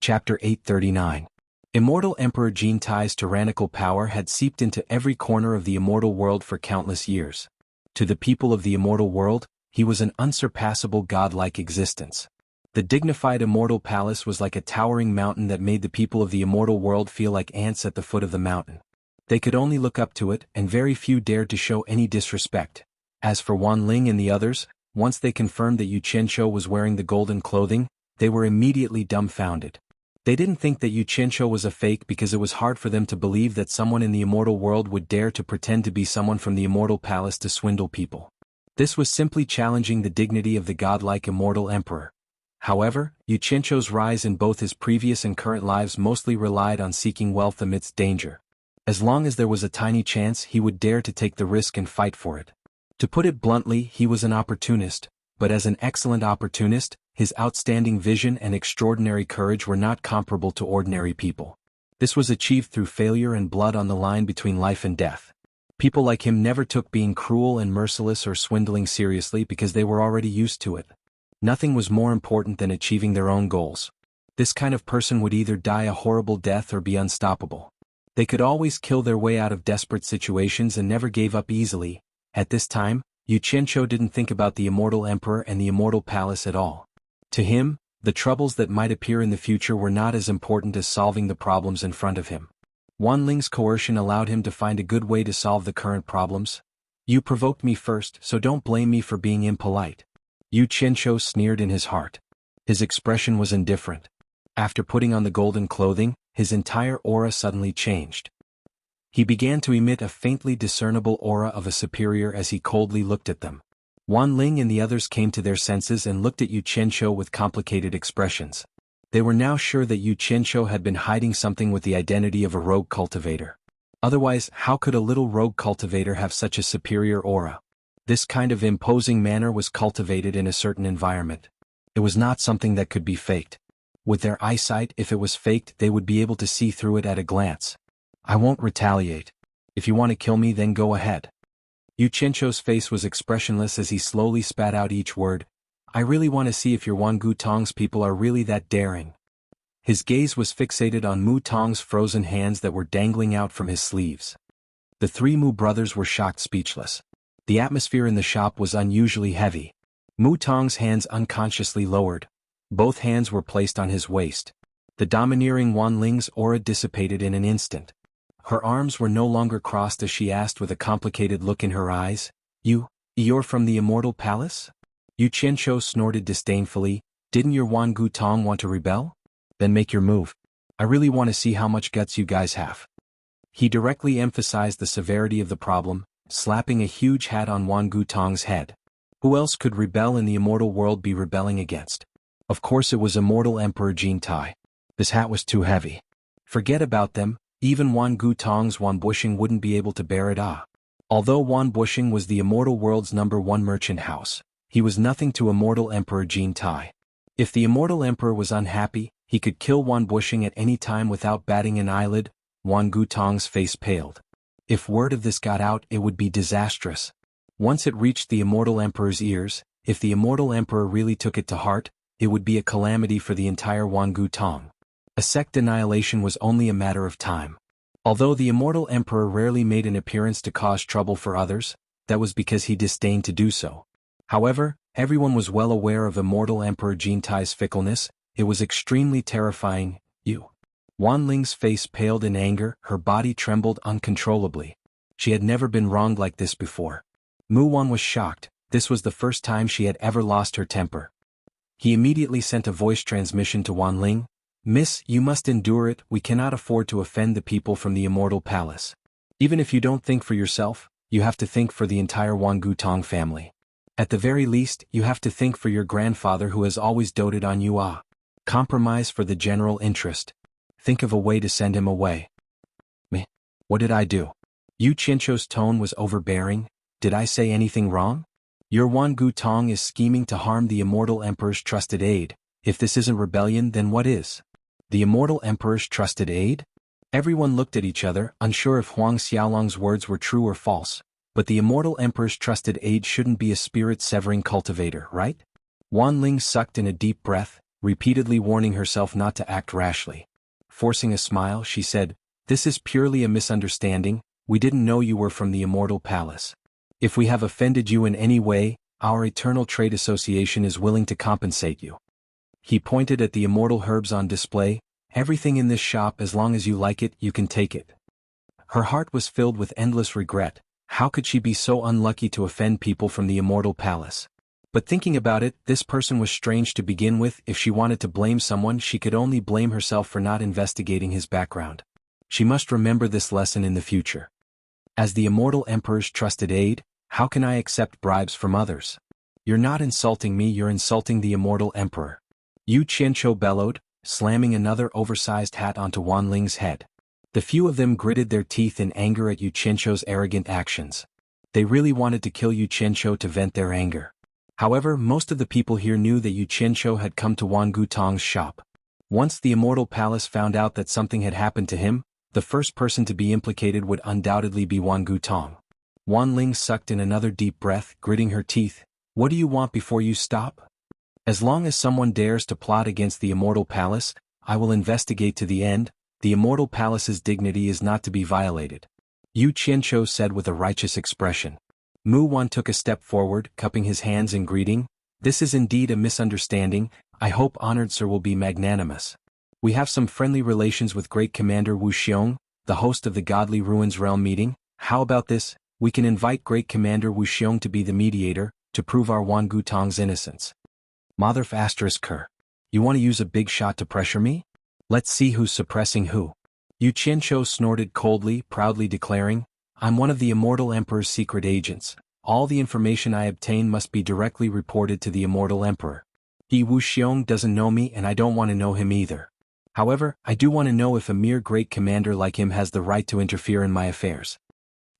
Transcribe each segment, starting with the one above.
Chapter 839. Immortal Emperor Jin Tai's tyrannical power had seeped into every corner of the immortal world for countless years. To the people of the immortal world, he was an unsurpassable godlike existence. The dignified immortal palace was like a towering mountain that made the people of the immortal world feel like ants at the foot of the mountain. They could only look up to it, and very few dared to show any disrespect. As for Wan Ling and the others, once they confirmed that Yu Qianqiu was wearing the golden clothing, they were immediately dumbfounded. They didn't think that Yu Qianqiu was a fake because it was hard for them to believe that someone in the immortal world would dare to pretend to be someone from the immortal palace to swindle people. This was simply challenging the dignity of the godlike immortal emperor. However, Yu Qianqiu's rise in both his previous and current lives mostly relied on seeking wealth amidst danger. As long as there was a tiny chance, he would dare to take the risk and fight for it. To put it bluntly, he was an opportunist, but as an excellent opportunist, his outstanding vision and extraordinary courage were not comparable to ordinary people. This was achieved through failure and blood on the line between life and death. People like him never took being cruel and merciless or swindling seriously because they were already used to it. Nothing was more important than achieving their own goals. This kind of person would either die a horrible death or be unstoppable. They could always kill their way out of desperate situations and never gave up easily. At this time, Yu Qianqiu didn't think about the immortal emperor and the immortal palace at all. To him, the troubles that might appear in the future were not as important as solving the problems in front of him. Wan Ling's coercion allowed him to find a good way to solve the current problems. You provoked me first, so don't blame me for being impolite. Yu Qianqiu sneered in his heart. His expression was indifferent. After putting on the golden clothing, his entire aura suddenly changed. He began to emit a faintly discernible aura of a superior as he coldly looked at them. Wan Ling and the others came to their senses and looked at Yu Qianqiu with complicated expressions. They were now sure that Yu Qianqiu had been hiding something with the identity of a rogue cultivator. Otherwise, how could a little rogue cultivator have such a superior aura? This kind of imposing manner was cultivated in a certain environment. It was not something that could be faked. With their eyesight, if it was faked, they would be able to see through it at a glance. I won't retaliate. If you want to kill me, then go ahead. Yu Qianqiu's face was expressionless as he slowly spat out each word. I really want to see if your Wangu Tong's people are really that daring. His gaze was fixated on Mu Tong's frozen hands that were dangling out from his sleeves. The three Mu brothers were shocked speechless. The atmosphere in the shop was unusually heavy. Mu Tong's hands unconsciously lowered. Both hands were placed on his waist. The domineering Wan Ling's aura dissipated in an instant. Her arms were no longer crossed as she asked with a complicated look in her eyes, You're from the immortal palace? Yu Qianqiu snorted disdainfully. Didn't your Wangu Tong want to rebel? Then make your move. I really want to see how much guts you guys have. He directly emphasized the severity of the problem, slapping a huge hat on Wangu Tong's head. Who else could rebel in the immortal world be rebelling against? Of course it was immortal Emperor Jin Tai. This hat was too heavy. Forget about them. Even Wangu Tong's Wan Bushing wouldn't be able to bear it. Although Wan Bushing was the immortal world's #1 merchant house, he was nothing to immortal Emperor Jin Tai. If the immortal emperor was unhappy, he could kill Wan Bushing at any time without batting an eyelid. Wangu Tong's face paled. If word of this got out, it would be disastrous. Once it reached the immortal emperor's ears, if the immortal emperor really took it to heart, it would be a calamity for the entire Wangu Tong. A sect annihilation was only a matter of time. Although the immortal emperor rarely made an appearance to cause trouble for others, that was because he disdained to do so. However, everyone was well aware of immortal Emperor Jin Tai's fickleness. It was extremely terrifying. Wan Ling's face paled in anger, her body trembled uncontrollably. She had never been wronged like this before. Mu Wan was shocked. This was the first time she had ever lost her temper. He immediately sent a voice transmission to Wan Ling. Miss, you must endure it. We cannot afford to offend the people from the immortal palace. Even if you don't think for yourself, you have to think for the entire Wangu Tong family. At the very least, you have to think for your grandfather who has always doted on you. Compromise for the general interest. Think of a way to send him away. Me? What did I do? Yu Qianqiu's tone was overbearing. Did I say anything wrong? Your Wangu Tong is scheming to harm the immortal emperor's trusted aide. If this isn't rebellion, then what is? The immortal emperor's trusted aide? Everyone looked at each other, unsure if Huang Xiaolong's words were true or false. But the immortal emperor's trusted aide shouldn't be a spirit-severing cultivator, right? Wan Ling sucked in a deep breath. repeatedly warning herself not to act rashly. Forcing a smile, she said, "This is purely a misunderstanding, we didn't know you were from the Immortal Palace. If we have offended you in any way, our Eternal Trade Association is willing to compensate you." He pointed at the immortal herbs on display. "Everything in this shop, as long as you like it, you can take it." Her heart was filled with endless regret. How could she be so unlucky to offend people from the Immortal Palace? But thinking about it, this person was strange to begin with. If she wanted to blame someone, she could only blame herself for not investigating his background. She must remember this lesson in the future. As the Immortal Emperor's trusted aide, how can I accept bribes from others? You're not insulting me, you're insulting the Immortal Emperor. Yu Qianqiu bellowed, slamming another oversized hat onto Wan Ling's head. The few of them gritted their teeth in anger at Yu Qianqiu's arrogant actions. They really wanted to kill Yu Qianqiu to vent their anger. However, most of the people here knew that Yu Qianqiu had come to Wan Gutong's shop. Once the Immortal Palace found out that something had happened to him, the first person to be implicated would undoubtedly be Wan Gutong. Wan Ling sucked in another deep breath, gritting her teeth. "What do you want before you stop? As long as someone dares to plot against the Immortal Palace, I will investigate to the end. The Immortal Palace's dignity is not to be violated," Yu Qianqiu said with a righteous expression. Mu Wan took a step forward, cupping his hands in greeting. "This is indeed a misunderstanding. I hope Honored Sir will be magnanimous. We have some friendly relations with Great Commander Wu Xiong, the host of the Godly Ruins Realm meeting. How about this? We can invite Great Commander Wu Xiong to be the mediator, to prove our Wan Gutong's innocence." Motherf *Ker. You want to use a big shot to pressure me? Let's see who's suppressing who. Yu Qianqiu snorted coldly, proudly declaring, "I'm one of the Immortal Emperor's secret agents. All the information I obtain must be directly reported to the Immortal Emperor. He Wu Xiong doesn't know me and I don't want to know him either. However, I do want to know if a mere great commander like him has the right to interfere in my affairs."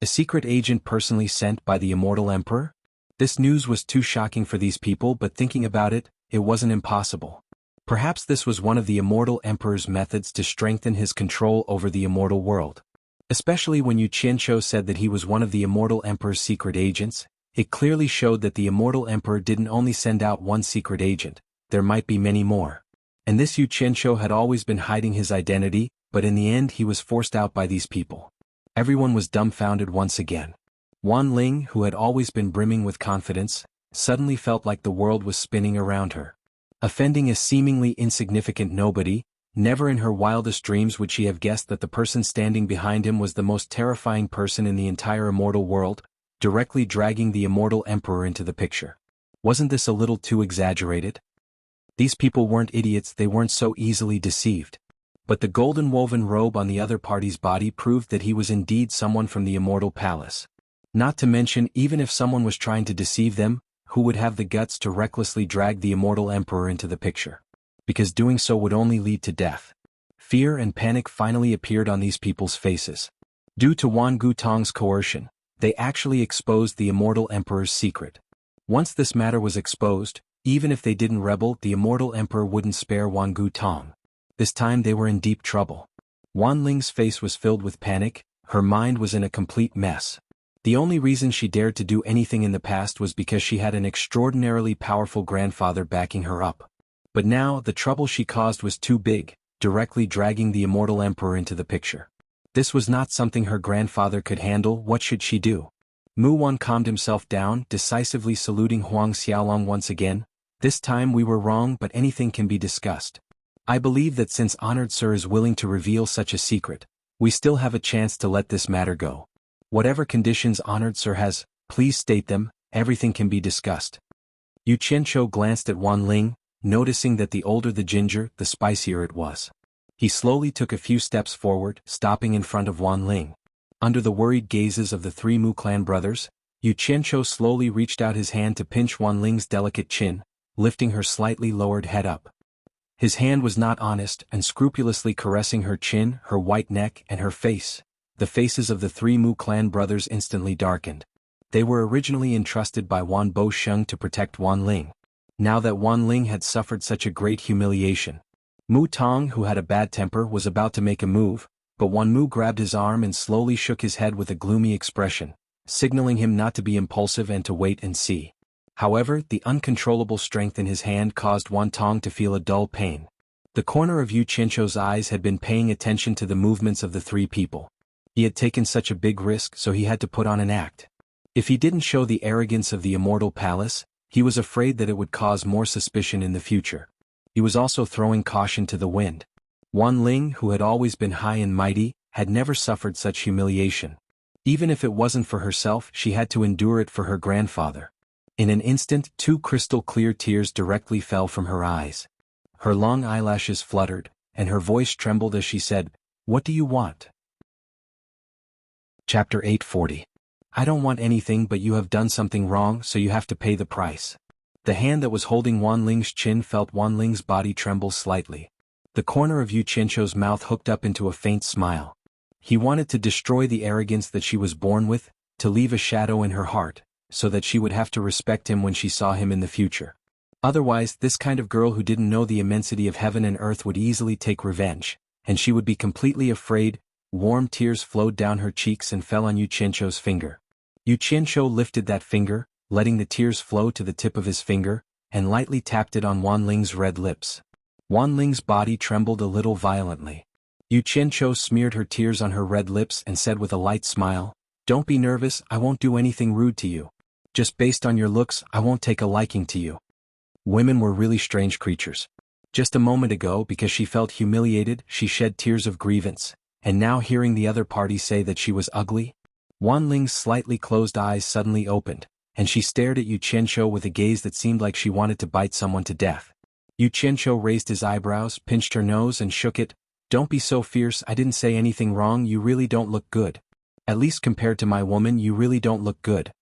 A secret agent personally sent by the Immortal Emperor? This news was too shocking for these people, but thinking about it, it wasn't impossible. Perhaps this was one of the Immortal Emperor's methods to strengthen his control over the immortal world. Especially when Yu Qianqiu said that he was one of the Immortal Emperor's secret agents, it clearly showed that the Immortal Emperor didn't only send out one secret agent, there might be many more. And this Yu Qianqiu had always been hiding his identity, but in the end he was forced out by these people. Everyone was dumbfounded once again. Wan Ling, who had always been brimming with confidence, suddenly felt like the world was spinning around her. Offending a seemingly insignificant nobody, never in her wildest dreams would she have guessed that the person standing behind him was the most terrifying person in the entire immortal world, directly dragging the Immortal Emperor into the picture. Wasn't this a little too exaggerated? These people weren't idiots, they weren't so easily deceived. But the golden woven robe on the other party's body proved that he was indeed someone from the Immortal Palace. Not to mention, even if someone was trying to deceive them, who would have the guts to recklessly drag the Immortal Emperor into the picture? Because doing so would only lead to death. Fear and panic finally appeared on these people's faces. Due to Wan Gutong's coercion, they actually exposed the Immortal Emperor's secret. Once this matter was exposed, even if they didn't rebel, the Immortal Emperor wouldn't spare Wan Gutong. This time they were in deep trouble. Wan Ling's face was filled with panic, her mind was in a complete mess. The only reason she dared to do anything in the past was because she had an extraordinarily powerful grandfather backing her up. But now, the trouble she caused was too big, directly dragging the Immortal Emperor into the picture. This was not something her grandfather could handle. What should she do? Mu Wan calmed himself down, decisively saluting Huang Xiaolong once again. "This time we were wrong, but anything can be discussed. I believe that since Honored Sir is willing to reveal such a secret, we still have a chance to let this matter go. Whatever conditions Honored Sir has, please state them, everything can be discussed." Yu Qianqiu glanced at Wan Ling, noticing that the older the ginger, the spicier it was. He slowly took a few steps forward, stopping in front of Wan Ling. Under the worried gazes of the three Mu clan brothers, Yu Qianqiu slowly reached out his hand to pinch Wan Ling's delicate chin, lifting her slightly lowered head up. His hand was not honest and scrupulously caressing her chin, her white neck, and her face. The faces of the three Mu clan brothers instantly darkened. They were originally entrusted by Wan Bo Sheng to protect Wan Ling. Now that Wan Ling had suffered such a great humiliation, Mu Tong, who had a bad temper, was about to make a move, but Wan Mu grabbed his arm and slowly shook his head with a gloomy expression, signaling him not to be impulsive and to wait and see. However, the uncontrollable strength in his hand caused Wan Tong to feel a dull pain. The corner of Yu Qianzhou's eyes had been paying attention to the movements of the three people. He had taken such a big risk, so he had to put on an act. If he didn't show the arrogance of the immortal palace, he was afraid that it would cause more suspicion in the future. He was also throwing caution to the wind. Wan Ling, who had always been high and mighty, had never suffered such humiliation. Even if it wasn't for herself, she had to endure it for her grandfather. In an instant, 2 crystal-clear tears directly fell from her eyes. Her long eyelashes fluttered, and her voice trembled as she said, "What do you want?" Chapter 840. I don't want anything, but you have done something wrong, so you have to pay the price. The hand that was holding Wan Ling's chin felt Wan Ling's body tremble slightly. The corner of Yu Qianzhou's mouth hooked up into a faint smile. He wanted to destroy the arrogance that she was born with, to leave a shadow in her heart, so that she would have to respect him when she saw him in the future. Otherwise, this kind of girl who didn't know the immensity of heaven and earth would easily take revenge, and she would be completely afraid. Warm tears flowed down her cheeks and fell on Yu Qianzhou's finger. Yu Qianzhou lifted that finger, letting the tears flow to the tip of his finger, and lightly tapped it on Wan Ling's red lips. Wan Ling's body trembled a little violently. Yu Qianzhou smeared her tears on her red lips and said with a light smile, "Don't be nervous, I won't do anything rude to you. Just based on your looks, I won't take a liking to you." Women were really strange creatures. Just a moment ago, because she felt humiliated, she shed tears of grievance, and now hearing the other party say that she was ugly? Wan Ling's slightly closed eyes suddenly opened, and she stared at Yu Qianzhou with a gaze that seemed like she wanted to bite someone to death. Yu Qianzhou raised his eyebrows, pinched her nose and shook it. "Don't be so fierce, I didn't say anything wrong, you really don't look good. At least compared to my woman, you really don't look good."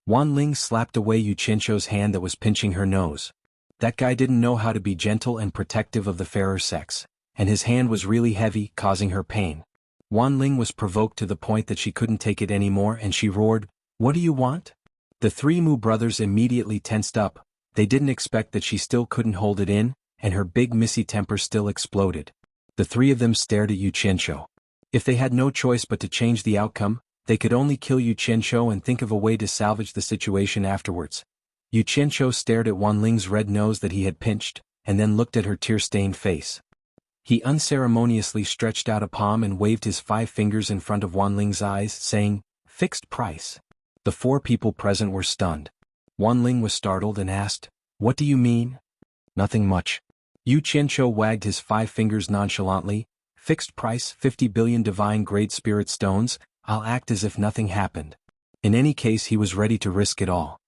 Wan Ling slapped away Yu Qianzhou's hand that was pinching her nose. That guy didn't know how to be gentle and protective of the fairer sex, and his hand was really heavy, causing her pain. Wan Ling was provoked to the point that she couldn't take it anymore, and she roared, "What do you want?" The 3 Mu brothers immediately tensed up. They didn't expect that she still couldn't hold it in, and her big missy temper still exploded. The 3 of them stared at Yu Qianzhou. If they had no choice but to change the outcome, they could only kill Yu Qianzhou and think of a way to salvage the situation afterwards. Yu Qianzhou stared at Wan Ling's red nose that he had pinched, and then looked at her tear-stained face. He unceremoniously stretched out a palm and waved his 5 fingers in front of Wan Ling's eyes, saying, "Fixed price." The 4 people present were stunned. Wan Ling was startled and asked, "What do you mean?" "Nothing much." Yu Qianzhou wagged his 5 fingers nonchalantly. "Fixed price, 50 billion divine-grade spirit stones. I'll act as if nothing happened." In any case, he was ready to risk it all.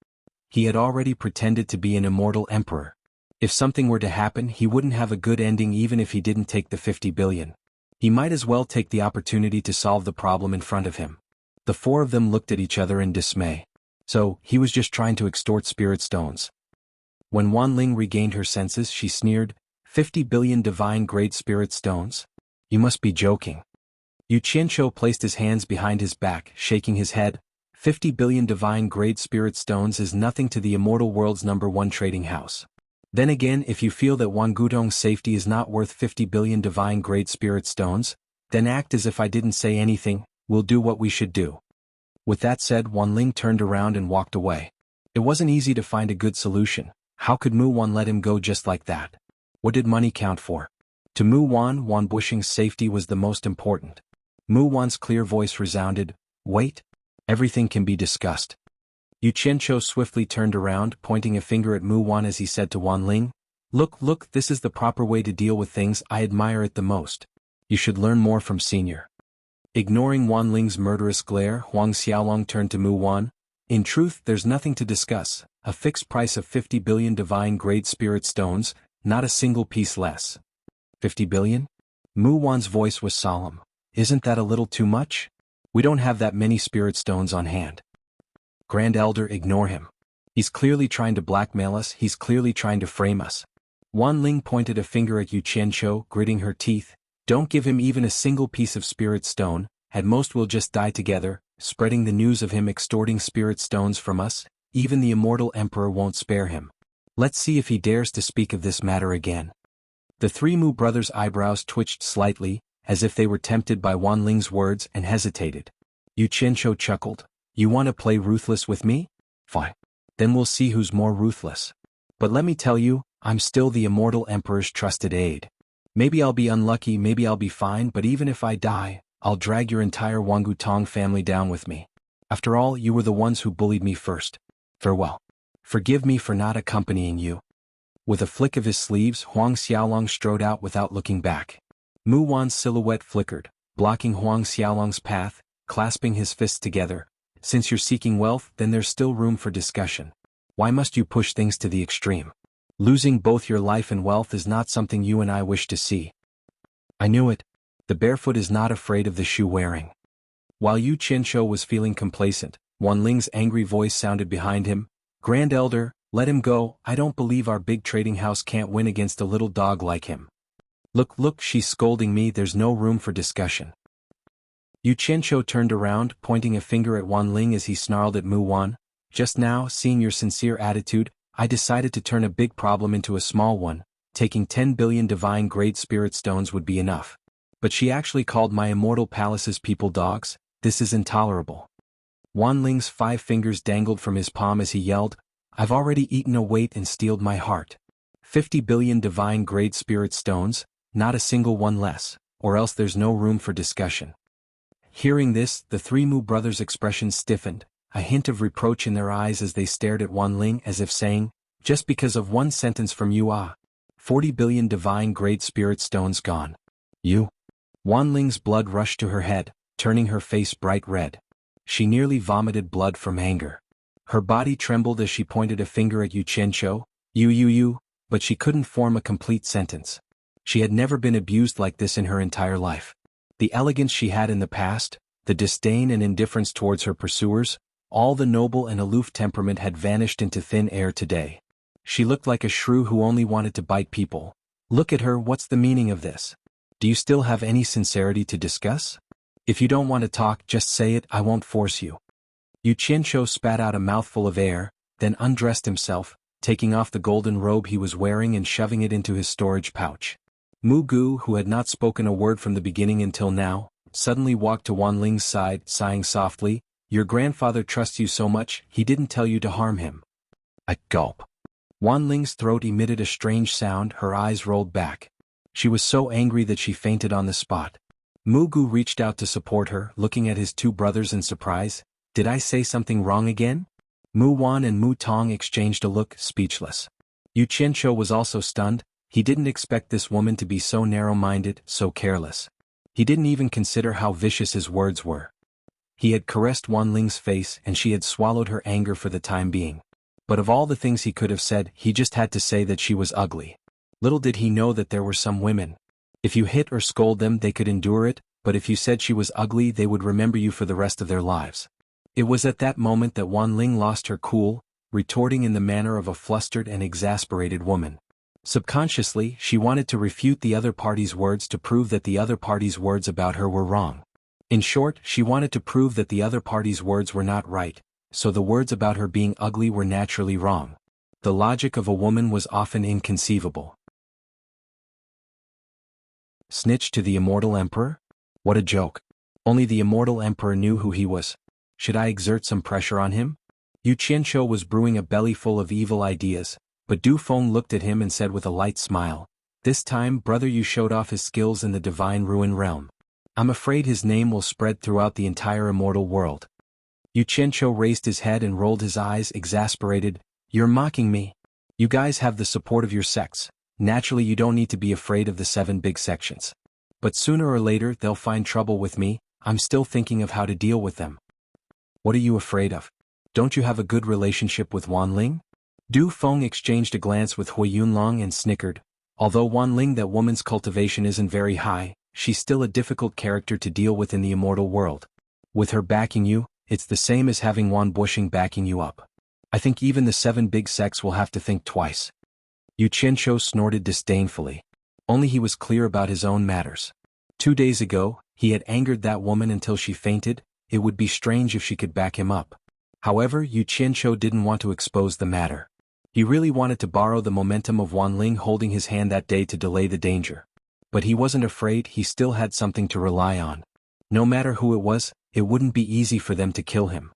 He had already pretended to be an immortal emperor. If something were to happen, he wouldn't have a good ending even if he didn't take the 50 billion. He might as well take the opportunity to solve the problem in front of him. The 4 of them looked at each other in dismay. So, he was just trying to extort spirit stones. When Wan Ling regained her senses, she sneered, 50 billion divine-grade spirit stones? You must be joking." Yu Qianzhou placed his hands behind his back, shaking his head. 50 billion divine-grade spirit stones is nothing to the immortal world's #1 trading house. Then again, if you feel that Wan Gudong's safety is not worth 50 billion divine-grade spirit stones, then act as if I didn't say anything. We'll do what we should do." With that said, Wan Ling turned around and walked away. It wasn't easy to find a good solution. How could Mu Wan let him go just like that? What did money count for? To Mu Wan, Wan Bushing's safety was the most important. Mu Wan's clear voice resounded, "Wait. Everything can be discussed." Yu Qianzhou swiftly turned around, pointing a finger at Mu Wan as he said to Wan Ling, Look, this is the proper way to deal with things. I admire it the most. You should learn more from Senior." Ignoring Wan Ling's murderous glare, Huang Xiaolong turned to Mu Wan. "In truth, there's nothing to discuss. A fixed price of 50 billion divine-grade spirit stones, not a single piece less." 50 billion? Mu Wan's voice was solemn. "Isn't that a little too much? We don't have that many spirit stones on hand." "Grand Elder, ignore him. He's clearly trying to blackmail us, he's clearly trying to frame us." Wan Ling pointed a finger at Yu Qianzhou, gritting her teeth. "Don't give him even a single piece of spirit stone, at most we'll just die together, spreading the news of him extorting spirit stones from us. Even the immortal emperor won't spare him. Let's see if he dares to speak of this matter again." The 3 Mu brothers' eyebrows twitched slightly, as if they were tempted by Wan Ling's words, and hesitated. Yu Qianzhou chuckled. "You want to play ruthless with me? Fine. Then we'll see who's more ruthless. But let me tell you, I'm still the immortal emperor's trusted aide. Maybe I'll be unlucky, maybe I'll be fine, but even if I die, I'll drag your entire Wangu Tong family down with me. After all, you were the ones who bullied me first. Farewell. Forgive me for not accompanying you. With a flick of his sleeves, Huang Xiaolong strode out without looking back. Mu Wan's silhouette flickered, blocking Huang Xiaolong's path, clasping his fists together. Since you're seeking wealth, then there's still room for discussion. Why must you push things to the extreme? Losing both your life and wealth is not something you and I wish to see. I knew it. The barefoot is not afraid of the shoe wearing. While Yu Qianqiu was feeling complacent, Wan Ling's angry voice sounded behind him. Grand Elder, let him go. I don't believe our big trading house can't win against a little dog like him. Look, she's scolding me. There's no room for discussion. Yu Qianqiu turned around, pointing a finger at Wan Ling as he snarled at Mu Wan. Just now, seeing your sincere attitude, I decided to turn a big problem into a small one. Taking 10 billion divine grade spirit stones would be enough. But she actually called my immortal palace's people dogs? This is intolerable. Wan Ling's 5 fingers dangled from his palm as he yelled, I've already eaten a weight and steeled my heart. 50 billion divine grade spirit stones, not a single one less, or else there's no room for discussion. Hearing this, the 3 Mu brothers' expressions stiffened, a hint of reproach in their eyes as they stared at Wan Ling as if saying, just because of one sentence from you 40 billion divine grade spirit stones gone. You? Wan Ling's blood rushed to her head, turning her face bright red. She nearly vomited blood from anger. Her body trembled as she pointed a finger at Yu Qianqiu, you, but she couldn't form a complete sentence. She had never been abused like this in her entire life. The elegance she had in the past, the disdain and indifference towards her pursuers, all the noble and aloof temperament had vanished into thin air today. She looked like a shrew who only wanted to bite people. Look at her, what's the meaning of this? Do you still have any sincerity to discuss? If you don't want to talk, just say it, I won't force you. Yu Qianqiu spat out a mouthful of air, then undressed himself, taking off the golden robe he was wearing and shoving it into his storage pouch. Mu Gu, who had not spoken a word from the beginning until now, suddenly walked to Wan Ling's side, sighing softly, Your grandfather trusts you so much, he didn't tell you to harm him. A gulp. Wan Ling's throat emitted a strange sound, her eyes rolled back. She was so angry that she fainted on the spot. Mu Gu reached out to support her, looking at his 2 brothers in surprise. Did I say something wrong again? Mu Wan and Mu Tong exchanged a look, speechless. Yu Qianqiu was also stunned. He didn't expect this woman to be so narrow-minded, so careless. He didn't even consider how vicious his words were. He had caressed Wan Ling's face and she had swallowed her anger for the time being. But of all the things he could have said, he just had to say that she was ugly. Little did he know that there were some women. If you hit or scold them, they could endure it, but if you said she was ugly, they would remember you for the rest of their lives. It was at that moment that Wan Ling lost her cool, retorting in the manner of a flustered and exasperated woman. Subconsciously, she wanted to refute the other party's words to prove that the other party's words about her were wrong. In short, she wanted to prove that the other party's words were not right, so the words about her being ugly were naturally wrong. The logic of a woman was often inconceivable. Snitch to the immortal emperor? What a joke. Only the immortal emperor knew who he was. Should I exert some pressure on him? Yu Qianqiu was brewing a belly full of evil ideas, but Du Feng looked at him and said with a light smile, This time, brother, you showed off his skills in the divine ruin realm. I'm afraid his name will spread throughout the entire immortal world. Yu Qianqiu raised his head and rolled his eyes, exasperated. You're mocking me. You guys have the support of your sects. Naturally, you don't need to be afraid of the 7 big sections. But sooner or later, they'll find trouble with me. I'm still thinking of how to deal with them. What are you afraid of? Don't you have a good relationship with Wan Ling? Du Feng exchanged a glance with Hui Yunlong and snickered. Although Wan Ling, that woman's cultivation isn't very high, she's still a difficult character to deal with in the immortal world. With her backing you, it's the same as having Wan Bushing backing you up. I think even the 7 big sects will have to think twice. Yu Qianqiu snorted disdainfully. Only he was clear about his own matters. 2 days ago, he had angered that woman until she fainted. It would be strange if she could back him up. However, Yu Qianqiu didn't want to expose the matter. He really wanted to borrow the momentum of Wan Ling holding his hand that day to delay the danger. But he wasn't afraid, he still had something to rely on. No matter who it was, it wouldn't be easy for them to kill him.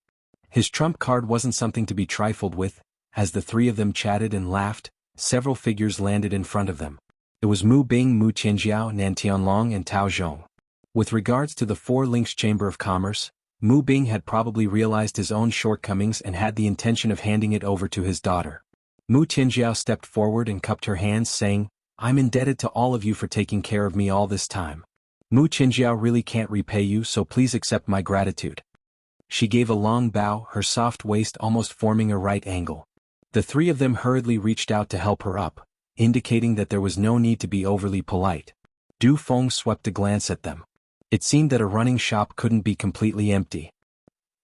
His trump card wasn't something to be trifled with, as the three of them chatted and laughed, several figures landed in front of them. It was Mu Bing, Mu Qianjiao, Nan Tianlong and Tao Zhong. With regards to the Four Links Chamber of Commerce, Mu Bing had probably realized his own shortcomings and had the intention of handing it over to his daughter. Mu Qianjiao stepped forward and cupped her hands, saying, "I'm indebted to all of you for taking care of me all this time. Mu Qianjiao really can't repay you, so please accept my gratitude." She gave a long bow, her soft waist almost forming a right angle. The three of them hurriedly reached out to help her up, indicating that there was no need to be overly polite. Du Feng swept a glance at them. It seemed that a running shop couldn't be completely empty.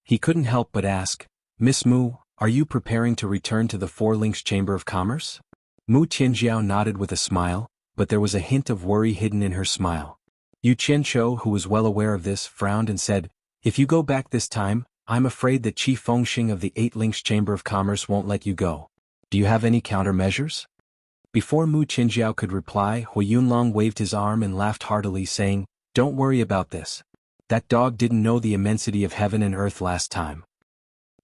He couldn't help but ask, "Miss Mu, are you preparing to return to the Four Links Chamber of Commerce?" Mu Qianjiao nodded with a smile, but there was a hint of worry hidden in her smile. Yu Qianqiu, who was well aware of this, frowned and said, "If you go back this time, I'm afraid that Qi Fengxing of the Eight Links Chamber of Commerce won't let you go. Do you have any countermeasures?" Before Mu Qianjiao could reply, Hui Yunlong waved his arm and laughed heartily, saying, "Don't worry about this. That dog didn't know the immensity of heaven and earth last time.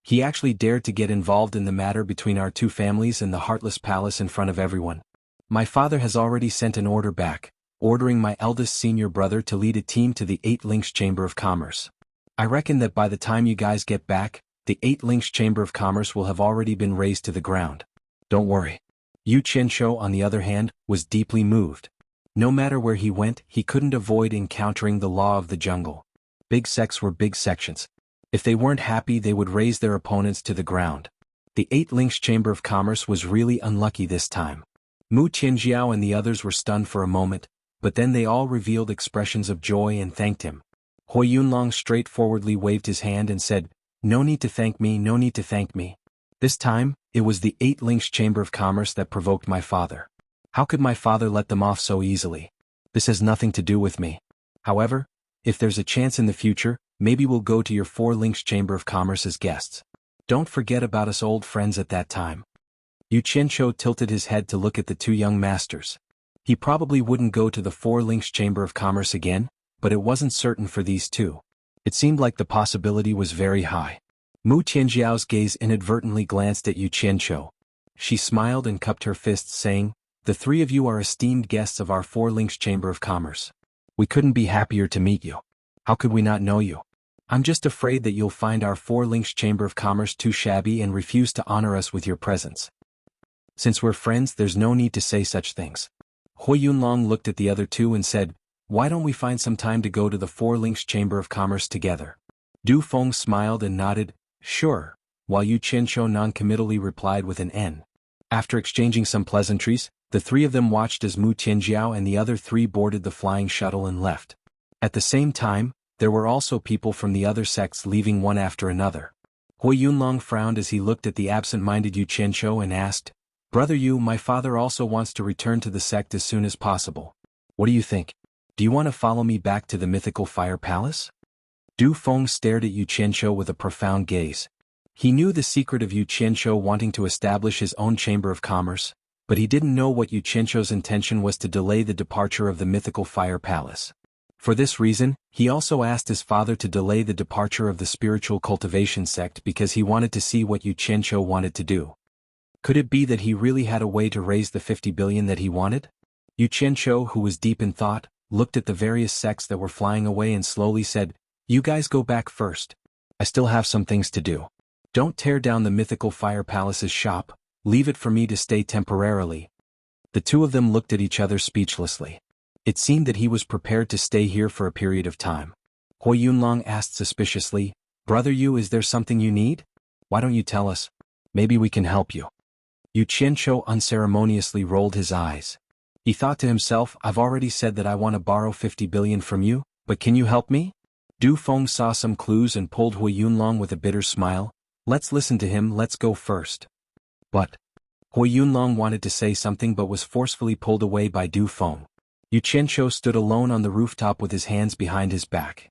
He actually dared to get involved in the matter between our two families and the Heartless Palace in front of everyone. My father has already sent an order back, ordering my eldest senior brother to lead a team to the Eight Links Chamber of Commerce. I reckon that by the time you guys get back, the Eight Links Chamber of Commerce will have already been razed to the ground. Don't worry." Yu Qianqiu, on the other hand, was deeply moved. No matter where he went, he couldn't avoid encountering the law of the jungle. Big sects were big sections. If they weren't happy, they would raze their opponents to the ground. The Eight Links Chamber of Commerce was really unlucky this time. Mu Qianjiao and the others were stunned for a moment, but then they all revealed expressions of joy and thanked him. Hui Yunlong straightforwardly waved his hand and said, "No need to thank me, no need to thank me. This time, it was the Eight Links Chamber of Commerce that provoked my father. How could my father let them off so easily? This has nothing to do with me. However, if there's a chance in the future, maybe we'll go to your Four Links Chamber of Commerce as guests. Don't forget about us old friends at that time." Yu Qianqiu tilted his head to look at the two young masters. He probably wouldn't go to the Four Links Chamber of Commerce again, but it wasn't certain for these two. It seemed like the possibility was very high. Mu Qianjiao's gaze inadvertently glanced at Yu Qianqiu. She smiled and cupped her fists, saying, "The three of you are esteemed guests of our Four Links Chamber of Commerce. We couldn't be happier to meet you. How could we not know you? I'm just afraid that you'll find our Four Links Chamber of Commerce too shabby and refuse to honor us with your presence. Since we're friends, there's no need to say such things." Hui Yunlong looked at the other two and said, "Why don't we find some time to go to the Four Links Chamber of Commerce together?" Du Feng smiled and nodded, "Sure," while Yu Qianqiu non-committally replied with an N. After exchanging some pleasantries, the three of them watched as Mu Qianjiao and the other three boarded the flying shuttle and left. At the same time, there were also people from the other sects leaving one after another. Hui Yunlong frowned as he looked at the absent-minded Yu Qianqiu and asked, "Brother Yu, my father also wants to return to the sect as soon as possible. What do you think? Do you want to follow me back to the mythical fire palace?" Du Feng stared at Yu Qianqiu with a profound gaze. He knew the secret of Yu Qianqiu wanting to establish his own chamber of commerce, but he didn't know what Yu Qianqiu's intention was to delay the departure of the mythical fire palace. For this reason, he also asked his father to delay the departure of the spiritual cultivation sect because he wanted to see what Yu Qianqiu wanted to do. Could it be that he really had a way to raise the 50 billion that he wanted? Yu Qianqiu, who was deep in thought, looked at the various sects that were flying away and slowly said, "You guys go back first. I still have some things to do. Don't tear down the mythical fire palace's shop, leave it for me to stay temporarily." The two of them looked at each other speechlessly. It seemed that he was prepared to stay here for a period of time. Hui Yunlong asked suspiciously, "Brother Yu, is there something you need? Why don't you tell us? Maybe we can help you." Yu Qianqiu unceremoniously rolled his eyes. He thought to himself, "I've already said that I want to borrow 50 billion from you, but can you help me?" Du Feng saw some clues and pulled Hui Yunlong with a bitter smile. "Let's listen to him, let's go first." But Hui Yunlong wanted to say something but was forcefully pulled away by Du Feng. Yu Qianqiu stood alone on the rooftop with his hands behind his back.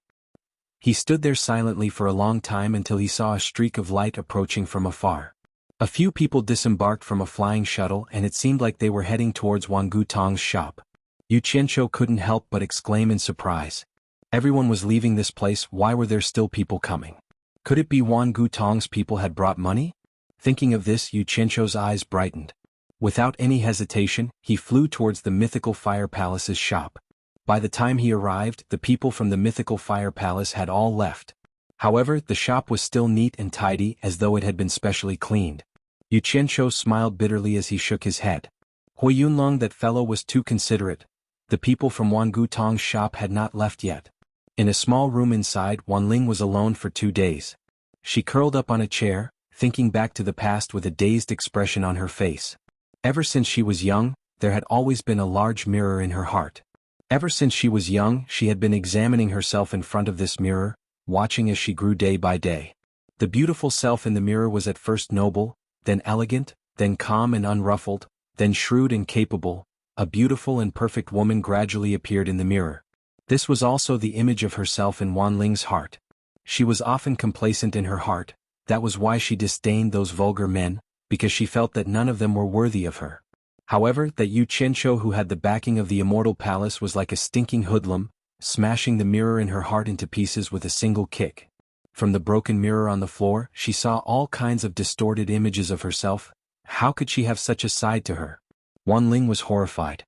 He stood there silently for a long time until he saw a streak of light approaching from afar. A few people disembarked from a flying shuttle and it seemed like they were heading towards Wang Gutong's shop. Yu Qianqiu couldn't help but exclaim in surprise. Everyone was leaving this place, why were there still people coming? Could it be Wang Gutong's people had brought money? Thinking of this, Yu Qianzhou's eyes brightened. Without any hesitation, he flew towards the mythical Fire Palace's shop. By the time he arrived, the people from the mythical Fire Palace had all left. However, the shop was still neat and tidy as though it had been specially cleaned. Yu Qianzhou smiled bitterly as he shook his head. Hui Yunlong, that fellow was too considerate. The people from Wan Gutong's shop had not left yet. In a small room inside, Wan Ling was alone for 2 days. She curled up on a chair, thinking back to the past with a dazed expression on her face. Ever since she was young, there had always been a large mirror in her heart. Ever since she was young, she had been examining herself in front of this mirror, watching as she grew day by day. The beautiful self in the mirror was at first noble, then elegant, then calm and unruffled, then shrewd and capable. A beautiful and perfect woman gradually appeared in the mirror. This was also the image of herself in Wan Ling's heart. She was often complacent in her heart. That was why she disdained those vulgar men, because she felt that none of them were worthy of her. However, that Yu Qianzhou, who had the backing of the Immortal Palace, was like a stinking hoodlum, smashing the mirror in her heart into pieces with a single kick. From the broken mirror on the floor, she saw all kinds of distorted images of herself. How could she have such a side to her? Wan Ling was horrified.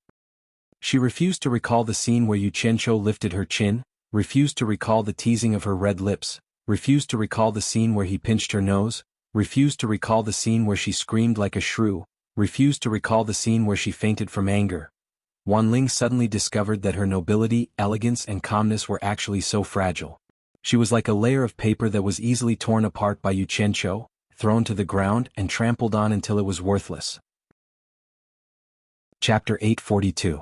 She refused to recall the scene where Yu Qianzhou lifted her chin, refused to recall the teasing of her red lips, refused to recall the scene where he pinched her nose, refused to recall the scene where she screamed like a shrew, refused to recall the scene where she fainted from anger. Wan Ling suddenly discovered that her nobility, elegance and calmness were actually so fragile. She was like a layer of paper that was easily torn apart by Yu Qianzhou, thrown to the ground and trampled on until it was worthless. Chapter 842.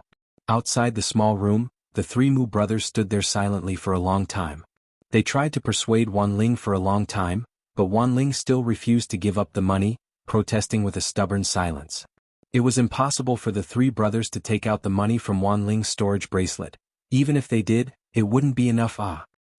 Outside the small room, the 3 Mu brothers stood there silently for a long time. They tried to persuade Wan Ling for a long time, but Wan Ling still refused to give up the money, protesting with a stubborn silence. It was impossible for the 3 brothers to take out the money from Wan Ling's storage bracelet. Even if they did, it wouldn't be enough.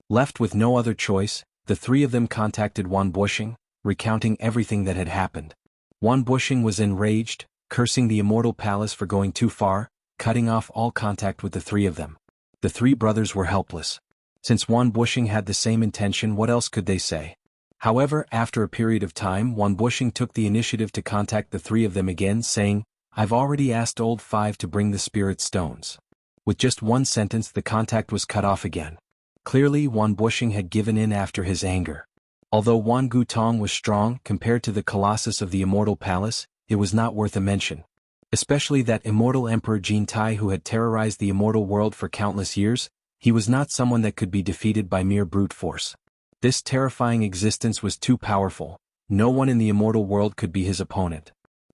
Left with no other choice, the 3 of them contacted Wan Bushing, recounting everything that had happened. Wan Bushing was enraged, cursing the Immortal Palace for going too far, cutting off all contact with the 3 of them. The 3 brothers were helpless. Since Wan Bushing had the same intention, what else could they say? However, after a period of time, Wan Bushing took the initiative to contact the 3 of them again, saying, "I've already asked Old Five to bring the spirit stones." With just one sentence, the contact was cut off again. Clearly, Wan Bushing had given in after his anger. Although Wan Gutong was strong compared to the Colossus of the Immortal Palace, it was not worth a mention. Especially that immortal Emperor Jin Tai, who had terrorized the immortal world for countless years, he was not someone that could be defeated by mere brute force. This terrifying existence was too powerful. No one in the immortal world could be his opponent.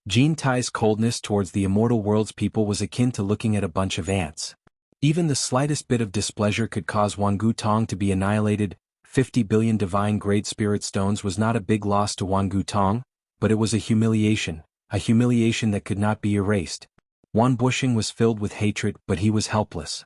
Jin Tai's coldness towards the immortal world's people was akin to looking at a bunch of ants. Even the slightest bit of displeasure could cause Wan Gutong to be annihilated. 50 billion divine-grade spirit stones was not a big loss to Wan Gutong, but it was a humiliation that could not be erased. Wan Bushing was filled with hatred, but he was helpless.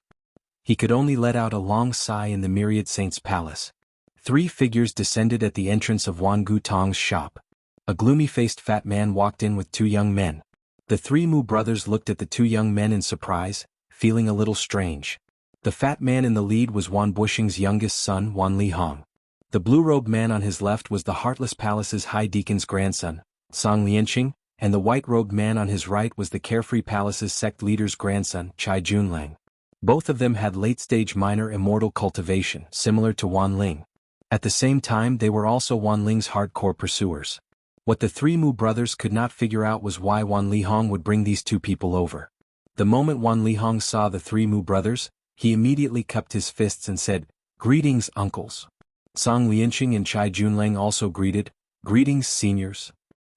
He could only let out a long sigh in the Myriad Saints' palace. 3 figures descended at the entrance of Wan Gutong's shop. A gloomy-faced fat man walked in with 2 young men. The 3 Mu brothers looked at the 2 young men in surprise, feeling a little strange. The fat man in the lead was Wan Bushing's youngest son, Wan Lihong. The blue-robed man on his left was the Heartless Palace's High Deacon's grandson, Song Lianqing, and the white-robed man on his right was the Carefree Palace's sect leader's grandson, Chai Junlang. Both of them had late-stage minor immortal cultivation, similar to Wan Ling. At the same time, they were also Wan Ling's hardcore pursuers. What the 3 Mu brothers could not figure out was why Wan Lihong would bring these 2 people over. The moment Wan Lihong saw the 3 Mu brothers, he immediately cupped his fists and said, "Greetings, uncles." Song Lianqing and Chai Junlang also greeted, "Greetings, seniors."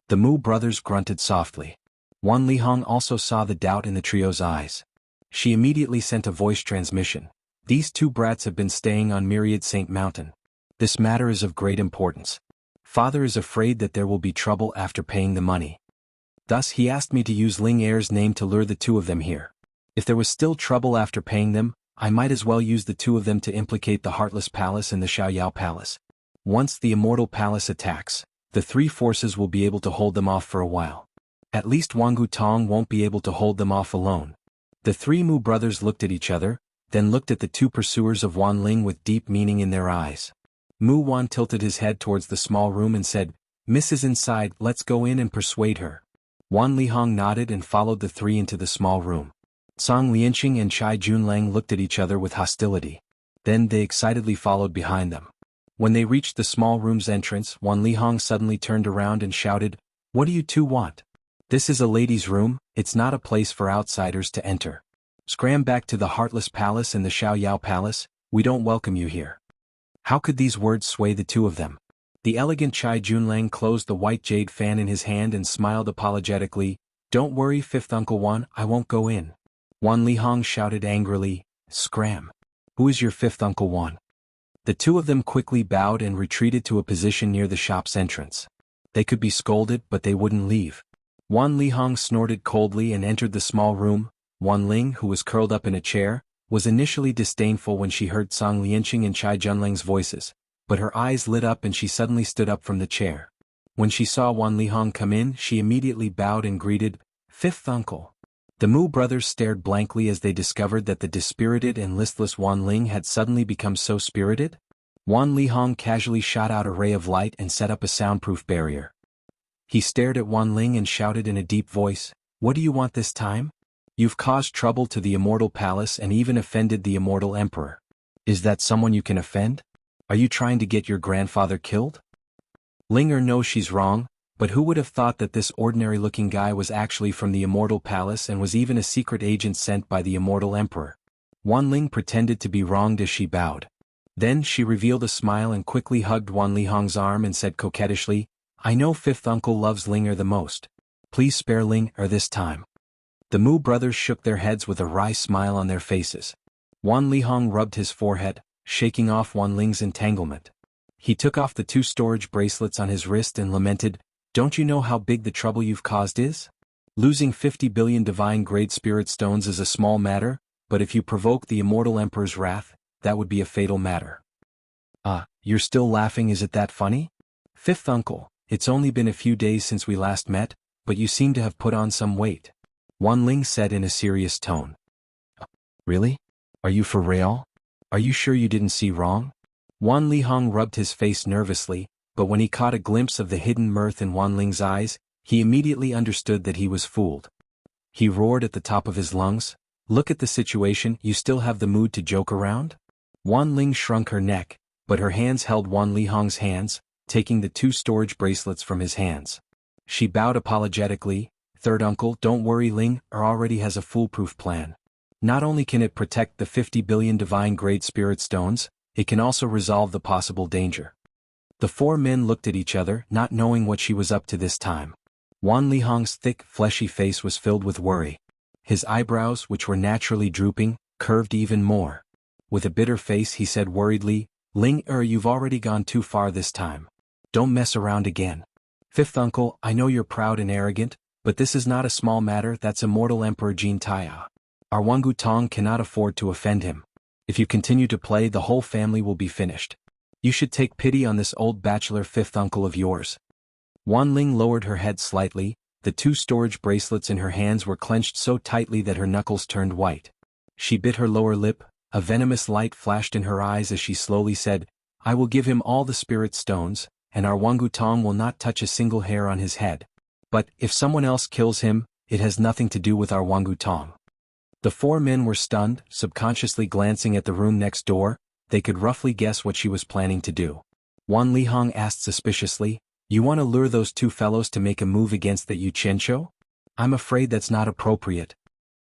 The Mu brothers grunted softly. Wan Lihong also saw the doubt in the trio's eyes. She immediately sent a voice transmission. "These 2 brats have been staying on Myriad Saint Mountain. This matter is of great importance. Father is afraid that there will be trouble after paying the money. Thus he asked me to use Ling Er's name to lure the 2 of them here. If there was still trouble after paying them, I might as well use the 2 of them to implicate the Heartless Palace and the Xiaoyao Palace. Once the Immortal Palace attacks, the 3 forces will be able to hold them off for a while. At least Wan Gutong won't be able to hold them off alone." The 3 Mu brothers looked at each other, then looked at the 2 pursuers of Wan Ling with deep meaning in their eyes. Mu Wan tilted his head towards the small room and said, Mrs. Inside, let's go in and persuade her. Wan Lihong nodded and followed the three into the small room. Song Lianqing and Chai Junlang looked at each other with hostility. Then they excitedly followed behind them. When they reached the small room's entrance, Wan Lihong suddenly turned around and shouted, "What do you two want? This is a lady's room, it's not a place for outsiders to enter. Scram back to the Heartless Palace and the Xiaoyao Palace, we don't welcome you here." How could these words sway the two of them? The elegant Chai Junlang closed the white jade fan in his hand and smiled apologetically. "Don't worry, fifth Uncle Wan, I won't go in." Wan Lihong shouted angrily, "Scram! Who is your fifth Uncle Wan?" The two of them quickly bowed and retreated to a position near the shop's entrance. They could be scolded, but they wouldn't leave. Wan Lihong snorted coldly and entered the small room. Wan Ling, who was curled up in a chair, was initially disdainful when she heard Song Lianqing and Chai Junlang's voices, but her eyes lit up and she suddenly stood up from the chair. When she saw Wan Lihong come in, she immediately bowed and greeted, "Fifth Uncle." The Mu brothers stared blankly as they discovered that the dispirited and listless Wan Ling had suddenly become so spirited. Wan Lihong casually shot out a ray of light and set up a soundproof barrier. He stared at Wan Ling and shouted in a deep voice, "What do you want this time? You've caused trouble to the Immortal Palace and even offended the Immortal Emperor. Is that someone you can offend? Are you trying to get your grandfather killed?" Linger knows she's wrong, but who would have thought that this ordinary-looking guy was actually from the Immortal Palace and was even a secret agent sent by the Immortal Emperor? Wan Ling pretended to be wronged as she bowed. Then she revealed a smile and quickly hugged Wan Lihong's arm and said coquettishly, "I know fifth uncle loves Linger the most. Please spare Linger this time." The Mu brothers shook their heads with a wry smile on their faces. Wan Lihong rubbed his forehead, shaking off Wan Ling's entanglement. He took off the 2 storage bracelets on his wrist and lamented, "Don't you know how big the trouble you've caused is? Losing 50 billion divine-grade spirit stones is a small matter, but if you provoke the Immortal Emperor's wrath, that would be a fatal matter." You're still laughing, is it that funny? Fifth uncle, it's only been a few days since we last met, but you seem to have put on some weight. Wan Ling said in a serious tone. Really? Are you for real? Are you sure you didn't see wrong? Wan Lihong rubbed his face nervously, but when he caught a glimpse of the hidden mirth in Wan Ling's eyes, he immediately understood that he was fooled. He roared at the top of his lungs, "Look at the situation, you still have the mood to joke around?" Wan Ling shrunk her neck, but her hands held Wan Lihong's hands, taking the 2 storage bracelets from his hands. She bowed apologetically, "Third uncle, don't worry, Linger already has a foolproof plan. Not only can it protect the 50 billion divine-grade spirit stones, it can also resolve the possible danger." The 4 men looked at each other, not knowing what she was up to this time. Wan Lihong's thick, fleshy face was filled with worry. His eyebrows, which were naturally drooping, curved even more. With a bitter face he said worriedly, "Linger, you've already gone too far this time. Don't mess around again. Fifth uncle, I know you're proud and arrogant, but this is not a small matter. That's Immortal Emperor Jin Taya. Our Wangu Tong cannot afford to offend him. If you continue to play, the whole family will be finished. You should take pity on this old bachelor fifth uncle of yours." Wan Ling lowered her head slightly. The 2 storage bracelets in her hands were clenched so tightly that her knuckles turned white. She bit her lower lip. A venomous light flashed in her eyes as she slowly said, "I will give him all the spirit stones, and our Wangu Tong will not touch a single hair on his head. But, if someone else kills him, it has nothing to do with our Wangu Tong." The 4 men were stunned, subconsciously glancing at the room next door. They could roughly guess what she was planning to do. Wan Lihong asked suspiciously, "You want to lure those 2 fellows to make a move against the Yu Qianqiu? I'm afraid that's not appropriate."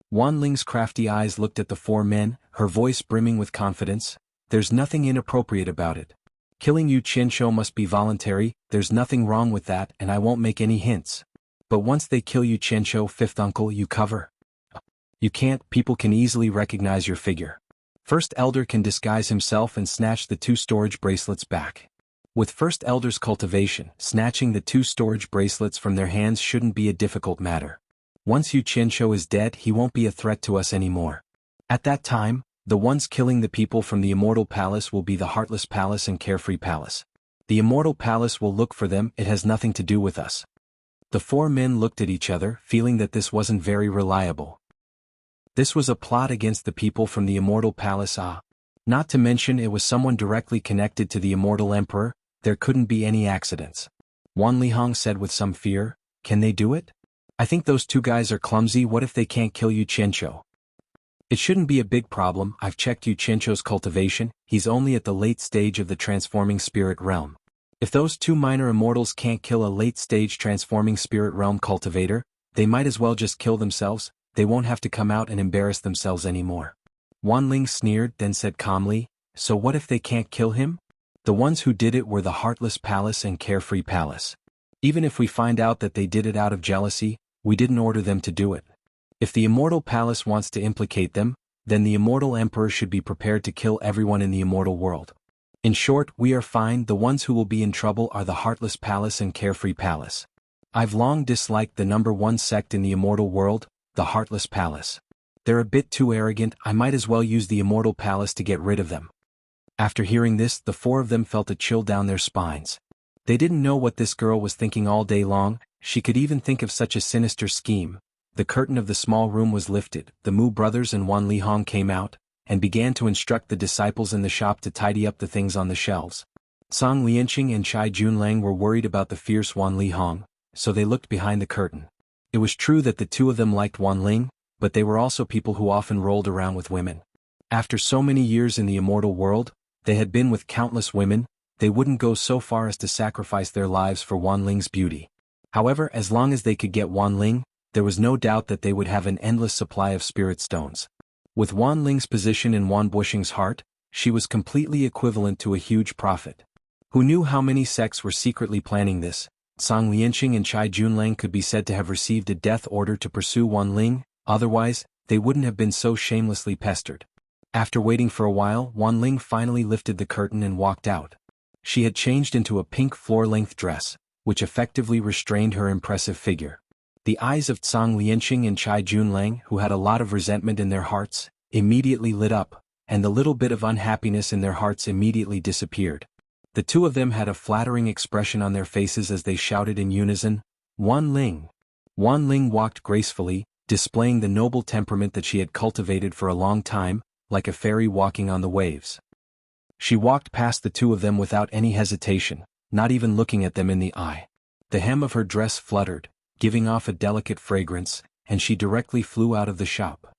Wan Ling's crafty eyes looked at the 4 men, her voice brimming with confidence. "There's nothing inappropriate about it. Killing Yu Qianqiu must be voluntary, there's nothing wrong with that, and I won't make any hints. But once they kill Yu Qianqiu, fifth uncle, you cover. You can't, people can easily recognize your figure. First Elder can disguise himself and snatch the 2 storage bracelets back. With First Elder's cultivation, snatching the 2 storage bracelets from their hands shouldn't be a difficult matter. Once Yu Qianqiu is dead, he won't be a threat to us anymore. At that time, the ones killing the people from the Immortal Palace will be the Heartless Palace and Carefree Palace. The Immortal Palace will look for them, it has nothing to do with us." The 4 men looked at each other, feeling that this wasn't very reliable. This was a plot against the people from the Immortal Palace. Not to mention it was someone directly connected to the Immortal Emperor. There couldn't be any accidents. Wan Lihong said with some fear. Can they do it? I think those two guys are clumsy. What if they can't kill Yu Qianqiu? It shouldn't be a big problem. I've checked Yu Qianqiu's cultivation. He's only at the late stage of the transforming spirit realm. If those two minor immortals can't kill a late-stage transforming spirit realm cultivator, they might as well just kill themselves. They won't have to come out and embarrass themselves anymore. Wan Ling sneered, then said calmly, so what if they can't kill him? The ones who did it were the Heartless Palace and Carefree Palace. Even if we find out that they did it out of jealousy, we didn't order them to do it. If the Immortal Palace wants to implicate them, then the Immortal Emperor should be prepared to kill everyone in the immortal world. In short, we are fine. The ones who will be in trouble are the Heartless Palace and Carefree Palace. I've long disliked the number one sect in the immortal world, the Heartless Palace. They're a bit too arrogant. I might as well use the Immortal Palace to get rid of them. After hearing this, the four of them felt a chill down their spines. They didn't know what this girl was thinking all day long. She could even think of such a sinister scheme. The curtain of the small room was lifted. The Mu brothers and Wan Lihong came out and began to instruct the disciples in the shop to tidy up the things on the shelves. Song Lianqing and Chai Junlang were worried about the fierce Wan Lihong, so they looked behind the curtain. It was true that the two of them liked Wan Ling, but they were also people who often rolled around with women. After so many years in the immortal world, they had been with countless women. They wouldn't go so far as to sacrifice their lives for Wan Ling's beauty. However, as long as they could get Wan Ling, there was no doubt that they would have an endless supply of spirit stones. With Wan Ling's position in Wan Bushing's heart, she was completely equivalent to a huge prophet. Who knew how many sects were secretly planning this? Song Lianqing and Chai Junlang could be said to have received a death order to pursue Wan Ling, otherwise, they wouldn't have been so shamelessly pestered. After waiting for a while, Wan Ling finally lifted the curtain and walked out. She had changed into a pink floor-length dress, which effectively restrained her impressive figure. The eyes of Song Lianqing and Chai Junlang, who had a lot of resentment in their hearts, immediately lit up, and the little bit of unhappiness in their hearts immediately disappeared. The two of them had a flattering expression on their faces as they shouted in unison, Wan Ling. Wan Ling walked gracefully, displaying the noble temperament that she had cultivated for a long time, like a fairy walking on the waves. She walked past the two of them without any hesitation, not even looking at them in the eye. The hem of her dress fluttered, giving off a delicate fragrance, and she directly flew out of the shop.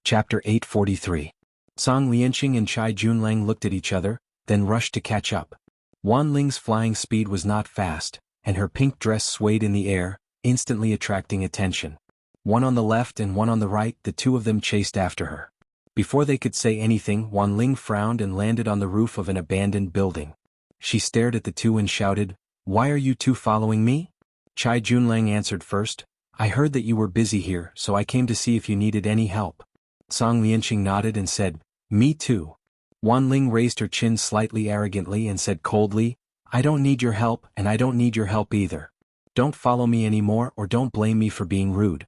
Chapter 843. Song Lianqing and Chai Junlang looked at each other, then rushed to catch up. Wan Ling's flying speed was not fast, and her pink dress swayed in the air, instantly attracting attention. One on the left and one on the right, the two of them chased after her. Before they could say anything, Wan Ling frowned and landed on the roof of an abandoned building. She stared at the two and shouted, "Why are you two following me?" Chai Junlang answered first, "I heard that you were busy here, so I came to see if you needed any help." Song Lianqing nodded and said, "Me too." Wan Ling raised her chin slightly arrogantly and said coldly, "I don't need your help, and I don't need your help either. Don't follow me anymore or don't blame me for being rude."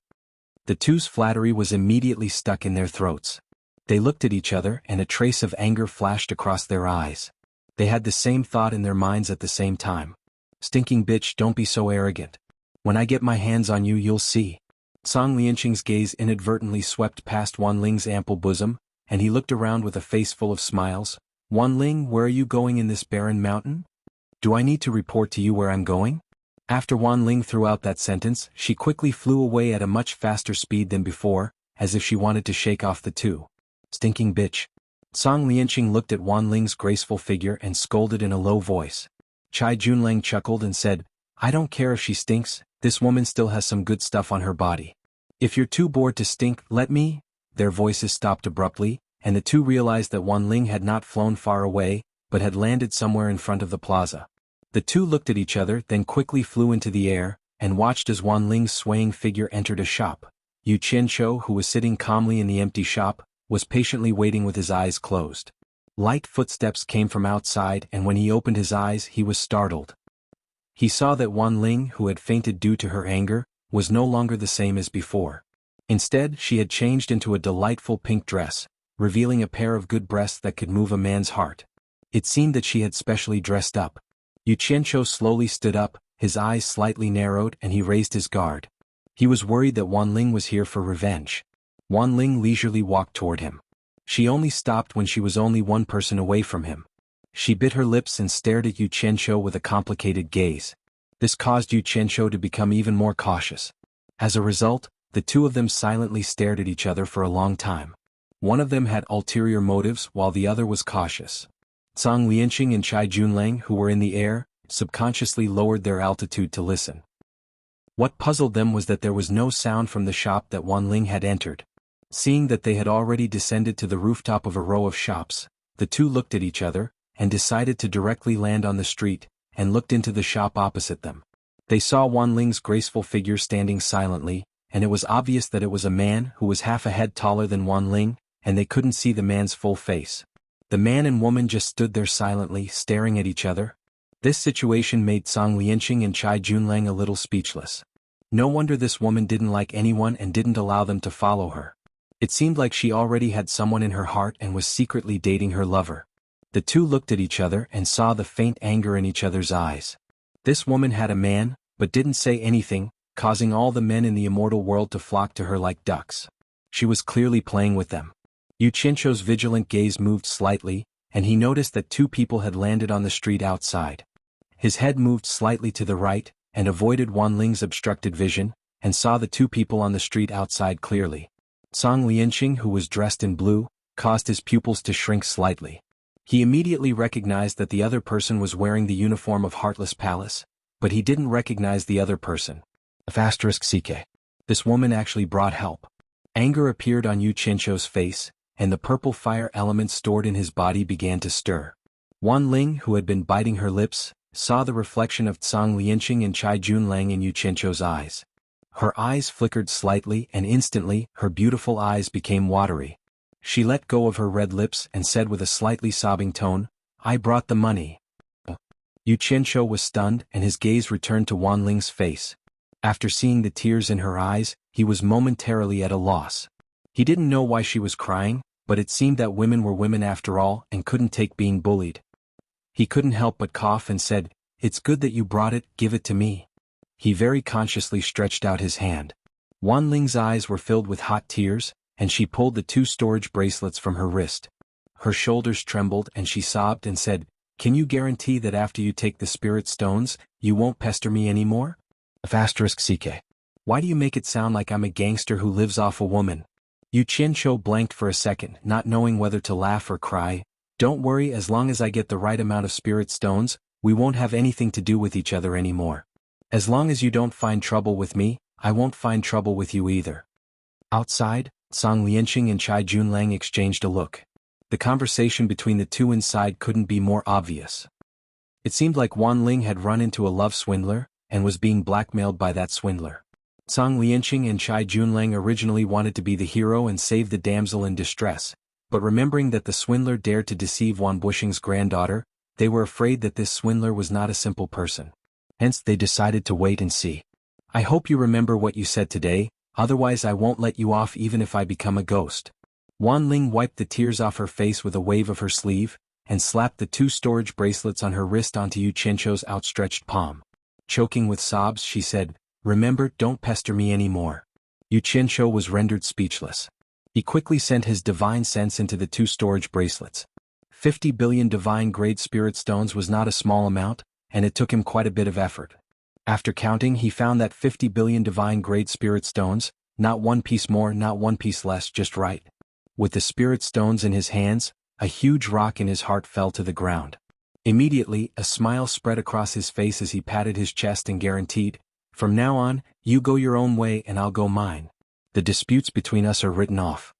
The two's flattery was immediately stuck in their throats. They looked at each other and a trace of anger flashed across their eyes. They had the same thought in their minds at the same time. "Stinking bitch, don't be so arrogant. When I get my hands on you, you'll see." Song Lianqing's gaze inadvertently swept past Wan Ling's ample bosom, and he looked around with a face full of smiles. "Wan Ling, where are you going in this barren mountain? Do I need to report to you where I'm going?" After Wan Ling threw out that sentence, she quickly flew away at a much faster speed than before, as if she wanted to shake off the two. "Stinking bitch." Song Lianqing looked at Wan Ling's graceful figure and scolded in a low voice. Chai Junlang chuckled and said, "I don't care if she stinks, this woman still has some good stuff on her body. If you're too bored to stink, let me." Their voices stopped abruptly, and the two realized that Wan Ling had not flown far away, but had landed somewhere in front of the plaza. The two looked at each other, then quickly flew into the air, and watched as Wan Ling's swaying figure entered a shop. Yu Qianqiu, who was sitting calmly in the empty shop, was patiently waiting with his eyes closed. Light footsteps came from outside, and when he opened his eyes, he was startled. He saw that Wan Ling, who had fainted due to her anger, was no longer the same as before. Instead, she had changed into a delightful pink dress, revealing a pair of good breasts that could move a man's heart. It seemed that she had specially dressed up. Yu Qianqiu slowly stood up, his eyes slightly narrowed, and he raised his guard. He was worried that Wan Ling was here for revenge. Wan Ling leisurely walked toward him. She only stopped when she was only one person away from him. She bit her lips and stared at Yu Qianqiu with a complicated gaze. This caused Yu Qianqiu to become even more cautious. As a result, the two of them silently stared at each other for a long time. One of them had ulterior motives while the other was cautious. Zhang Lianqing and Chai Junlang, who were in the air, subconsciously lowered their altitude to listen. What puzzled them was that there was no sound from the shop that Wan Ling had entered. Seeing that they had already descended to the rooftop of a row of shops, the two looked at each other, and decided to directly land on the street, and looked into the shop opposite them. They saw Wan Ling's graceful figure standing silently, and it was obvious that it was a man who was half a head taller than Wan Ling, and they couldn't see the man's full face. The man and woman just stood there silently, staring at each other. This situation made Zhang Lianqing and Chai Junlang a little speechless. No wonder this woman didn't like anyone and didn't allow them to follow her. It seemed like she already had someone in her heart and was secretly dating her lover. The two looked at each other and saw the faint anger in each other's eyes. This woman had a man, but didn't say anything, causing all the men in the immortal world to flock to her like ducks. She was clearly playing with them. Yu Qianqiu's vigilant gaze moved slightly, and he noticed that two people had landed on the street outside. His head moved slightly to the right, and avoided Wan Ling's obstructed vision, and saw the two people on the street outside clearly. Zhang Lianqing, who was dressed in blue, caused his pupils to shrink slightly. He immediately recognized that the other person was wearing the uniform of Heartless Palace, but he didn't recognize the other person. *CK. This woman actually brought help. Anger appeared on Yu Qianqiu's face, and the purple fire element stored in his body began to stir. Wan Ling, who had been biting her lips, saw the reflection of Zhang Lianqing and Chai Junlang in Yu Qianqiu's eyes. Her eyes flickered slightly and instantly her beautiful eyes became watery. She let go of her red lips and said with a slightly sobbing tone, "I brought the money." Yu Qianqiu was stunned and his gaze returned to Wan Ling's face. After seeing the tears in her eyes, he was momentarily at a loss. He didn't know why she was crying, but it seemed that women were women after all and couldn't take being bullied. He couldn't help but cough and said, "It's good that you brought it, give it to me." He very consciously stretched out his hand. Wan Ling's eyes were filled with hot tears, and she pulled the two storage bracelets from her wrist. Her shoulders trembled and she sobbed and said, "Can you guarantee that after you take the spirit stones, you won't pester me anymore?" *CK. Why do you make it sound like I'm a gangster who lives off a woman? Yu Qianqiu blanked for a second, not knowing whether to laugh or cry. "Don't worry, as long as I get the right amount of spirit stones, we won't have anything to do with each other anymore. As long as you don't find trouble with me, I won't find trouble with you either." Outside, Zhang Lianqing and Chai Junlang exchanged a look. The conversation between the two inside couldn't be more obvious. It seemed like Wan Ling had run into a love swindler, and was being blackmailed by that swindler. Zhang Lianqing and Chai Junlang originally wanted to be the hero and save the damsel in distress, but remembering that the swindler dared to deceive Wan Bushing's granddaughter, they were afraid that this swindler was not a simple person. Hence they decided to wait and see. "I hope you remember what you said today, otherwise I won't let you off even if I become a ghost." Wan Ling wiped the tears off her face with a wave of her sleeve, and slapped the two storage bracelets on her wrist onto Yu Qianqiu's outstretched palm. Choking with sobs, she said, "Remember, don't pester me anymore." Yu Qianqiu was rendered speechless. He quickly sent his divine sense into the two storage bracelets. 50 billion divine-grade spirit stones was not a small amount, and it took him quite a bit of effort. After counting, he found that 50 billion divine-grade spirit stones, not one piece more, not one piece less, just right. With the spirit stones in his hands, a huge rock in his heart fell to the ground. Immediately, a smile spread across his face as he patted his chest and guaranteed, "From now on, you go your own way and I'll go mine. The disputes between us are written off.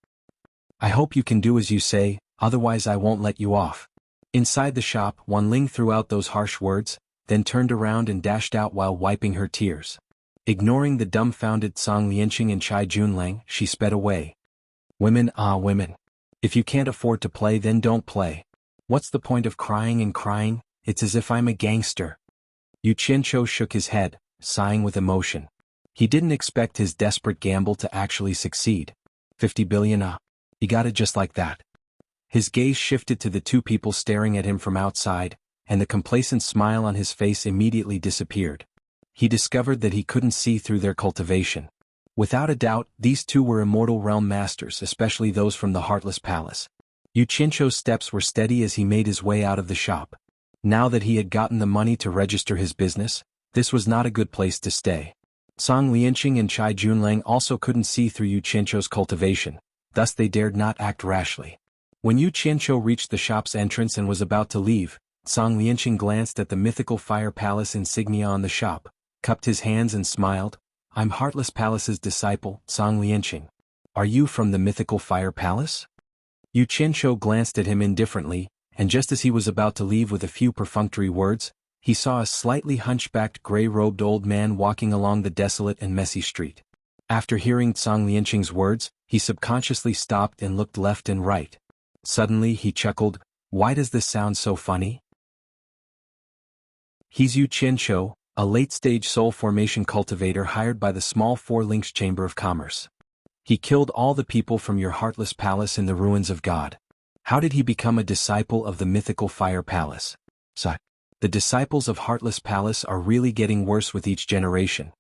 I hope you can do as you say, otherwise I won't let you off." Inside the shop, Wan Ling threw out those harsh words, then turned around and dashed out while wiping her tears. Ignoring the dumbfounded Zhang Lianqing and Chai Junlang, she sped away. Women, ah women. If you can't afford to play, then don't play. What's the point of crying and crying? It's as if I'm a gangster. Yu Qianqiu shook his head, sighing with emotion. He didn't expect his desperate gamble to actually succeed. 50 billion, ah. He got it just like that. His gaze shifted to the two people staring at him from outside, and the complacent smile on his face immediately disappeared. He discovered that he couldn't see through their cultivation. Without a doubt, these two were immortal realm masters, especially those from the Heartless Palace. Yu Qianzhou's steps were steady as he made his way out of the shop. Now that he had gotten the money to register his business, this was not a good place to stay. Song Lianqing and Chai Junlang also couldn't see through Yu Qianzhou's cultivation, thus they dared not act rashly. When Yu Qianzhou reached the shop's entrance and was about to leave, Song Lianqing glanced at the mythical Fire Palace insignia on the shop, cupped his hands and smiled. I'm Heartless Palace's disciple, Song Lianqing. Are you from the mythical Fire Palace? Yu Qianzhou glanced at him indifferently, and just as he was about to leave with a few perfunctory words, he saw a slightly hunchbacked gray-robed old man walking along the desolate and messy street. After hearing Song Lianqing's words, he subconsciously stopped and looked left and right. Suddenly he chuckled, why does this sound so funny? He's Yu Qianzhou, a late-stage soul formation cultivator hired by the small Four Links Chamber of Commerce. He killed all the people from your Heartless Palace in the ruins of God. How did he become a disciple of the mythical Fire Palace? The disciples of Heartless Palace are really getting worse with each generation.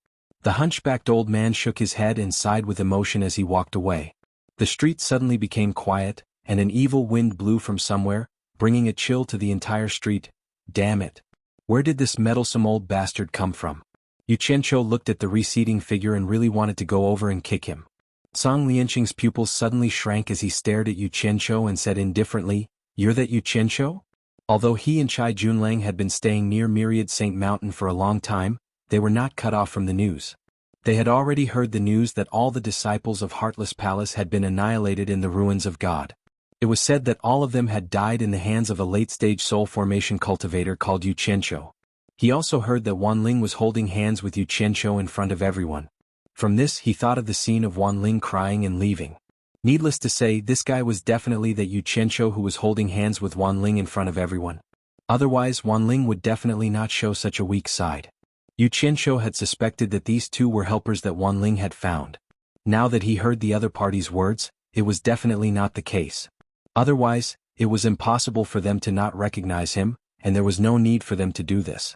The hunchbacked old man shook his head and sighed with emotion as he walked away. The street suddenly became quiet, and an evil wind blew from somewhere, bringing a chill to the entire street. Damn it! Where did this meddlesome old bastard come from? Yu Qianzhou looked at the receding figure and really wanted to go over and kick him. Song Lianqing's pupils suddenly shrank as he stared at Yu Qianzhou and said indifferently, You're that Yu Qianzhou? Although he and Chai Junlang had been staying near Myriad Saint Mountain for a long time, they were not cut off from the news. They had already heard the news that all the disciples of Heartless Palace had been annihilated in the ruins of God. It was said that all of them had died in the hands of a late-stage soul formation cultivator called Yu Qianzhou. He also heard that Wanling was holding hands with Yu Qianzhou in front of everyone. From this he thought of the scene of Wanling crying and leaving. Needless to say, this guy was definitely that Yu Qianzhou who was holding hands with Wanling in front of everyone. Otherwise Wanling would definitely not show such a weak side. Yu Qianzhou had suspected that these two were helpers that Wanling had found. Now that he heard the other party's words, it was definitely not the case. Otherwise, it was impossible for them to not recognize him, and there was no need for them to do this.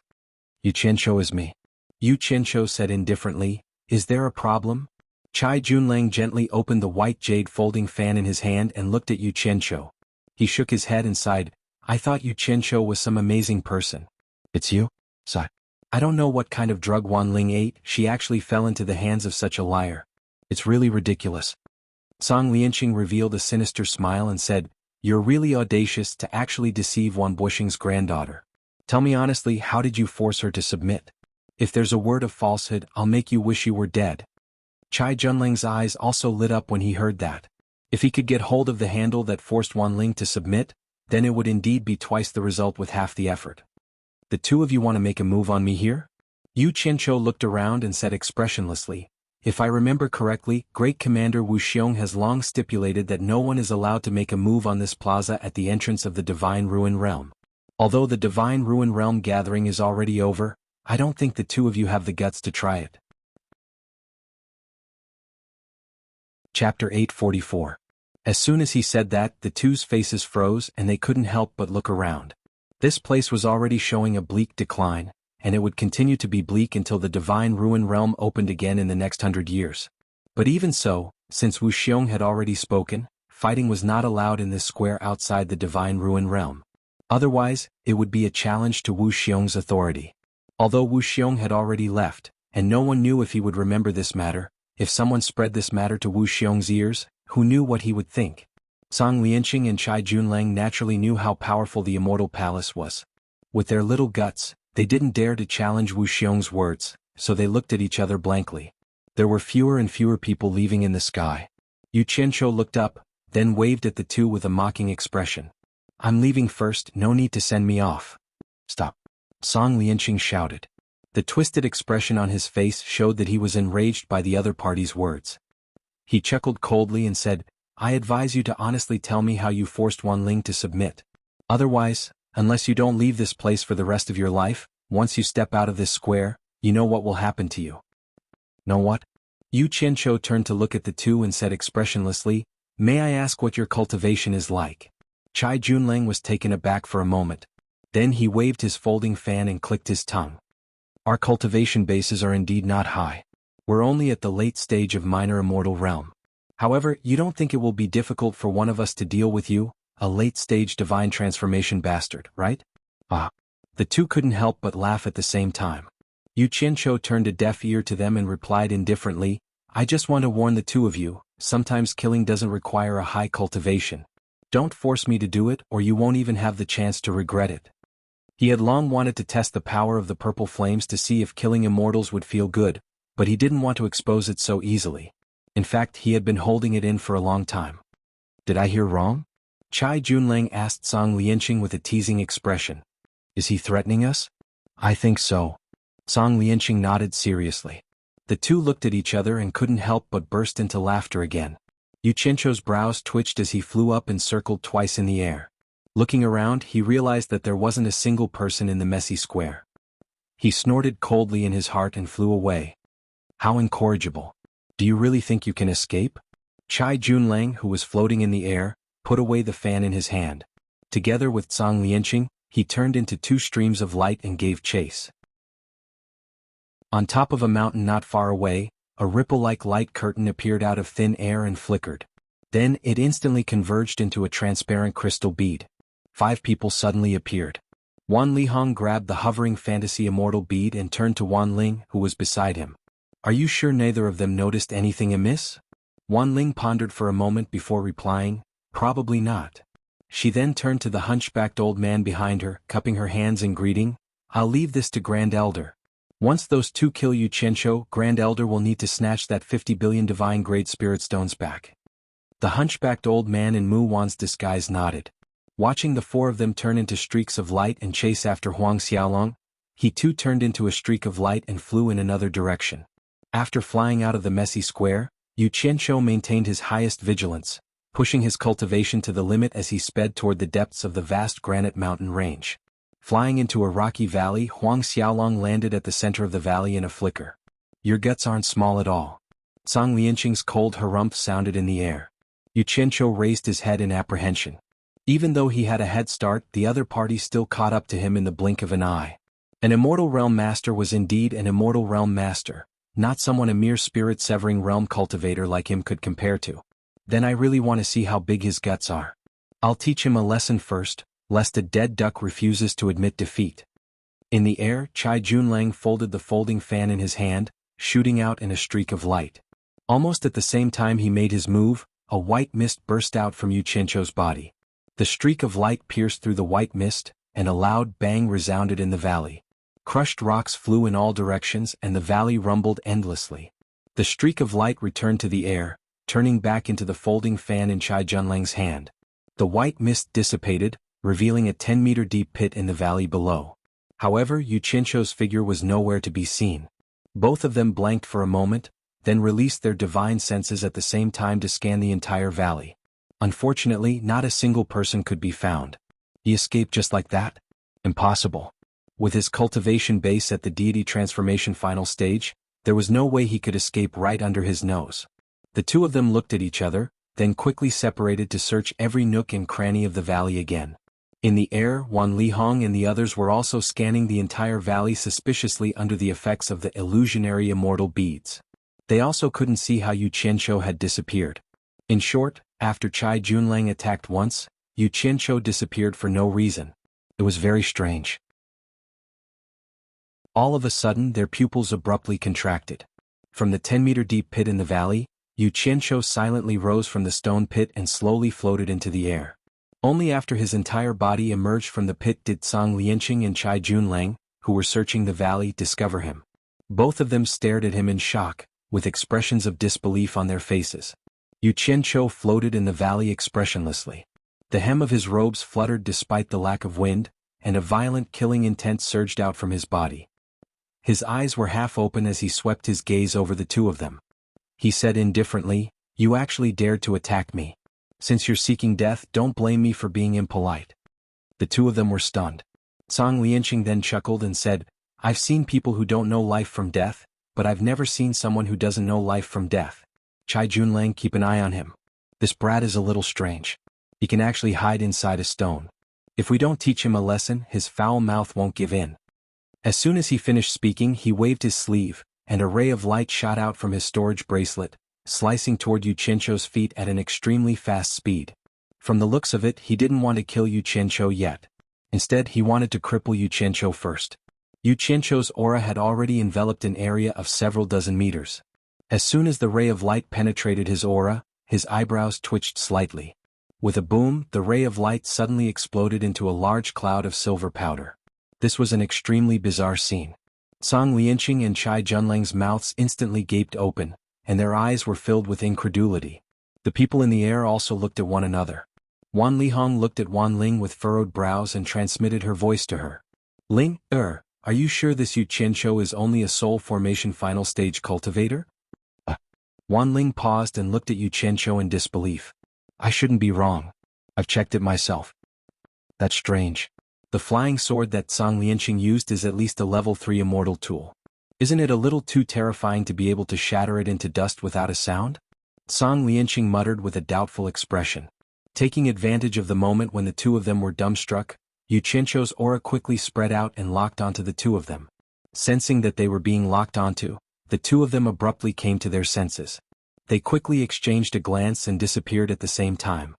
Yu Qianzhou is me. Yu Qianzhou said indifferently, Is there a problem? Chai Junlang gently opened the white jade folding fan in his hand and looked at Yu Qianzhou. He shook his head and sighed, I thought Yu Qianzhou was some amazing person. It's you? Sigh. I don't know what kind of drug Wanling ate, she actually fell into the hands of such a liar. It's really ridiculous. Song Lianqing revealed a sinister smile and said, You're really audacious to actually deceive Wan Bushing's granddaughter. Tell me honestly, how did you force her to submit? If there's a word of falsehood, I'll make you wish you were dead. Chai Junlang's eyes also lit up when he heard that. If he could get hold of the handle that forced Wanling to submit, then it would indeed be twice the result with half the effort. The two of you want to make a move on me here? Yu Qianzhou looked around and said expressionlessly, If I remember correctly, Great Commander Wuxiong has long stipulated that no one is allowed to make a move on this plaza at the entrance of the Divine Ruin Realm. Although the Divine Ruin Realm gathering is already over, I don't think the two of you have the guts to try it. Chapter 844. As soon as he said that, the two's faces froze and they couldn't help but look around. This place was already showing a bleak decline, and it would continue to be bleak until the Divine Ruin Realm opened again in the next 100 years. But even so, since Wuxiong had already spoken, fighting was not allowed in this square outside the Divine Ruin Realm. Otherwise, it would be a challenge to Wuxiong's authority. Although Wuxiong had already left, and no one knew if he would remember this matter, if someone spread this matter to Wuxiong's ears, who knew what he would think? Song Lianqing and Chai Junlang naturally knew how powerful the Immortal Palace was. With their little guts, they didn't dare to challenge Wuxiong's words, so they looked at each other blankly. There were fewer and fewer people leaving in the sky. Yu Qianzhou looked up, then waved at the two with a mocking expression. I'm leaving first, no need to send me off. Stop. Song Lianqing shouted. The twisted expression on his face showed that he was enraged by the other party's words. He chuckled coldly and said, I advise you to honestly tell me how you forced Wanling to submit. Otherwise, unless you don't leave this place for the rest of your life, once you step out of this square, you know what will happen to you. Know what? Yu Qianzhou turned to look at the two and said expressionlessly, May I ask what your cultivation is like? Chai Junlang was taken aback for a moment. Then he waved his folding fan and clicked his tongue. Our cultivation bases are indeed not high. We're only at the late stage of minor immortal realm. However, you don't think it will be difficult for one of us to deal with you, a late-stage divine transformation bastard, right? Ah. The two couldn't help but laugh at the same time. Yu Qianqiu turned a deaf ear to them and replied indifferently, I just want to warn the two of you, sometimes killing doesn't require a high cultivation. Don't force me to do it or you won't even have the chance to regret it. He had long wanted to test the power of the purple flames to see if killing immortals would feel good, but he didn't want to expose it so easily. In fact, he had been holding it in for a long time. Did I hear wrong? Chai Junlang asked Song Lianqing with a teasing expression. Is he threatening us? I think so. Song Lianqing nodded seriously. The two looked at each other and couldn't help but burst into laughter again. Yu Qianqiu's brows twitched as he flew up and circled twice in the air. Looking around, he realized that there wasn't a single person in the messy square. He snorted coldly in his heart and flew away. How incorrigible. Do you really think you can escape? Chai Junlang, who was floating in the air, put away the fan in his hand. Together with Song Lianqing, he turned into two streams of light and gave chase. On top of a mountain not far away, a ripple-like light curtain appeared out of thin air and flickered. Then it instantly converged into a transparent crystal bead. 5 people suddenly appeared. Wan Lihong grabbed the hovering fantasy immortal bead and turned to Wan Ling, who was beside him. Are you sure neither of them noticed anything amiss? Wan Ling pondered for a moment before replying, probably not. She then turned to the hunchbacked old man behind her, cupping her hands in greeting. I'll leave this to Grand Elder. Once those two kill Yu Qianqiu, Grand Elder will need to snatch that 50 billion divine grade spirit stones back. The hunchbacked old man in Mu Wan's disguise nodded. Watching the 4 of them turn into streaks of light and chase after Huang Xiaolong, he too turned into a streak of light and flew in another direction. After flying out of the messy square, Yu Qianqiu maintained his highest vigilance, pushing his cultivation to the limit as he sped toward the depths of the vast granite mountain range. Flying into a rocky valley, Huang Xiaolong landed at the center of the valley in a flicker. Your guts aren't small at all. Song Lianqing's cold harumph sounded in the air. Yu Qianqiu raised his head in apprehension. Even though he had a head start, the other party still caught up to him in the blink of an eye. An Immortal Realm Master was indeed an Immortal Realm Master, not someone a mere spirit-severing realm cultivator like him could compare to. Then I really want to see how big his guts are. I'll teach him a lesson first, lest a dead duck refuses to admit defeat. In the air, Chai Junlang folded the folding fan in his hand, shooting out in a streak of light. Almost at the same time he made his move, a white mist burst out from Yu Qianqiu's body. The streak of light pierced through the white mist, and a loud bang resounded in the valley. Crushed rocks flew in all directions and the valley rumbled endlessly. The streak of light returned to the air, turning back into the folding fan in Chai Junlang's hand. The white mist dissipated, revealing a 10-meter deep pit in the valley below. However, Yu Qianqiu's figure was nowhere to be seen. Both of them blanked for a moment, then released their divine senses at the same time to scan the entire valley. Unfortunately, not a single person could be found. He escaped just like that? Impossible. With his cultivation base at the deity transformation final stage, there was no way he could escape right under his nose. The two of them looked at each other, then quickly separated to search every nook and cranny of the valley again. In the air, Wan Lihong and the others were also scanning the entire valley suspiciously under the effects of the illusionary immortal beads. They also couldn't see how Yu Qianqiu had disappeared. In short, after Chai Junlang attacked once, Yu Qianqiu disappeared for no reason. It was very strange. All of a sudden their pupils abruptly contracted. From the 10-meter deep pit in the valley, Yu Qianqiu silently rose from the stone pit and slowly floated into the air. Only after his entire body emerged from the pit did Song Lianqing and Chai Junlang, who were searching the valley, discover him. Both of them stared at him in shock, with expressions of disbelief on their faces. Yu Qianqiu floated in the valley expressionlessly. The hem of his robes fluttered despite the lack of wind, and a violent killing intent surged out from his body. His eyes were half open as he swept his gaze over the two of them. He said indifferently, "You actually dared to attack me. Since you're seeking death, don't blame me for being impolite." The two of them were stunned. Song Lianqing then chuckled and said, "I've seen people who don't know life from death, but I've never seen someone who doesn't know life from death. Chai Junlang, keep an eye on him. This brat is a little strange. He can actually hide inside a stone. If we don't teach him a lesson, his foul mouth won't give in." As soon as he finished speaking, he waved his sleeve, and a ray of light shot out from his storage bracelet, slicing toward Yu Qianqiu's feet at an extremely fast speed. From the looks of it, he didn't want to kill Yu Qianqiu yet. Instead, he wanted to cripple Yu Qianqiu first. Yu Qianqiu's aura had already enveloped an area of several dozen meters. As soon as the ray of light penetrated his aura, his eyebrows twitched slightly. With a boom, the ray of light suddenly exploded into a large cloud of silver powder. This was an extremely bizarre scene. Song Lianqing and Chai Junlang's mouths instantly gaped open, and their eyes were filled with incredulity. The people in the air also looked at one another. Wan Lihong looked at Wan Ling with furrowed brows and transmitted her voice to her. Ling, are you sure this Yu Qianqiu is only a soul formation final stage cultivator? Wan Ling paused and looked at Yu Qianqiu in disbelief. I shouldn't be wrong. I've checked it myself. That's strange. The flying sword that Song Lianqing used is at least a level 3 immortal tool. Isn't it a little too terrifying to be able to shatter it into dust without a sound? Song Lianqing muttered with a doubtful expression. Taking advantage of the moment when the two of them were dumbstruck, Yu Qianqiu's aura quickly spread out and locked onto the two of them. Sensing that they were being locked onto, the two of them abruptly came to their senses. They quickly exchanged a glance and disappeared at the same time.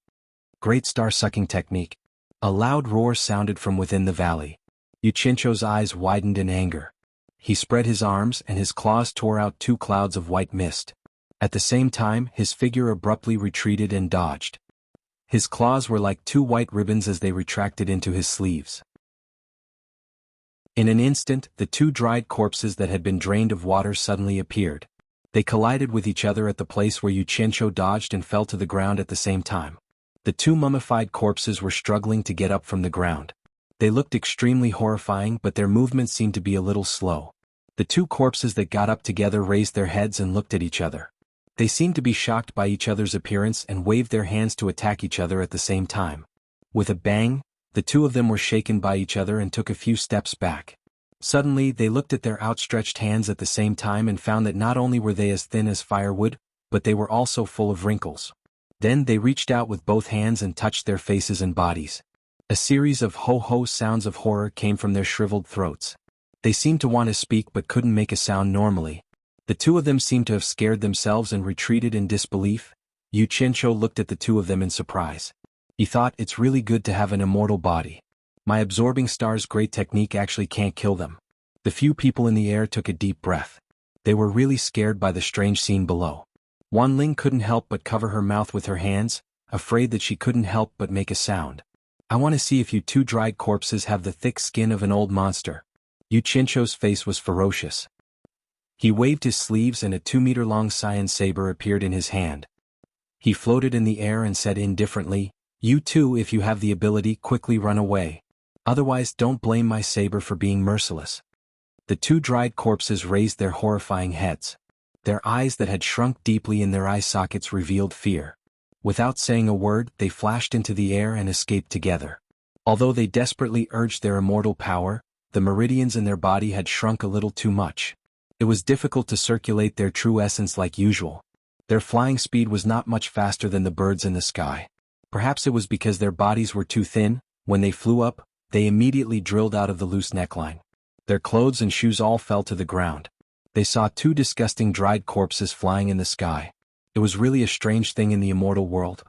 Great star-sucking technique. A loud roar sounded from within the valley. Yu Qianqiu's eyes widened in anger. He spread his arms and his claws tore out 2 clouds of white mist. At the same time, his figure abruptly retreated and dodged. His claws were like 2 white ribbons as they retracted into his sleeves. In an instant, the 2 dried corpses that had been drained of water suddenly appeared. They collided with each other at the place where Yu Qianqiu dodged and fell to the ground at the same time. The 2 mummified corpses were struggling to get up from the ground. They looked extremely horrifying, but their movements seemed to be a little slow. The 2 corpses that got up together raised their heads and looked at each other. They seemed to be shocked by each other's appearance and waved their hands to attack each other at the same time. With a bang, the 2 of them were shaken by each other and took a few steps back. Suddenly, they looked at their outstretched hands at the same time and found that not only were they as thin as firewood, but they were also full of wrinkles. Then they reached out with both hands and touched their faces and bodies. A series of ho-ho sounds of horror came from their shriveled throats. They seemed to want to speak but couldn't make a sound normally. The 2 of them seemed to have scared themselves and retreated in disbelief. Yu Qianqiu looked at the 2 of them in surprise. He thought, it's really good to have an immortal body. My absorbing star's great technique actually can't kill them. The few people in the air took a deep breath. They were really scared by the strange scene below. Wan Ling couldn't help but cover her mouth with her hands, afraid that she couldn't help but make a sound. I want to see if you 2 dried corpses have the thick skin of an old monster. Yu Qianqiu's face was ferocious. He waved his sleeves and a 2-meter-long cyan saber appeared in his hand. He floated in the air and said indifferently, You 2, if you have the ability, quickly run away. Otherwise, don't blame my saber for being merciless. The 2 dried corpses raised their horrifying heads. Their eyes that had shrunk deeply in their eye sockets revealed fear. Without saying a word, they flashed into the air and escaped together. Although they desperately urged their immortal power, the meridians in their body had shrunk a little too much. It was difficult to circulate their true essence like usual. Their flying speed was not much faster than the birds in the sky. Perhaps it was because their bodies were too thin. When they flew up, they immediately drilled out of the loose neckline. Their clothes and shoes all fell to the ground. They saw 2 disgusting dried corpses flying in the sky. It was really a strange thing in the immortal world.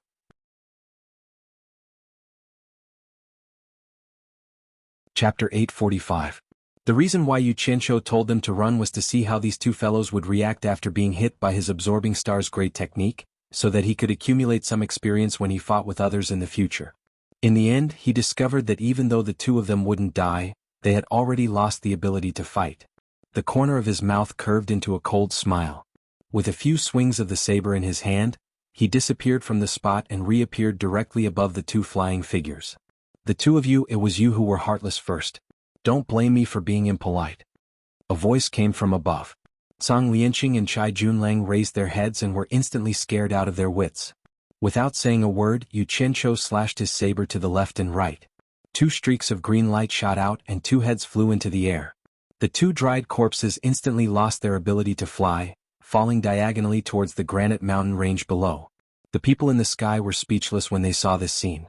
Chapter 845. The reason why Yu Qianqiu told them to run was to see how these 2 fellows would react after being hit by his absorbing star's great technique, so that he could accumulate some experience when he fought with others in the future. In the end, he discovered that even though the 2 of them wouldn't die, they had already lost the ability to fight. The corner of his mouth curved into a cold smile. With a few swings of the saber in his hand, he disappeared from the spot and reappeared directly above the 2 flying figures. The 2 of you, it was you who were heartless first. Don't blame me for being impolite. A voice came from above. Song Lianqing and Chai Junlang raised their heads and were instantly scared out of their wits. Without saying a word, Yu Qianqiu slashed his saber to the left and right. 2 streaks of green light shot out and 2 heads flew into the air. The 2 dried corpses instantly lost their ability to fly, falling diagonally towards the granite mountain range below. The people in the sky were speechless when they saw this scene.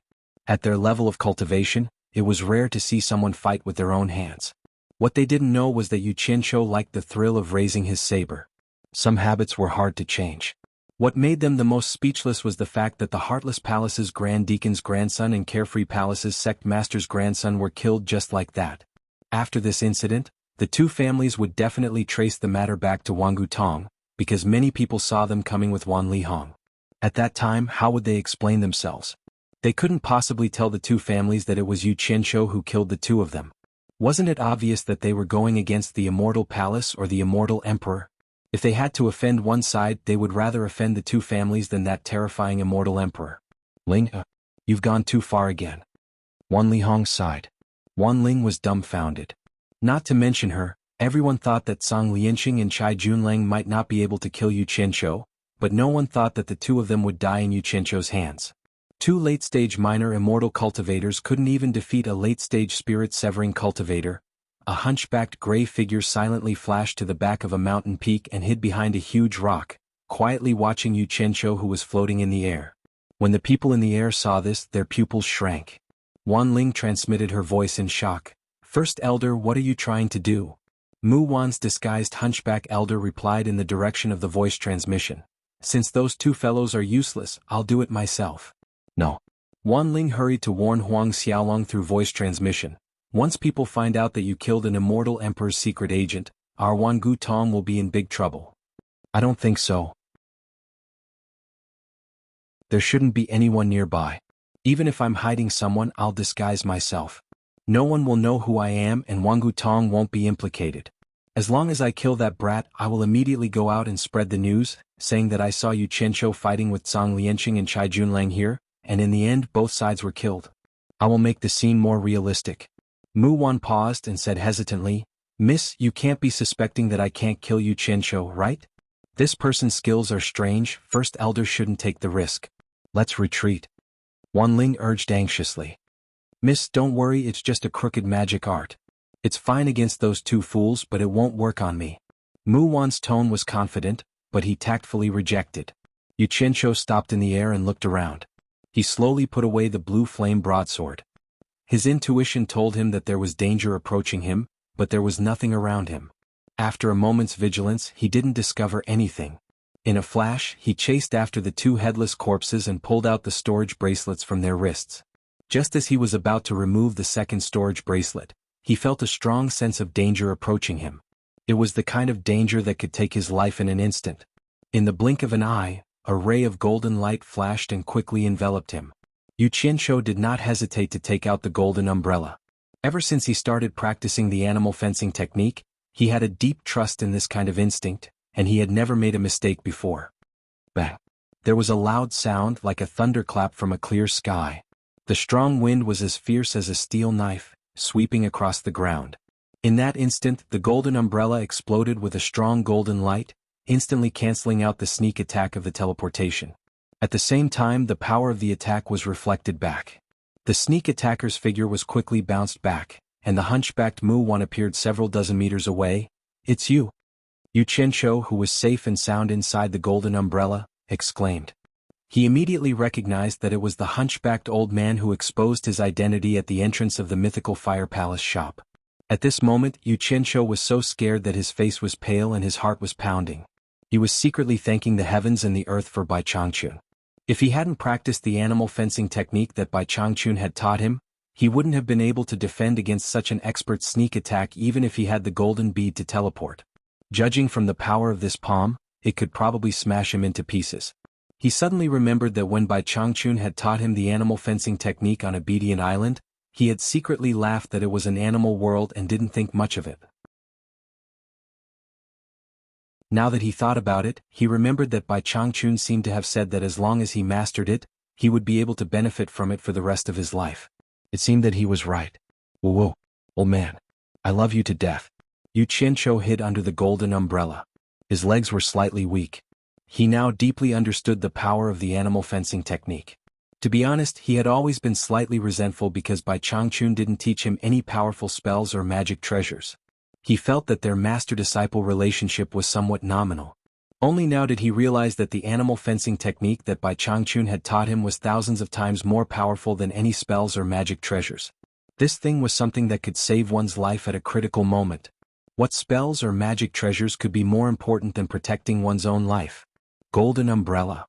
At their level of cultivation, it was rare to see someone fight with their own hands. What they didn't know was that Yu Qianqiu liked the thrill of raising his saber. Some habits were hard to change. What made them the most speechless was the fact that the Heartless Palace's Grand Deacon's grandson and Carefree Palace's Sect Master's grandson were killed just like that. After this incident, the two families would definitely trace the matter back to Wangu Tong, because many people saw them coming with Wan Li Hong. At that time, how would they explain themselves? They couldn't possibly tell the two families that it was Yu Qianshou who killed the two of them. Wasn't it obvious that they were going against the Immortal Palace or the Immortal Emperor? If they had to offend one side, they would rather offend the two families than that terrifying Immortal Emperor. Ling, you've gone too far again. Wan Li Hong sighed. Wan Ling was dumbfounded. Not to mention her, everyone thought that Song Lianqing and Chai Junlang might not be able to kill Yu Qianshou, but no one thought that the two of them would die in Yu Qianshou's hands. Two late-stage minor immortal cultivators couldn't even defeat a late-stage spirit-severing cultivator. A hunchbacked gray figure silently flashed to the back of a mountain peak and hid behind a huge rock, quietly watching Yu Qianshou who was floating in the air. When the people in the air saw this, their pupils shrank. Wan Ling transmitted her voice in shock. First Elder, what are you trying to do? Mu Wan's disguised hunchback elder replied in the direction of the voice transmission. Since those two fellows are useless, I'll do it myself. No. Wan Ling hurried to warn Huang Xiaolong through voice transmission. Once people find out that you killed an immortal emperor's secret agent, our Wangu Tong will be in big trouble. I don't think so. There shouldn't be anyone nearby. Even if I'm hiding someone, I'll disguise myself. No one will know who I am and Wangu Tong won't be implicated. As long as I kill that brat, I will immediately go out and spread the news, saying that I saw Yu Qianshou fighting with Song Lianqing and Chai Junlang here, and in the end both sides were killed. I will make the scene more realistic. Mu Wan paused and said hesitantly, Miss, you can't be suspecting that I can't kill Yu Qianshou, right? This person's skills are strange, First Elder shouldn't take the risk. Let's retreat. Wan Ling urged anxiously. Miss, don't worry, it's just a crooked magic art. It's fine against those two fools, but it won't work on me. Mu Wan's tone was confident, but he tactfully rejected. Yu Qianshou stopped in the air and looked around. He slowly put away the blue flame broadsword. His intuition told him that there was danger approaching him, but there was nothing around him. After a moment's vigilance, he didn't discover anything. In a flash, he chased after the two headless corpses and pulled out the storage bracelets from their wrists. Just as he was about to remove the second storage bracelet, he felt a strong sense of danger approaching him. It was the kind of danger that could take his life in an instant. In the blink of an eye, a ray of golden light flashed and quickly enveloped him. Yu Qianshou did not hesitate to take out the golden umbrella. Ever since he started practicing the animal fencing technique, he had a deep trust in this kind of instinct, and he had never made a mistake before. Bang! There was a loud sound like a thunderclap from a clear sky. The strong wind was as fierce as a steel knife, sweeping across the ground. In that instant, the golden umbrella exploded with a strong golden light, instantly canceling out the sneak attack of the teleportation. At the same time, the power of the attack was reflected back. The sneak attacker's figure was quickly bounced back, and the hunchbacked Mu Wan appeared several dozen meters away. It's you! Yu Qianshou, who was safe and sound inside the golden umbrella, exclaimed. He immediately recognized that it was the hunchbacked old man who exposed his identity at the entrance of the mythical Fire Palace shop. At this moment, Yu Qianshou was so scared that his face was pale and his heart was pounding. He was secretly thanking the heavens and the earth for Bai Changchun. If he hadn't practiced the animal fencing technique that Bai Changchun had taught him, he wouldn't have been able to defend against such an expert sneak attack even if he had the golden bead to teleport. Judging from the power of this palm, it could probably smash him into pieces. He suddenly remembered that when Bai Changchun had taught him the animal fencing technique on Obedient Island, he had secretly laughed that it was an animal world and didn't think much of it. Now that he thought about it, he remembered that Bai Changchun seemed to have said that as long as he mastered it, he would be able to benefit from it for the rest of his life. It seemed that he was right. Whoa, old man. I love you to death. Yu Qianshou hid under the golden umbrella. His legs were slightly weak. He now deeply understood the power of the animal fencing technique. To be honest, he had always been slightly resentful because Bai Changchun didn't teach him any powerful spells or magic treasures. He felt that their master-disciple relationship was somewhat nominal. Only now did he realize that the animal fencing technique that Bai Changchun had taught him was thousands of times more powerful than any spells or magic treasures. This thing was something that could save one's life at a critical moment. What spells or magic treasures could be more important than protecting one's own life? Golden umbrella.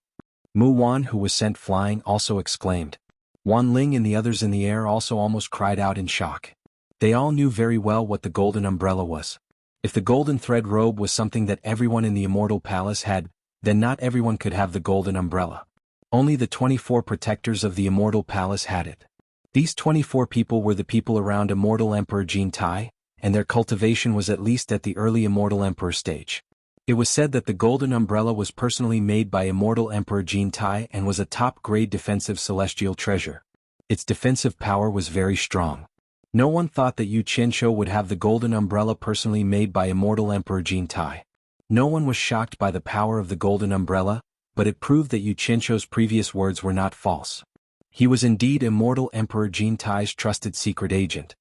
Mu Wan, who was sent flying, also exclaimed. Wan Ling and the others in the air also almost cried out in shock. They all knew very well what the golden umbrella was. If the golden thread robe was something that everyone in the Immortal Palace had, then not everyone could have the golden umbrella. Only the 24 protectors of the Immortal Palace had it. These 24 people were the people around Immortal Emperor Jin Tai, and their cultivation was at least at the early Immortal Emperor stage. It was said that the golden umbrella was personally made by Immortal Emperor Jin Tai and was a top-grade defensive celestial treasure. Its defensive power was very strong. No one thought that Yu Qianqiu would have the golden umbrella personally made by Immortal Emperor Jin Tai. No one was shocked by the power of the golden umbrella, but it proved that Yu Qianqiu's previous words were not false. He was indeed Immortal Emperor Jin Tai's trusted secret agent.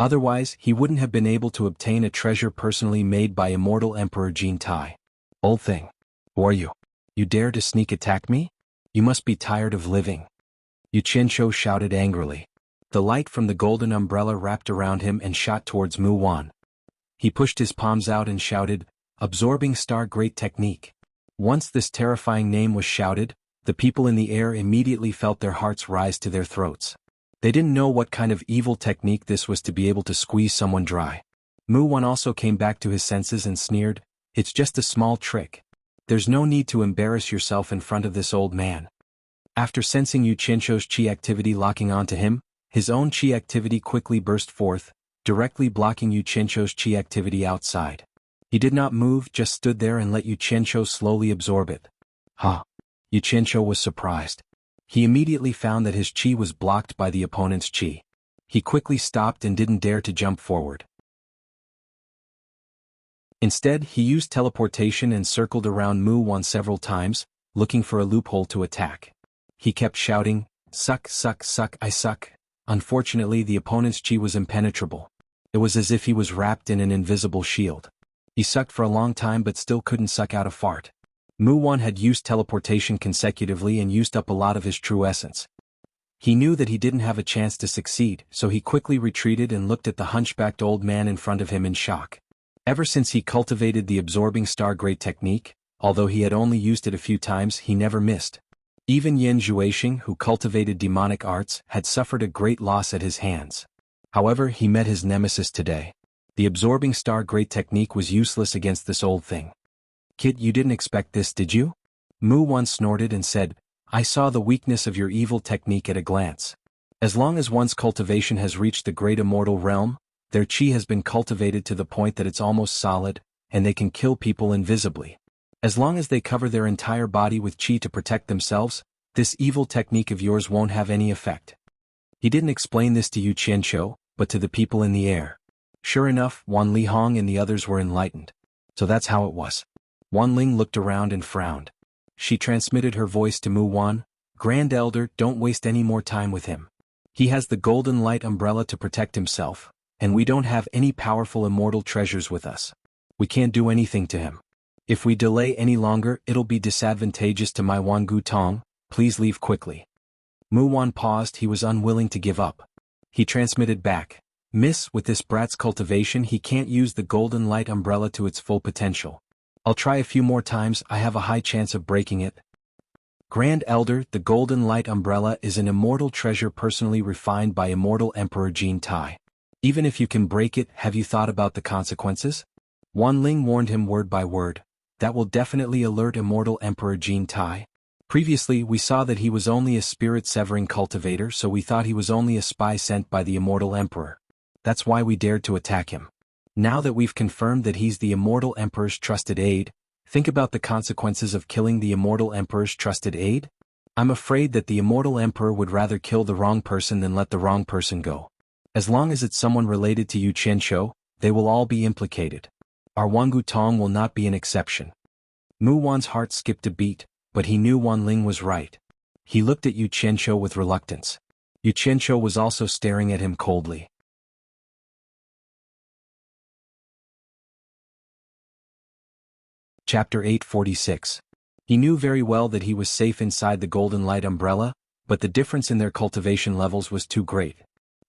Otherwise, he wouldn't have been able to obtain a treasure personally made by Immortal Emperor Jin Tai. Old thing. Who are you? You dare to sneak attack me? You must be tired of living. Yu Qianqiu shouted angrily. The light from the golden umbrella wrapped around him and shot towards Mu Wan. He pushed his palms out and shouted, Absorbing Star Great Technique. Once this terrifying name was shouted, the people in the air immediately felt their hearts rise to their throats. They didn't know what kind of evil technique this was to be able to squeeze someone dry. Mu Wan also came back to his senses and sneered, It's just a small trick. There's no need to embarrass yourself in front of this old man. After sensing Yu Qianqiu's qi activity locking onto him, his own qi activity quickly burst forth, directly blocking Yu Qianqiu's qi activity outside. He did not move, just stood there and let Yu Qianqiu slowly absorb it. Huh. Yu Qianqiu was surprised. He immediately found that his qi was blocked by the opponent's qi. He quickly stopped and didn't dare to jump forward. Instead, he used teleportation and circled around Mu Wan several times, looking for a loophole to attack. He kept shouting, Suck, suck, suck, I suck. Unfortunately, the opponent's qi was impenetrable. It was as if he was wrapped in an invisible shield. He sucked for a long time but still couldn't suck out a fart. Mu Wan had used teleportation consecutively and used up a lot of his true essence. He knew that he didn't have a chance to succeed, so he quickly retreated and looked at the hunchbacked old man in front of him in shock. Ever since he cultivated the Absorbing Star Great Technique, although he had only used it a few times, he never missed. Even Yan Zhuixing, who cultivated demonic arts, had suffered a great loss at his hands. However, he met his nemesis today. The Absorbing Star Great Technique was useless against this old thing. Kid, you didn't expect this, did you? Mu Wan snorted and said, I saw the weakness of your evil technique at a glance. As long as one's cultivation has reached the great immortal realm, their qi has been cultivated to the point that it's almost solid, and they can kill people invisibly. As long as they cover their entire body with qi to protect themselves, this evil technique of yours won't have any effect. He didn't explain this to Yu Qianqiu, but to the people in the air. Sure enough, Wan Lihong and the others were enlightened. So that's how it was. Wan Ling looked around and frowned. She transmitted her voice to Mu Wan, Grand Elder, don't waste any more time with him. He has the golden light umbrella to protect himself, and we don't have any powerful immortal treasures with us. We can't do anything to him. If we delay any longer, it'll be disadvantageous to my Wangu Tong. Please leave quickly. Mu Wan paused. He was unwilling to give up. He transmitted back, Miss, with this brat's cultivation he can't use the golden light umbrella to its full potential. I'll try a few more times, I have a high chance of breaking it. Grand Elder, the golden light umbrella is an immortal treasure personally refined by Immortal Emperor Jin Tai. Even if you can break it, have you thought about the consequences? Wan Ling warned him word by word. That will definitely alert Immortal Emperor Jin Tai. Previously we saw that he was only a spirit-severing cultivator, so we thought he was only a spy sent by the Immortal Emperor. That's why we dared to attack him. Now that we've confirmed that he's the Immortal Emperor's trusted aide, think about the consequences of killing the Immortal Emperor's trusted aide? I'm afraid that the Immortal Emperor would rather kill the wrong person than let the wrong person go. As long as it's someone related to Yu Qianqiu, they will all be implicated. Our Wangu Tong will not be an exception. Mu Wan's heart skipped a beat, but he knew Wan Ling was right. He looked at Yu Qianqiu with reluctance. Yu Qianqiu was also staring at him coldly. Chapter 846. He knew very well that he was safe inside the golden light umbrella, but the difference in their cultivation levels was too great.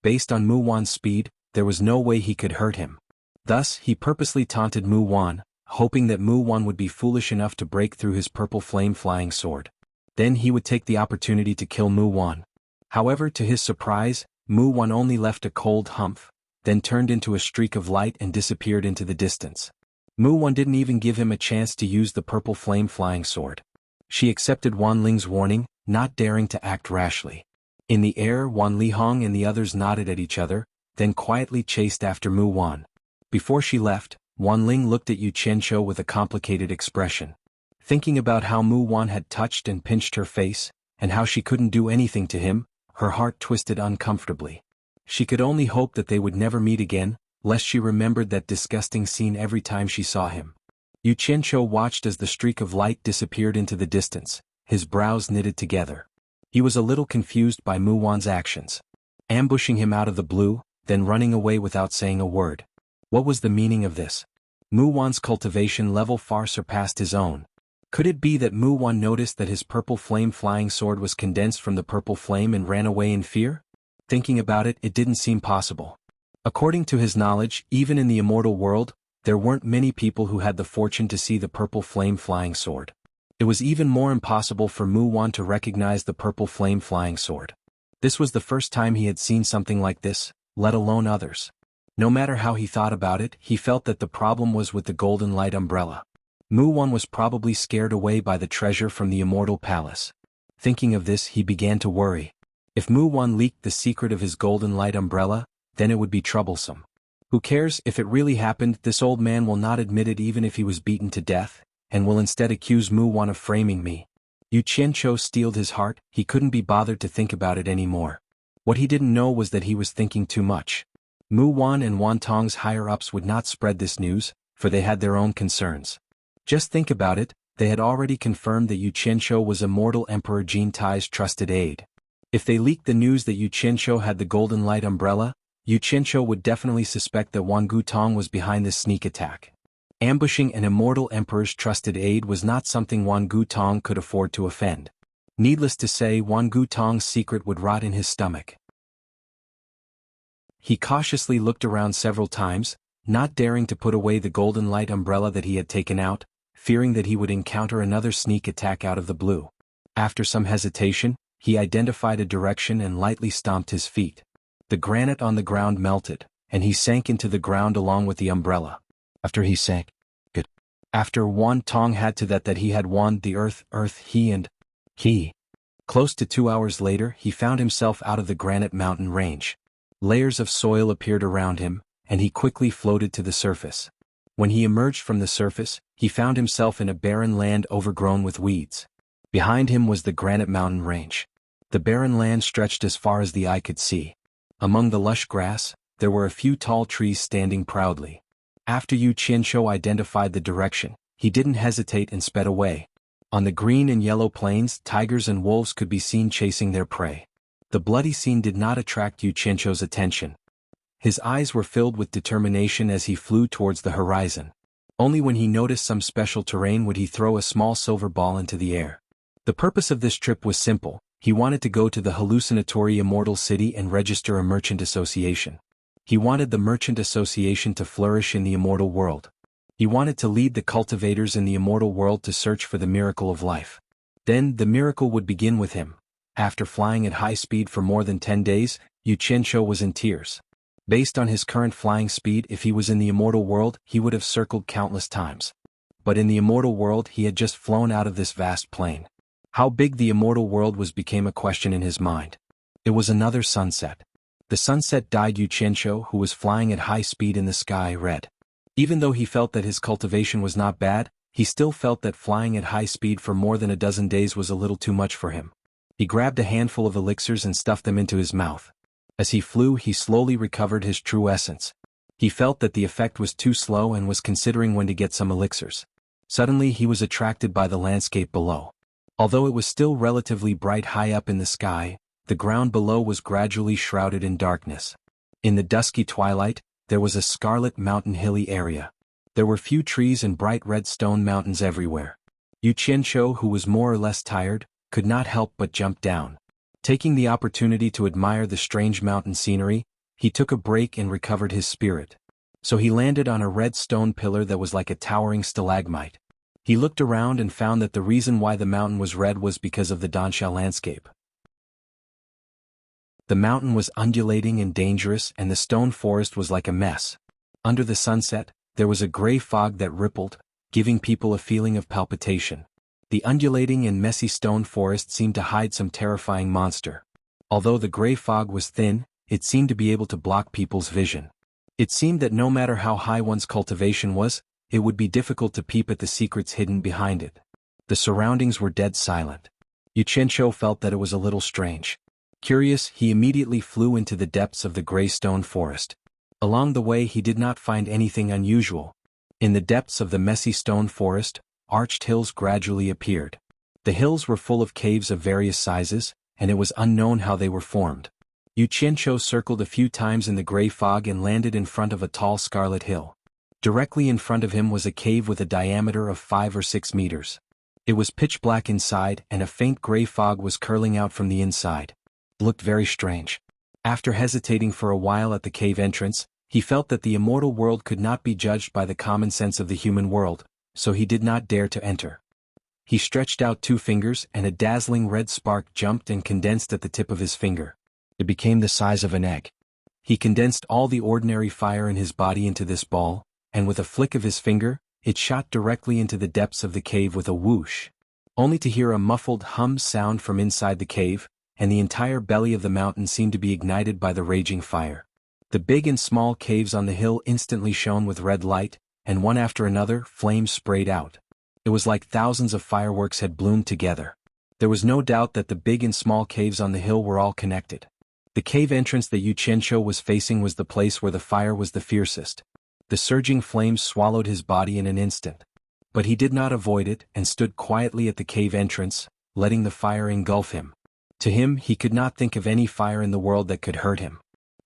Based on Mu Wan's speed, there was no way he could hurt him. Thus, he purposely taunted Mu Wan, hoping that Mu Wan would be foolish enough to break through his purple flame-flying sword. Then he would take the opportunity to kill Mu Wan. However, to his surprise, Mu Wan only left a cold humph, then turned into a streak of light and disappeared into the distance. Mu Wan didn't even give him a chance to use the purple flame-flying sword. She accepted Wan Ling's warning, not daring to act rashly. In the air, Wan Lihong and the others nodded at each other, then quietly chased after Mu Wan. Before she left, Wan Ling looked at Yu Qianqiu with a complicated expression. Thinking about how Mu Wan had touched and pinched her face, and how she couldn't do anything to him, her heart twisted uncomfortably. She could only hope that they would never meet again, lest she remembered that disgusting scene every time she saw him. Yu Qianqiu watched as the streak of light disappeared into the distance, his brows knitted together. He was a little confused by Mu Wan's actions. Ambushing him out of the blue, then running away without saying a word. What was the meaning of this? Mu Wan's cultivation level far surpassed his own. Could it be that Mu Wan noticed that his purple flame-flying sword was condensed from the purple flame and ran away in fear? Thinking about it, it didn't seem possible. According to his knowledge, even in the immortal world, there weren't many people who had the fortune to see the purple flame-flying sword. It was even more impossible for Mu Wan to recognize the purple flame-flying sword. This was the first time he had seen something like this, let alone others. No matter how he thought about it, he felt that the problem was with the golden light umbrella. Mu Wan was probably scared away by the treasure from the immortal palace. Thinking of this, he began to worry. If Mu Wan leaked the secret of his golden light umbrella, then it would be troublesome. Who cares if it really happened? This old man will not admit it even if he was beaten to death, and will instead accuse Mu Wan of framing me. Yu Qianqiu steeled his heart, he couldn't be bothered to think about it anymore. What he didn't know was that he was thinking too much. Mu Wan and Wan Tong's higher-ups would not spread this news, for they had their own concerns. Just think about it, they had already confirmed that Yu Qianqiu was immortal Emperor Jin Tai's trusted aide. If they leaked the news that Yu Qianqiu had the golden light umbrella, Yu Qianqiu would definitely suspect that Wan Gutong was behind this sneak attack. Ambushing an immortal emperor's trusted aide was not something Wan Gutong could afford to offend. Needless to say, Wan Gutong's secret would rot in his stomach. He cautiously looked around several times, not daring to put away the golden light umbrella that he had taken out, fearing that he would encounter another sneak attack out of the blue. After some hesitation, he identified a direction and lightly stomped his feet. The granite on the ground melted, and he sank into the ground along with the umbrella. After he sank, after Wan Tong had to that he had won the earth, he. Close to 2 hours later, he found himself out of the granite mountain range. Layers of soil appeared around him, and he quickly floated to the surface. When he emerged from the surface, he found himself in a barren land overgrown with weeds. Behind him was the granite mountain range. The barren land stretched as far as the eye could see. Among the lush grass, there were a few tall trees standing proudly. After Yu Qianqiu identified the direction, he didn't hesitate and sped away. On the green and yellow plains, tigers and wolves could be seen chasing their prey. The bloody scene did not attract Yu Qianqiu's attention. His eyes were filled with determination as he flew towards the horizon. Only when he noticed some special terrain would he throw a small silver ball into the air. The purpose of this trip was simple. He wanted to go to the hallucinatory immortal city and register a merchant association. He wanted the merchant association to flourish in the immortal world. He wanted to lead the cultivators in the immortal world to search for the miracle of life. Then the miracle would begin with him. After flying at high speed for more than 10 days, Yu Qianqiu was in tears. Based on his current flying speed, if he was in the immortal world, he would have circled countless times. But in the immortal world, he had just flown out of this vast plain. How big the immortal world was became a question in his mind. It was another sunset. The sunset dyed Yu Qianqiu, who was flying at high speed in the sky, red. Even though he felt that his cultivation was not bad, he still felt that flying at high speed for more than a dozen days was a little too much for him. He grabbed a handful of elixirs and stuffed them into his mouth. As he flew, he slowly recovered his true essence. He felt that the effect was too slow and was considering when to get some elixirs. Suddenly he was attracted by the landscape below. Although it was still relatively bright high up in the sky, the ground below was gradually shrouded in darkness. In the dusky twilight, there was a scarlet mountain hilly area. There were few trees and bright red stone mountains everywhere. Yu Qianqiu, who was more or less tired, could not help but jump down. Taking the opportunity to admire the strange mountain scenery, he took a break and recovered his spirit. So he landed on a red stone pillar that was like a towering stalagmite. He looked around and found that the reason why the mountain was red was because of the Dansha landscape. The mountain was undulating and dangerous, and the stone forest was like a mess. Under the sunset, there was a gray fog that rippled, giving people a feeling of palpitation. The undulating and messy stone forest seemed to hide some terrifying monster. Although the gray fog was thin, it seemed to be able to block people's vision. It seemed that no matter how high one's cultivation was, it would be difficult to peep at the secrets hidden behind it. The surroundings were dead silent. Yuchencho felt that it was a little strange. Curious, he immediately flew into the depths of the gray stone forest. Along the way he did not find anything unusual. In the depths of the messy stone forest, arched hills gradually appeared. The hills were full of caves of various sizes, and it was unknown how they were formed. Yuchencho circled a few times in the gray fog and landed in front of a tall scarlet hill. Directly in front of him was a cave with a diameter of 5 or 6 meters. It was pitch black inside, and a faint gray fog was curling out from the inside. It looked very strange. After hesitating for a while at the cave entrance, he felt that the immortal world could not be judged by the common sense of the human world, so he did not dare to enter. He stretched out 2 fingers, and a dazzling red spark jumped and condensed at the tip of his finger. It became the size of an egg. He condensed all the ordinary fire in his body into this ball, and with a flick of his finger, it shot directly into the depths of the cave with a whoosh. Only to hear a muffled hum sound from inside the cave, and the entire belly of the mountain seemed to be ignited by the raging fire. The big and small caves on the hill instantly shone with red light, and one after another, flames sprayed out. It was like thousands of fireworks had bloomed together. There was no doubt that the big and small caves on the hill were all connected. The cave entrance that Yuchencho was facing was the place where the fire was the fiercest. The surging flames swallowed his body in an instant. But he did not avoid it and stood quietly at the cave entrance, letting the fire engulf him. To him, he could not think of any fire in the world that could hurt him.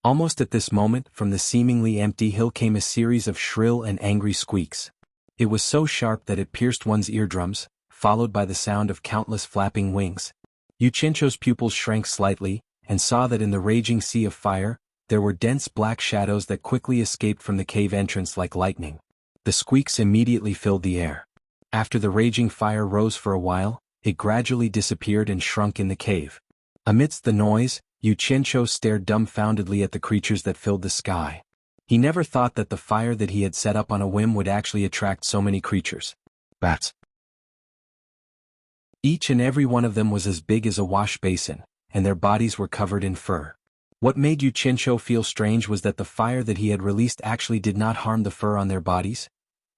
Almost at this moment, from the seemingly empty hill came a series of shrill and angry squeaks. It was so sharp that it pierced one's eardrums, followed by the sound of countless flapping wings. Yuchencho's pupils shrank slightly, and saw that in the raging sea of fire, there were dense black shadows that quickly escaped from the cave entrance like lightning. The squeaks immediately filled the air. After the raging fire rose for a while, it gradually disappeared and shrunk in the cave. Amidst the noise, Yuchencho stared dumbfoundedly at the creatures that filled the sky. He never thought that the fire that he had set up on a whim would actually attract so many creatures. Bats. Each and every one of them was as big as a wash basin, and their bodies were covered in fur. What made Yuchencho feel strange was that the fire that he had released actually did not harm the fur on their bodies.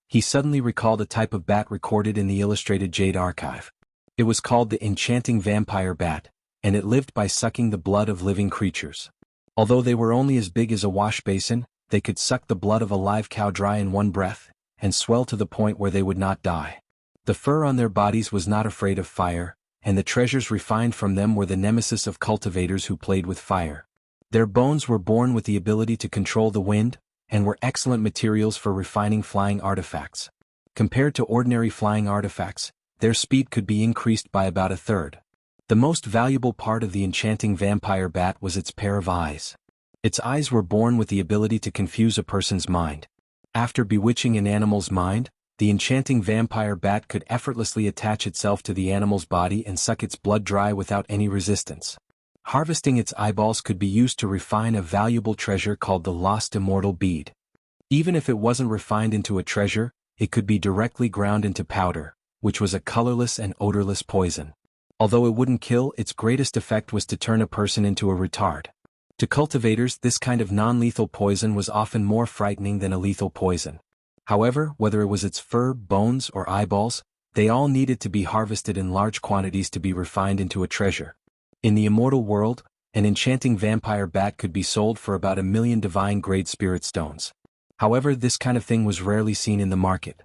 He suddenly recalled a type of bat recorded in the Illustrated Jade Archive. It was called the enchanting vampire bat, and it lived by sucking the blood of living creatures. Although they were only as big as a wash basin, they could suck the blood of a live cow dry in one breath, and swell to the point where they would not die. The fur on their bodies was not afraid of fire, and the treasures refined from them were the nemesis of cultivators who played with fire. Their bones were born with the ability to control the wind, and were excellent materials for refining flying artifacts. Compared to ordinary flying artifacts, their speed could be increased by about a third. The most valuable part of the enchanting vampire bat was its pair of eyes. Its eyes were born with the ability to confuse a person's mind. After bewitching an animal's mind, the enchanting vampire bat could effortlessly attach itself to the animal's body and suck its blood dry without any resistance. Harvesting its eyeballs could be used to refine a valuable treasure called the lost immortal bead. Even if it wasn't refined into a treasure, it could be directly ground into powder, which was a colorless and odorless poison. Although it wouldn't kill, its greatest effect was to turn a person into a retard. To cultivators, this kind of non-lethal poison was often more frightening than a lethal poison. However, whether it was its fur, bones, or eyeballs, they all needed to be harvested in large quantities to be refined into a treasure. In the immortal world, an enchanting vampire bat could be sold for about 1,000,000 divine-grade spirit stones. However, this kind of thing was rarely seen in the market.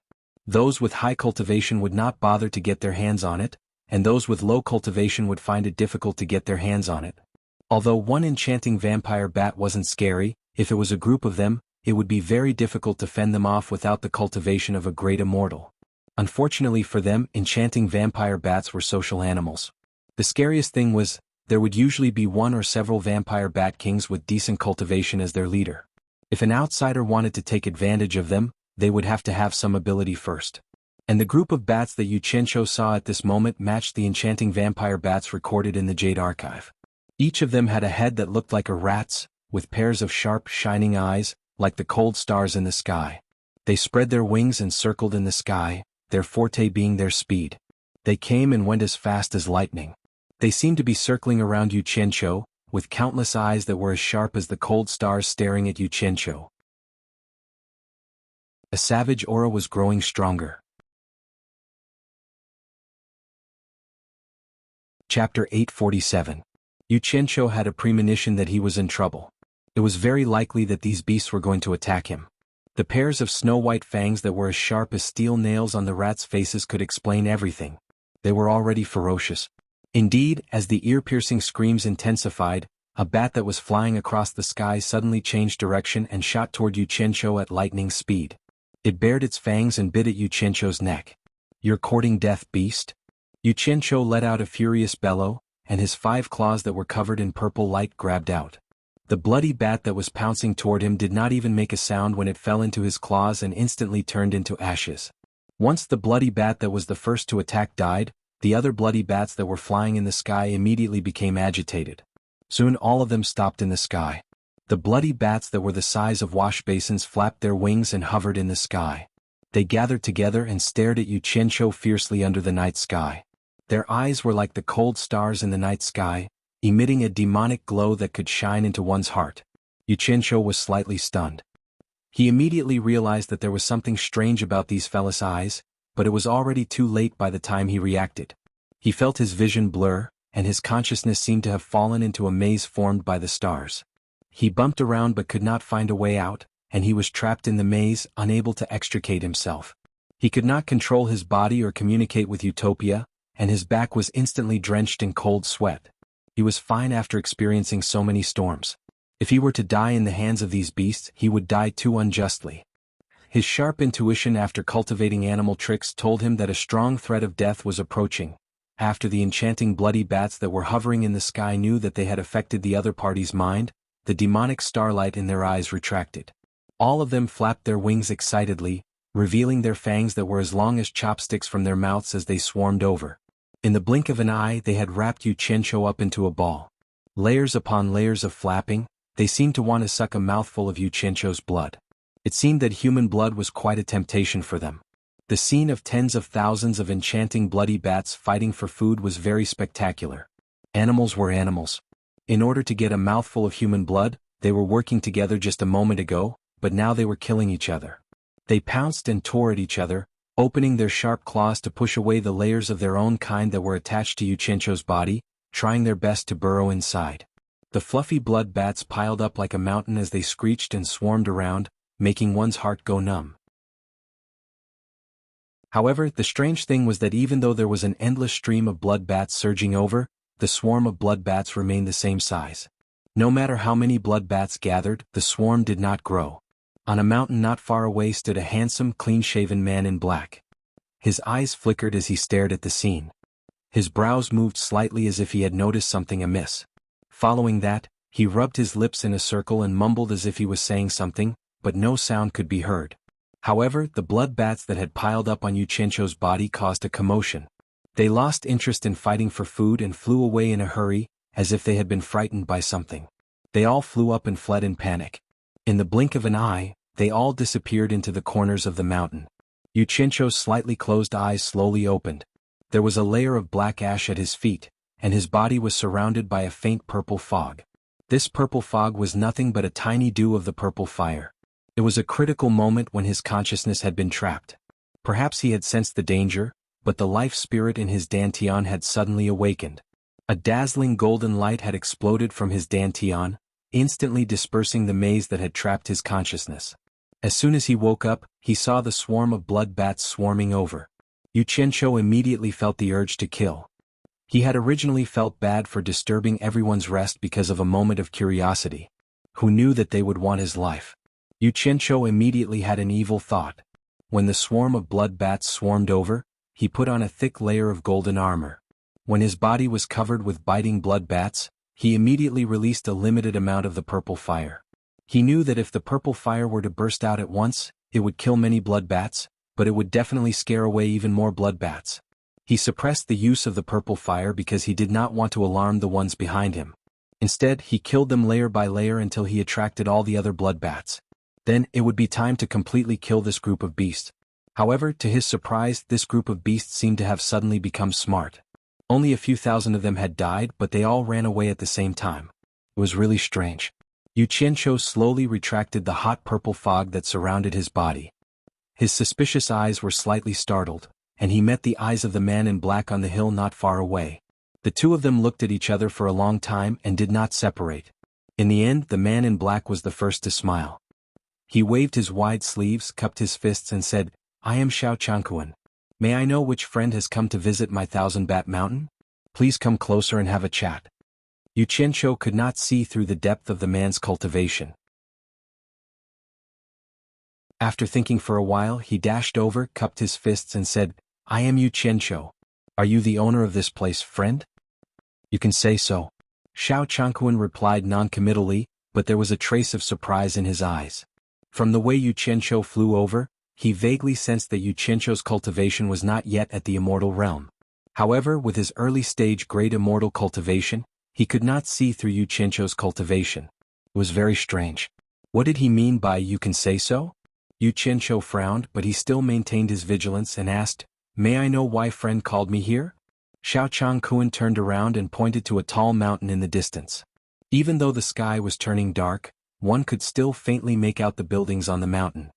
Those with high cultivation would not bother to get their hands on it, and those with low cultivation would find it difficult to get their hands on it. Although one enchanting vampire bat wasn't scary, if it was a group of them, it would be very difficult to fend them off without the cultivation of a great immortal. Unfortunately for them, enchanting vampire bats were social animals. The scariest thing was, there would usually be one or several vampire bat kings with decent cultivation as their leader. If an outsider wanted to take advantage of them, they would have to have some ability first. And the group of bats that Yu Qianqiu saw at this moment matched the enchanting vampire bats recorded in the Jade Archive. Each of them had a head that looked like a rat's, with pairs of sharp, shining eyes, like the cold stars in the sky. They spread their wings and circled in the sky, their forte being their speed. They came and went as fast as lightning. They seemed to be circling around Yu Qianqiu, with countless eyes that were as sharp as the cold stars staring at Yu Qianqiu. A savage aura was growing stronger. Chapter 847. Yu Qianqiu had a premonition that he was in trouble. It was very likely that these beasts were going to attack him. The pairs of snow-white fangs that were as sharp as steel nails on the rats' faces could explain everything. They were already ferocious. Indeed, as the ear-piercing screams intensified, a bat that was flying across the sky suddenly changed direction and shot toward Yu Qianqiu at lightning speed. It bared its fangs and bit at Yu Qianqiu's neck. "You're courting death, beast?" Yu Qianqiu let out a furious bellow, and his 5 claws that were covered in purple light grabbed out. The bloody bat that was pouncing toward him did not even make a sound when it fell into his claws and instantly turned into ashes. Once the bloody bat that was the first to attack died, the other bloody bats that were flying in the sky immediately became agitated. Soon all of them stopped in the sky. The bloody bats that were the size of wash basins flapped their wings and hovered in the sky. They gathered together and stared at Yu Qianqiu fiercely under the night sky. Their eyes were like the cold stars in the night sky, emitting a demonic glow that could shine into one's heart. Yu Qianqiu was slightly stunned. He immediately realized that there was something strange about these fellas' eyes, but it was already too late by the time he reacted. He felt his vision blur, and his consciousness seemed to have fallen into a maze formed by the stars. He bumped around but could not find a way out, and he was trapped in the maze, unable to extricate himself. He could not control his body or communicate with Utopia, and his back was instantly drenched in cold sweat. He was fine after experiencing so many storms. If he were to die in the hands of these beasts, he would die too unjustly. His sharp intuition after cultivating animal tricks told him that a strong threat of death was approaching. After the enchanting bloody bats that were hovering in the sky knew that they had affected the other party's mind, the demonic starlight in their eyes retracted. All of them flapped their wings excitedly, revealing their fangs that were as long as chopsticks from their mouths as they swarmed over. In the blink of an eye they had wrapped Yu Qianqiu up into a ball. Layers upon layers of flapping, they seemed to want to suck a mouthful of Yu Qianqiu's blood. It seemed that human blood was quite a temptation for them. The scene of tens of thousands of enchanting bloody bats fighting for food was very spectacular. Animals were animals. In order to get a mouthful of human blood, they were working together just a moment ago, but now they were killing each other. They pounced and tore at each other, opening their sharp claws to push away the layers of their own kind that were attached to Yu Qianqiu's body, trying their best to burrow inside. The fluffy blood bats piled up like a mountain as they screeched and swarmed around, making one's heart go numb. However, the strange thing was that even though there was an endless stream of blood bats surging over, the swarm of blood bats remained the same size. No matter how many blood bats gathered, the swarm did not grow. On a mountain not far away stood a handsome, clean-shaven man in black. His eyes flickered as he stared at the scene. His brows moved slightly as if he had noticed something amiss. Following that, he rubbed his lips in a circle and mumbled as if he was saying something, but no sound could be heard. However, the blood bats that had piled up on Yu Qianqiu's body caused a commotion. They lost interest in fighting for food and flew away in a hurry, as if they had been frightened by something. They all flew up and fled in panic. In the blink of an eye, they all disappeared into the corners of the mountain. Yu Qianqiu's slightly closed eyes slowly opened. There was a layer of black ash at his feet, and his body was surrounded by a faint purple fog. This purple fog was nothing but a tiny dew of the purple fire. It was a critical moment when his consciousness had been trapped. Perhaps he had sensed the danger, but the life spirit in his dantian had suddenly awakened. A dazzling golden light had exploded from his dantian, instantly dispersing the maze that had trapped his consciousness. As soon as he woke up, he saw the swarm of blood bats swarming over. Yu Qianqiu immediately felt the urge to kill. He had originally felt bad for disturbing everyone's rest because of a moment of curiosity. Who knew that they would want his life? Yu Qianqiu immediately had an evil thought. When the swarm of blood bats swarmed over, he put on a thick layer of golden armor. When his body was covered with biting blood bats, he immediately released a limited amount of the purple fire. He knew that if the purple fire were to burst out at once, it would kill many blood bats, but it would definitely scare away even more blood bats. He suppressed the use of the purple fire because he did not want to alarm the ones behind him. Instead, he killed them layer by layer until he attracted all the other blood bats. Then, it would be time to completely kill this group of beasts. However, to his surprise, this group of beasts seemed to have suddenly become smart. Only a few thousand of them had died, but they all ran away at the same time. It was really strange. Yu Qianqiu slowly retracted the hot purple fog that surrounded his body. His suspicious eyes were slightly startled, and he met the eyes of the man in black on the hill not far away. The two of them looked at each other for a long time and did not separate. In the end, the man in black was the first to smile. He waved his wide sleeves, cupped his fists and said, "I am Xiao Changquan. May I know which friend has come to visit my thousand-bat mountain? Please come closer and have a chat." Yu Qianqiu could not see through the depth of the man's cultivation. After thinking for a while, he dashed over, cupped his fists and said, "I am Yu Qianqiu. Are you the owner of this place, friend?" "You can say so." Xiao Changquan replied non-committally, but there was a trace of surprise in his eyes. From the way Yu Qianqiu flew over, he vaguely sensed that Yu Qianqiu's cultivation was not yet at the immortal realm. However, with his early-stage great immortal cultivation, he could not see through Yu Qianqiu's cultivation. It was very strange. What did he mean by "you can say so"? Yu Qianqiu frowned, but he still maintained his vigilance and asked, "May I know why friend called me here?" Xiao Changquan turned around and pointed to a tall mountain in the distance. Even though the sky was turning dark, one could still faintly make out the buildings on the mountain.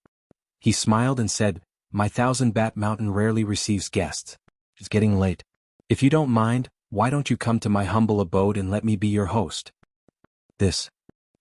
He smiled and said, "My thousand-bat mountain rarely receives guests. It's getting late. If you don't mind, why don't you come to my humble abode and let me be your host?" This.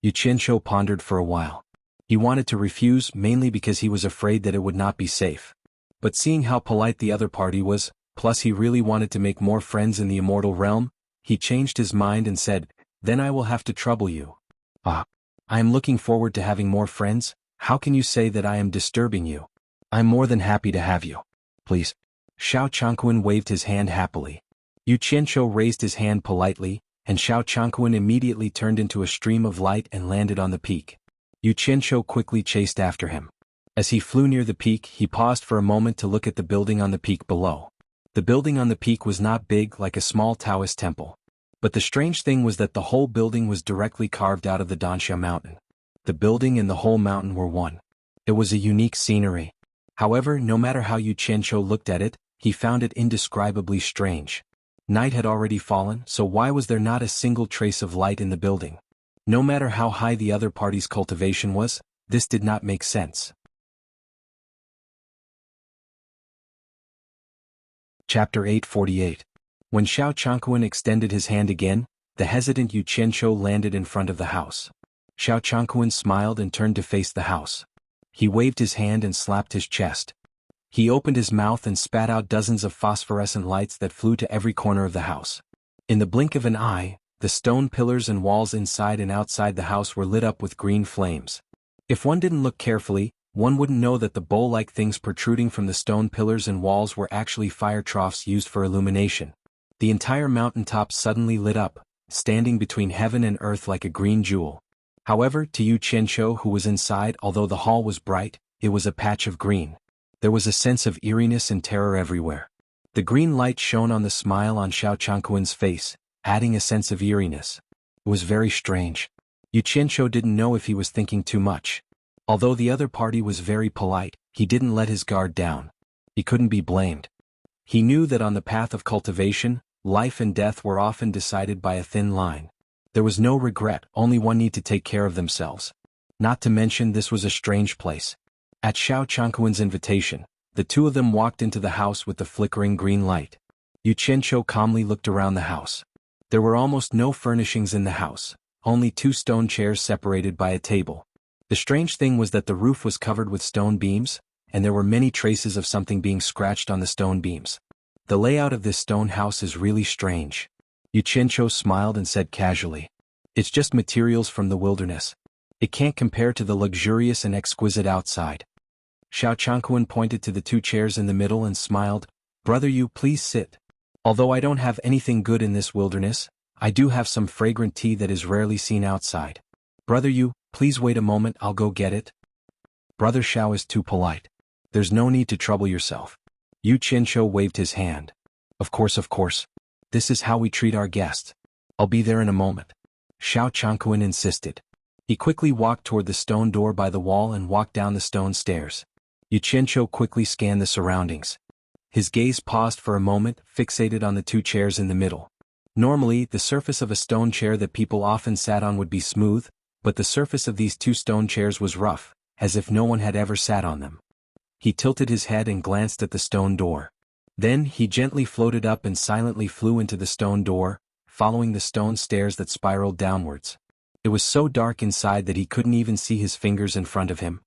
Yu Qianqiu pondered for a while. He wanted to refuse mainly because he was afraid that it would not be safe. But seeing how polite the other party was, plus he really wanted to make more friends in the immortal realm, he changed his mind and said, "Then I will have to trouble you." "Ah, I am looking forward to having more friends. How can you say that I am disturbing you? I'm more than happy to have you. Please." Xiao Changquan waved his hand happily. Yu Qianqiu raised his hand politely, and Xiao Changquan immediately turned into a stream of light and landed on the peak. Yu Qianqiu quickly chased after him. As he flew near the peak, he paused for a moment to look at the building on the peak below. The building on the peak was not big, like a small Taoist temple. But the strange thing was that the whole building was directly carved out of the Danxia mountain. The building and the whole mountain were one. It was a unique scenery. However, no matter how Yu Qianqiu looked at it, he found it indescribably strange. Night had already fallen, so why was there not a single trace of light in the building? No matter how high the other party's cultivation was, this did not make sense. Chapter 848. When Xiao Changquan extended his hand again, the hesitant Yu Qianqiu landed in front of the house. Xiao Changquan smiled and turned to face the house. He waved his hand and slapped his chest. He opened his mouth and spat out dozens of phosphorescent lights that flew to every corner of the house. In the blink of an eye, the stone pillars and walls inside and outside the house were lit up with green flames. If one didn't look carefully, one wouldn't know that the bowl-like things protruding from the stone pillars and walls were actually fire troughs used for illumination. The entire mountaintop suddenly lit up, standing between heaven and earth like a green jewel. However, to Yu Qianqiu who was inside, although the hall was bright, it was a patch of green. There was a sense of eeriness and terror everywhere. The green light shone on the smile on Xiao Changquan's face, adding a sense of eeriness. It was very strange. Yu Qianqiu didn't know if he was thinking too much. Although the other party was very polite, he didn't let his guard down. He couldn't be blamed. He knew that on the path of cultivation, life and death were often decided by a thin line. There was no regret, only one need to take care of themselves. Not to mention this was a strange place. At Xiao Changquan's invitation, the two of them walked into the house with the flickering green light. Yu Qianqiu calmly looked around the house. There were almost no furnishings in the house, only two stone chairs separated by a table. The strange thing was that the roof was covered with stone beams, and there were many traces of something being scratched on the stone beams. The layout of this stone house is really strange. Yu Qianqiu smiled and said casually, "It's just materials from the wilderness. It can't compare to the luxurious and exquisite outside." Xiao Changquan pointed to the two chairs in the middle and smiled, "Brother Yu, please sit. Although I don't have anything good in this wilderness, I do have some fragrant tea that is rarely seen outside. Brother Yu, Please wait a moment, I'll go get it. Brother Xiao is too polite. There's no need to trouble yourself. Yu Qianqiu waved his hand. Of course. This is how we treat our guests. I'll be there in a moment. Xiao Changquan insisted. He quickly walked toward the stone door by the wall and walked down the stone stairs. Yu Qianqiu quickly scanned the surroundings. His gaze paused for a moment, fixated on the two chairs in the middle. Normally, the surface of a stone chair that people often sat on would be smooth, but the surface of these two stone chairs was rough, as if no one had ever sat on them. He tilted his head and glanced at the stone door. Then he gently floated up and silently flew into the stone door, following the stone stairs that spiraled downwards. It was so dark inside that he couldn't even see his fingers in front of him.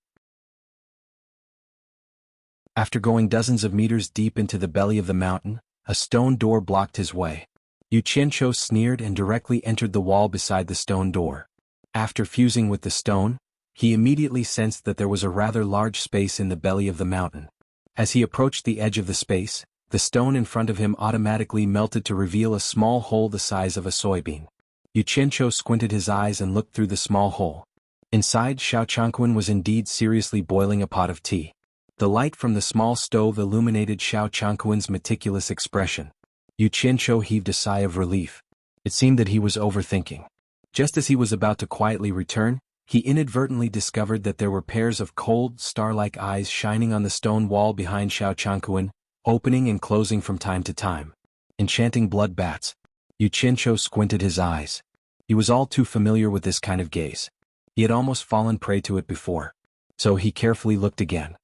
After going dozens of meters deep into the belly of the mountain, a stone door blocked his way. Yu Qianqiu sneered and directly entered the wall beside the stone door. After fusing with the stone, he immediately sensed that there was a rather large space in the belly of the mountain. As he approached the edge of the space, the stone in front of him automatically melted to reveal a small hole the size of a soybean. Yu Qianqiu squinted his eyes and looked through the small hole. Inside, Xiao Changquan was indeed seriously boiling a pot of tea. The light from the small stove illuminated Xiao Changquan's meticulous expression. Yu Qianqiu heaved a sigh of relief. It seemed that he was overthinking. Just as he was about to quietly return, he inadvertently discovered that there were pairs of cold, star-like eyes shining on the stone wall behind Xiao Changquan, opening and closing from time to time. Enchanting blood bats. Yu Qianqiu squinted his eyes. He was all too familiar with this kind of gaze. He had almost fallen prey to it before. So he carefully looked again.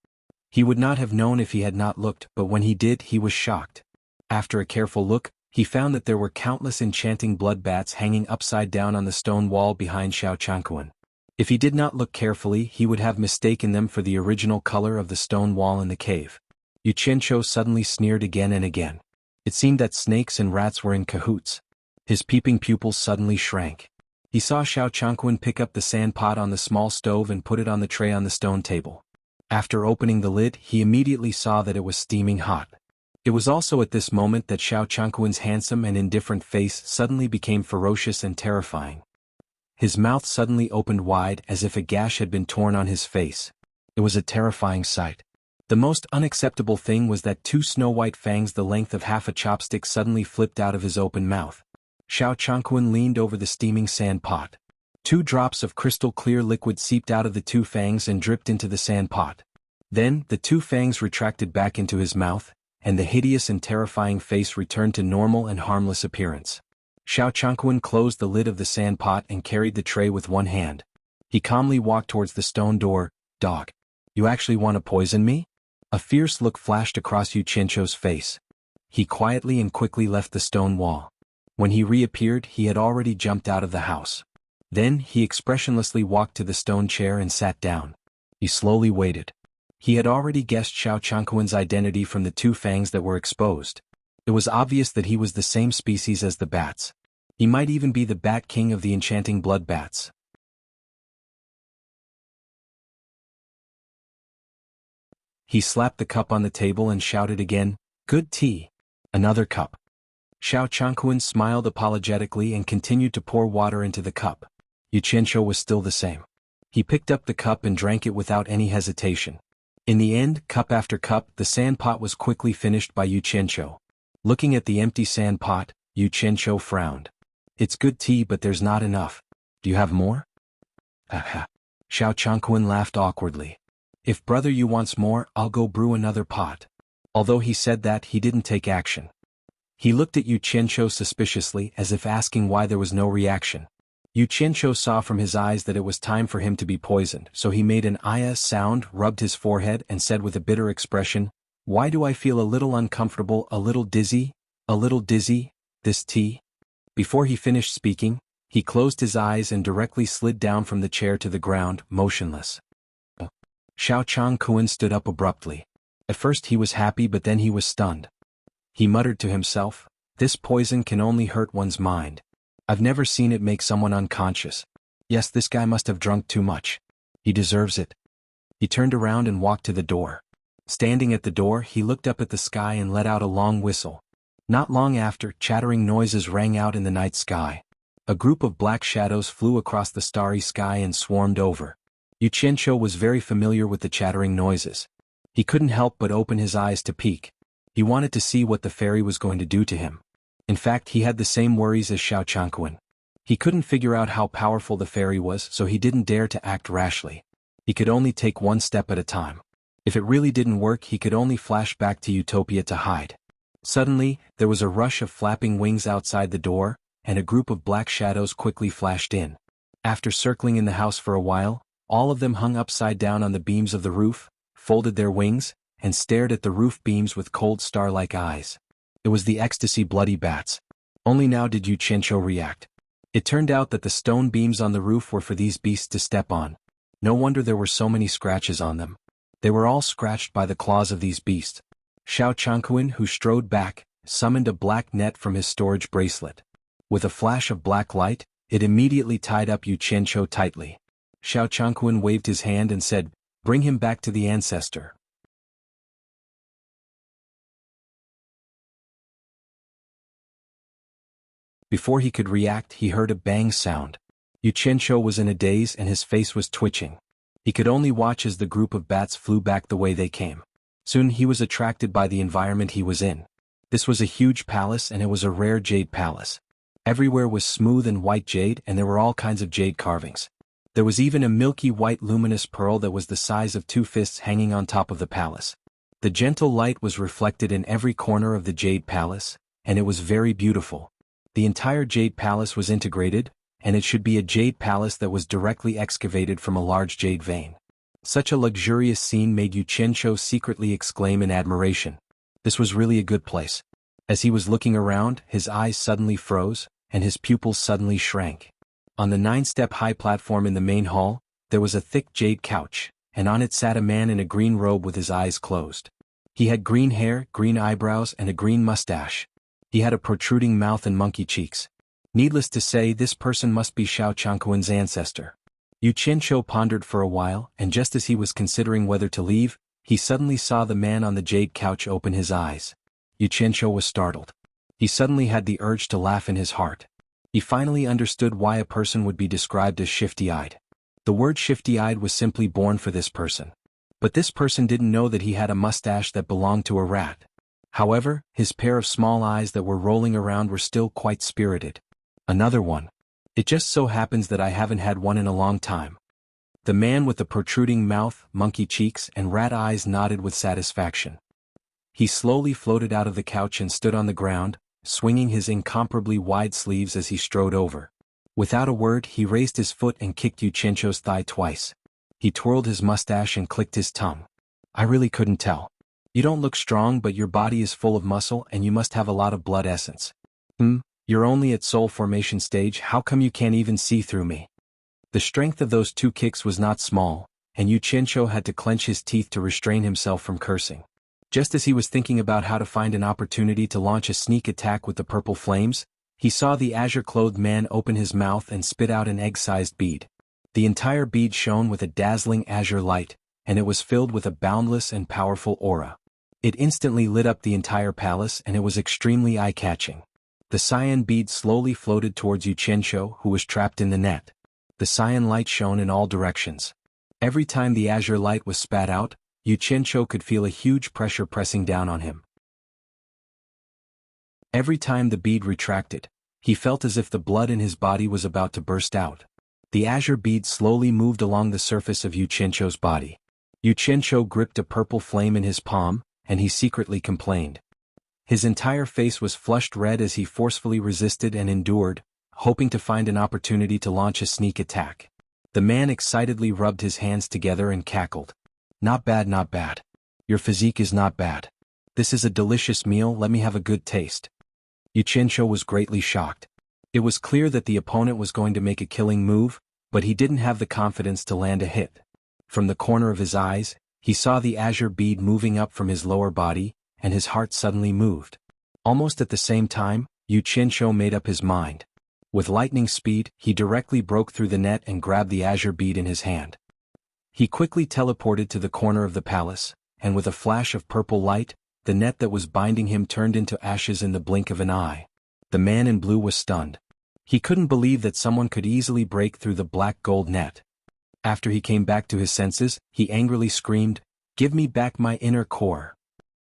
He would not have known if he had not looked, but when he did, he was shocked. After a careful look, he found that there were countless enchanting blood bats hanging upside down on the stone wall behind Xiao Changquan. If he did not look carefully, he would have mistaken them for the original color of the stone wall in the cave. Yu Qianqiu suddenly sneered again and again. It seemed that snakes and rats were in cahoots. His peeping pupils suddenly shrank. He saw Xiao Changquan pick up the sand pot on the small stove and put it on the tray on the stone table. After opening the lid, he immediately saw that it was steaming hot. It was also at this moment that Xiao Changquan's handsome and indifferent face suddenly became ferocious and terrifying. His mouth suddenly opened wide as if a gash had been torn on his face. It was a terrifying sight. The most unacceptable thing was that two snow-white fangs the length of half a chopstick suddenly flipped out of his open mouth. Xiao Changquan leaned over the steaming sand pot. 2 drops of crystal-clear liquid seeped out of the 2 fangs and dripped into the sand pot. Then, the 2 fangs retracted back into his mouth, and the hideous and terrifying face returned to normal and harmless appearance. Xiao Changquan closed the lid of the sand pot and carried the tray with one hand. He calmly walked towards the stone door. "Dog. You actually want to poison me?" A fierce look flashed across Yu Qianqiu's face. He quietly and quickly left the stone wall. When he reappeared, he had already jumped out of the house. Then, he expressionlessly walked to the stone chair and sat down. He slowly waited. He had already guessed Xiao Changquan's identity from the 2 fangs that were exposed. It was obvious that he was the same species as the bats. He might even be the Bat King of the enchanting blood bats. He slapped the cup on the table and shouted again, "Good tea. Another cup." Xiao Changquan smiled apologetically and continued to pour water into the cup. Yu Qianqiu was still the same. He picked up the cup and drank it without any hesitation. In the end, cup after cup, the sand pot was quickly finished by Yu Qianqiu. Looking at the empty sand pot, Yu Qianqiu frowned. "It's good tea, but there's not enough. Do you have more?" Haha. Xiao Changquan laughed awkwardly. "If brother Yu wants more, I'll go brew another pot." Although he said that, he didn't take action. He looked at Yu Qianqiu suspiciously, as if asking why there was no reaction. Yu Qianqiu saw from his eyes that it was time for him to be poisoned, so he made an "iya" sound, rubbed his forehead, and said with a bitter expression, "Why do I feel a little uncomfortable, a little dizzy, this tea?" Before he finished speaking, he closed his eyes and directly slid down from the chair to the ground, motionless. Xiao Changquan stood up abruptly. At first he was happy, but then he was stunned. He muttered to himself, "This poison can only hurt one's mind. I've never seen it make someone unconscious. Yes, this guy must have drunk too much. He deserves it." He turned around and walked to the door. Standing at the door, he looked up at the sky and let out a long whistle. Not long after, chattering noises rang out in the night sky. A group of black shadows flew across the starry sky and swarmed over. Yu Qianqiu was very familiar with the chattering noises. He couldn't help but open his eyes to peek. He wanted to see what the fairy was going to do to him. In fact, he had the same worries as Xiao Changquan. He couldn't figure out how powerful the fairy was, so he didn't dare to act rashly. He could only take one step at a time. If it really didn't work, he could only flash back to Utopia to hide. Suddenly, there was a rush of flapping wings outside the door, and a group of black shadows quickly flashed in. After circling in the house for a while, all of them hung upside down on the beams of the roof, folded their wings, and stared at the roof beams with cold star-like eyes. It was the ecstasy bloody bats. Only now did Yu Qianqiu react. It turned out that the stone beams on the roof were for these beasts to step on. No wonder there were so many scratches on them. They were all scratched by the claws of these beasts. Xiao Changquan, who strode back, summoned a black net from his storage bracelet. With a flash of black light, it immediately tied up Yu Qianqiu tightly. Xiao Changquan waved his hand and said, "Bring him back to the ancestor." Before he could react, he heard a bang sound. Yu Qianqiu was in a daze and his face was twitching. He could only watch as the group of bats flew back the way they came. Soon he was attracted by the environment he was in. This was a huge palace, and it was a rare jade palace. Everywhere was smooth and white jade, and there were all kinds of jade carvings. There was even a milky white luminous pearl that was the size of 2 fists hanging on top of the palace. The gentle light was reflected in every corner of the jade palace, and it was very beautiful. The entire jade palace was integrated, and it should be a jade palace that was directly excavated from a large jade vein. Such a luxurious scene made Yu Qianqiu secretly exclaim in admiration. This was really a good place. As he was looking around, his eyes suddenly froze, and his pupils suddenly shrank. On the 9-step high platform in the main hall, there was a thick jade couch, and on it sat a man in a green robe with his eyes closed. He had green hair, green eyebrows, and a green mustache. He had a protruding mouth and monkey cheeks. Needless to say, this person must be Xiao Changquan's ancestor. Yu Qianqiu pondered for a while, and just as he was considering whether to leave, he suddenly saw the man on the jade couch open his eyes. Yu Qianqiu was startled. He suddenly had the urge to laugh in his heart. He finally understood why a person would be described as shifty-eyed. The word shifty-eyed was simply born for this person. But this person didn't know that he had a mustache that belonged to a rat. However, his pair of small eyes that were rolling around were still quite spirited. Another one. It just so happens that I haven't had one in a long time. The man with the protruding mouth, monkey cheeks, and rat eyes nodded with satisfaction. He slowly floated out of the couch and stood on the ground, swinging his incomparably wide sleeves as he strode over. Without a word, he raised his foot and kicked Yu Qianqiu's thigh twice. He twirled his mustache and clicked his tongue. I really couldn't tell. You don't look strong, but your body is full of muscle and you must have a lot of blood essence. You're only at soul formation stage, how come you can't even see through me? The strength of those 2 kicks was not small, and Yu Qianqiu had to clench his teeth to restrain himself from cursing. Just as he was thinking about how to find an opportunity to launch a sneak attack with the purple flames, he saw the azure-clothed man open his mouth and spit out an egg-sized bead. The entire bead shone with a dazzling azure light, and it was filled with a boundless and powerful aura. It instantly lit up the entire palace, and it was extremely eye-catching. The cyan bead slowly floated towards Yu Qianqiu, who was trapped in the net. The cyan light shone in all directions. Every time the azure light was spat out, Yu Qianqiu could feel a huge pressure pressing down on him. Every time the bead retracted, he felt as if the blood in his body was about to burst out. The azure bead slowly moved along the surface of Yu Qianqiu's body. Yu Qianqiu gripped a purple flame in his palm, and he secretly complained. His entire face was flushed red as he forcefully resisted and endured, hoping to find an opportunity to launch a sneak attack. The man excitedly rubbed his hands together and cackled. Not bad, not bad. Your physique is not bad. This is a delicious meal, let me have a good taste. Yu Qianqiu was greatly shocked. It was clear that the opponent was going to make a killing move, but he didn't have the confidence to land a hit. From the corner of his eyes, he saw the azure bead moving up from his lower body, and his heart suddenly moved. Almost at the same time, Yu Qianqiu made up his mind. With lightning speed, he directly broke through the net and grabbed the azure bead in his hand. He quickly teleported to the corner of the palace, and with a flash of purple light, the net that was binding him turned into ashes in the blink of an eye. The man in blue was stunned. He couldn't believe that someone could easily break through the black gold net. After he came back to his senses, he angrily screamed, "Give me back my inner core."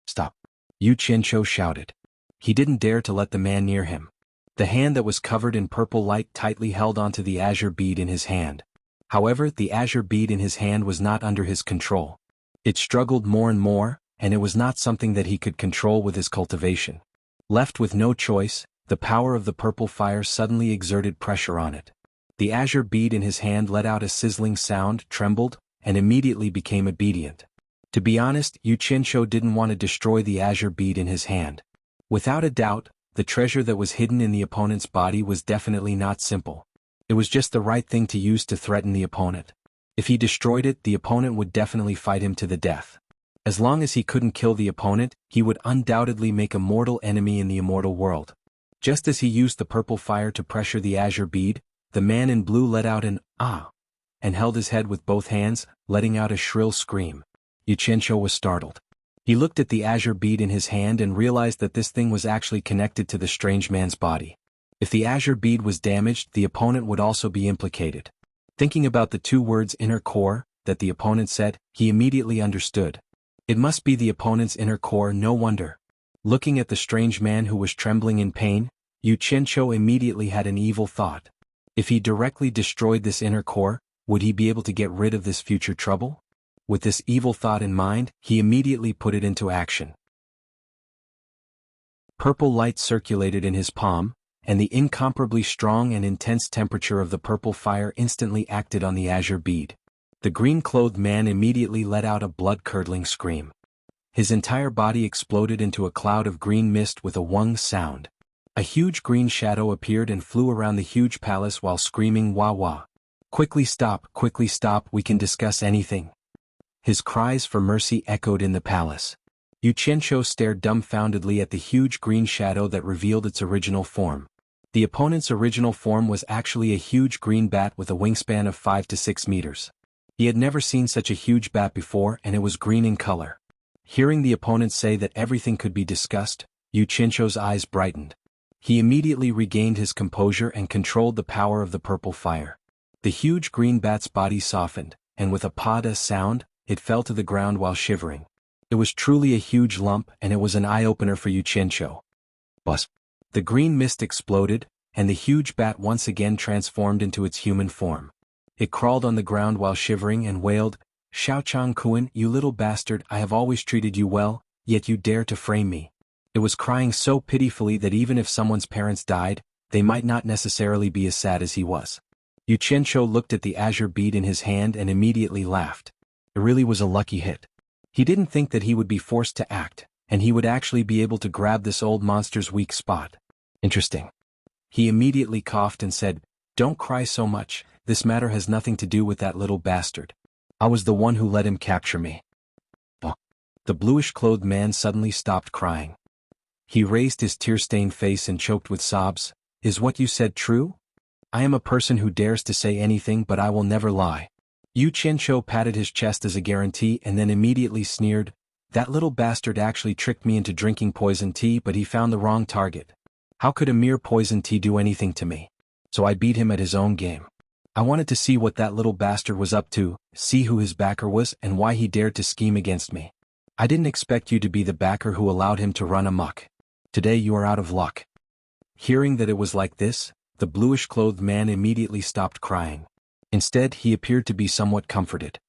"Stop!" Yu Qianqiu shouted. He didn't dare to let the man near him. The hand that was covered in purple light tightly held onto the azure bead in his hand. However, the azure bead in his hand was not under his control. It struggled more and more, and it was not something that he could control with his cultivation. Left with no choice, the power of the purple fire suddenly exerted pressure on it. The azure bead in his hand let out a sizzling sound, trembled, and immediately became obedient. To be honest, Yu Qianqiu didn't want to destroy the azure bead in his hand. Without a doubt, the treasure that was hidden in the opponent's body was definitely not simple. It was just the right thing to use to threaten the opponent. If he destroyed it, the opponent would definitely fight him to the death. As long as he couldn't kill the opponent, he would undoubtedly make a mortal enemy in the immortal world. Just as he used the purple fire to pressure the azure bead, the man in blue let out an "ah" and held his head with both hands, letting out a shrill scream. Yu Qianqiu was startled. He looked at the azure bead in his hand and realized that this thing was actually connected to the strange man's body. If the azure bead was damaged, the opponent would also be implicated. Thinking about the two words "inner core" that the opponent said, he immediately understood. It must be the opponent's inner core, no wonder. Looking at the strange man who was trembling in pain, Yu Qianqiu immediately had an evil thought. If he directly destroyed this inner core, would he be able to get rid of this future trouble? With this evil thought in mind, he immediately put it into action. Purple light circulated in his palm, and the incomparably strong and intense temperature of the purple fire instantly acted on the azure bead. The green-clothed man immediately let out a blood-curdling scream. His entire body exploded into a cloud of green mist with a wong sound. A huge green shadow appeared and flew around the huge palace while screaming "Wah wah." Quickly stop, we can discuss anything." His cries for mercy echoed in the palace. Yu Qianqiu stared dumbfoundedly at the huge green shadow that revealed its original form. The opponent's original form was actually a huge green bat with a wingspan of 5 to 6 meters. He had never seen such a huge bat before, and it was green in color. Hearing the opponent say that everything could be discussed, Yu Qianqiu's eyes brightened. He immediately regained his composure and controlled the power of the purple fire. The huge green bat's body softened, and with a "pada" sound, it fell to the ground while shivering. It was truly a huge lump, and it was an eye-opener for Yu Qianqiu. Buzz! The green mist exploded, and the huge bat once again transformed into its human form. It crawled on the ground while shivering and wailed, "Xiaochang Kuan, you little bastard, I have always treated you well, yet you dare to frame me." It was crying so pitifully that even if someone's parents died, they might not necessarily be as sad as he was. Yu Qianqiu looked at the azure bead in his hand and immediately laughed. It really was a lucky hit. He didn't think that he would be forced to act, and he would actually be able to grab this old monster's weak spot. Interesting. He immediately coughed and said, "Don't cry so much, this matter has nothing to do with that little bastard. I was the one who let him capture me." The bluish-clothed man suddenly stopped crying. He raised his tear-stained face and choked with sobs. "Is what you said true? I am a person who dares to say anything, but I will never lie." Yu Qianqiu patted his chest as a guarantee and then immediately sneered, "That little bastard actually tricked me into drinking poison tea, but he found the wrong target. How could a mere poison tea do anything to me? So I beat him at his own game. I wanted to see what that little bastard was up to, see who his backer was and why he dared to scheme against me. I didn't expect you to be the backer who allowed him to run amok. Today you are out of luck." Hearing that it was like this, the bluish-clothed man immediately stopped crying. Instead, he appeared to be somewhat comforted.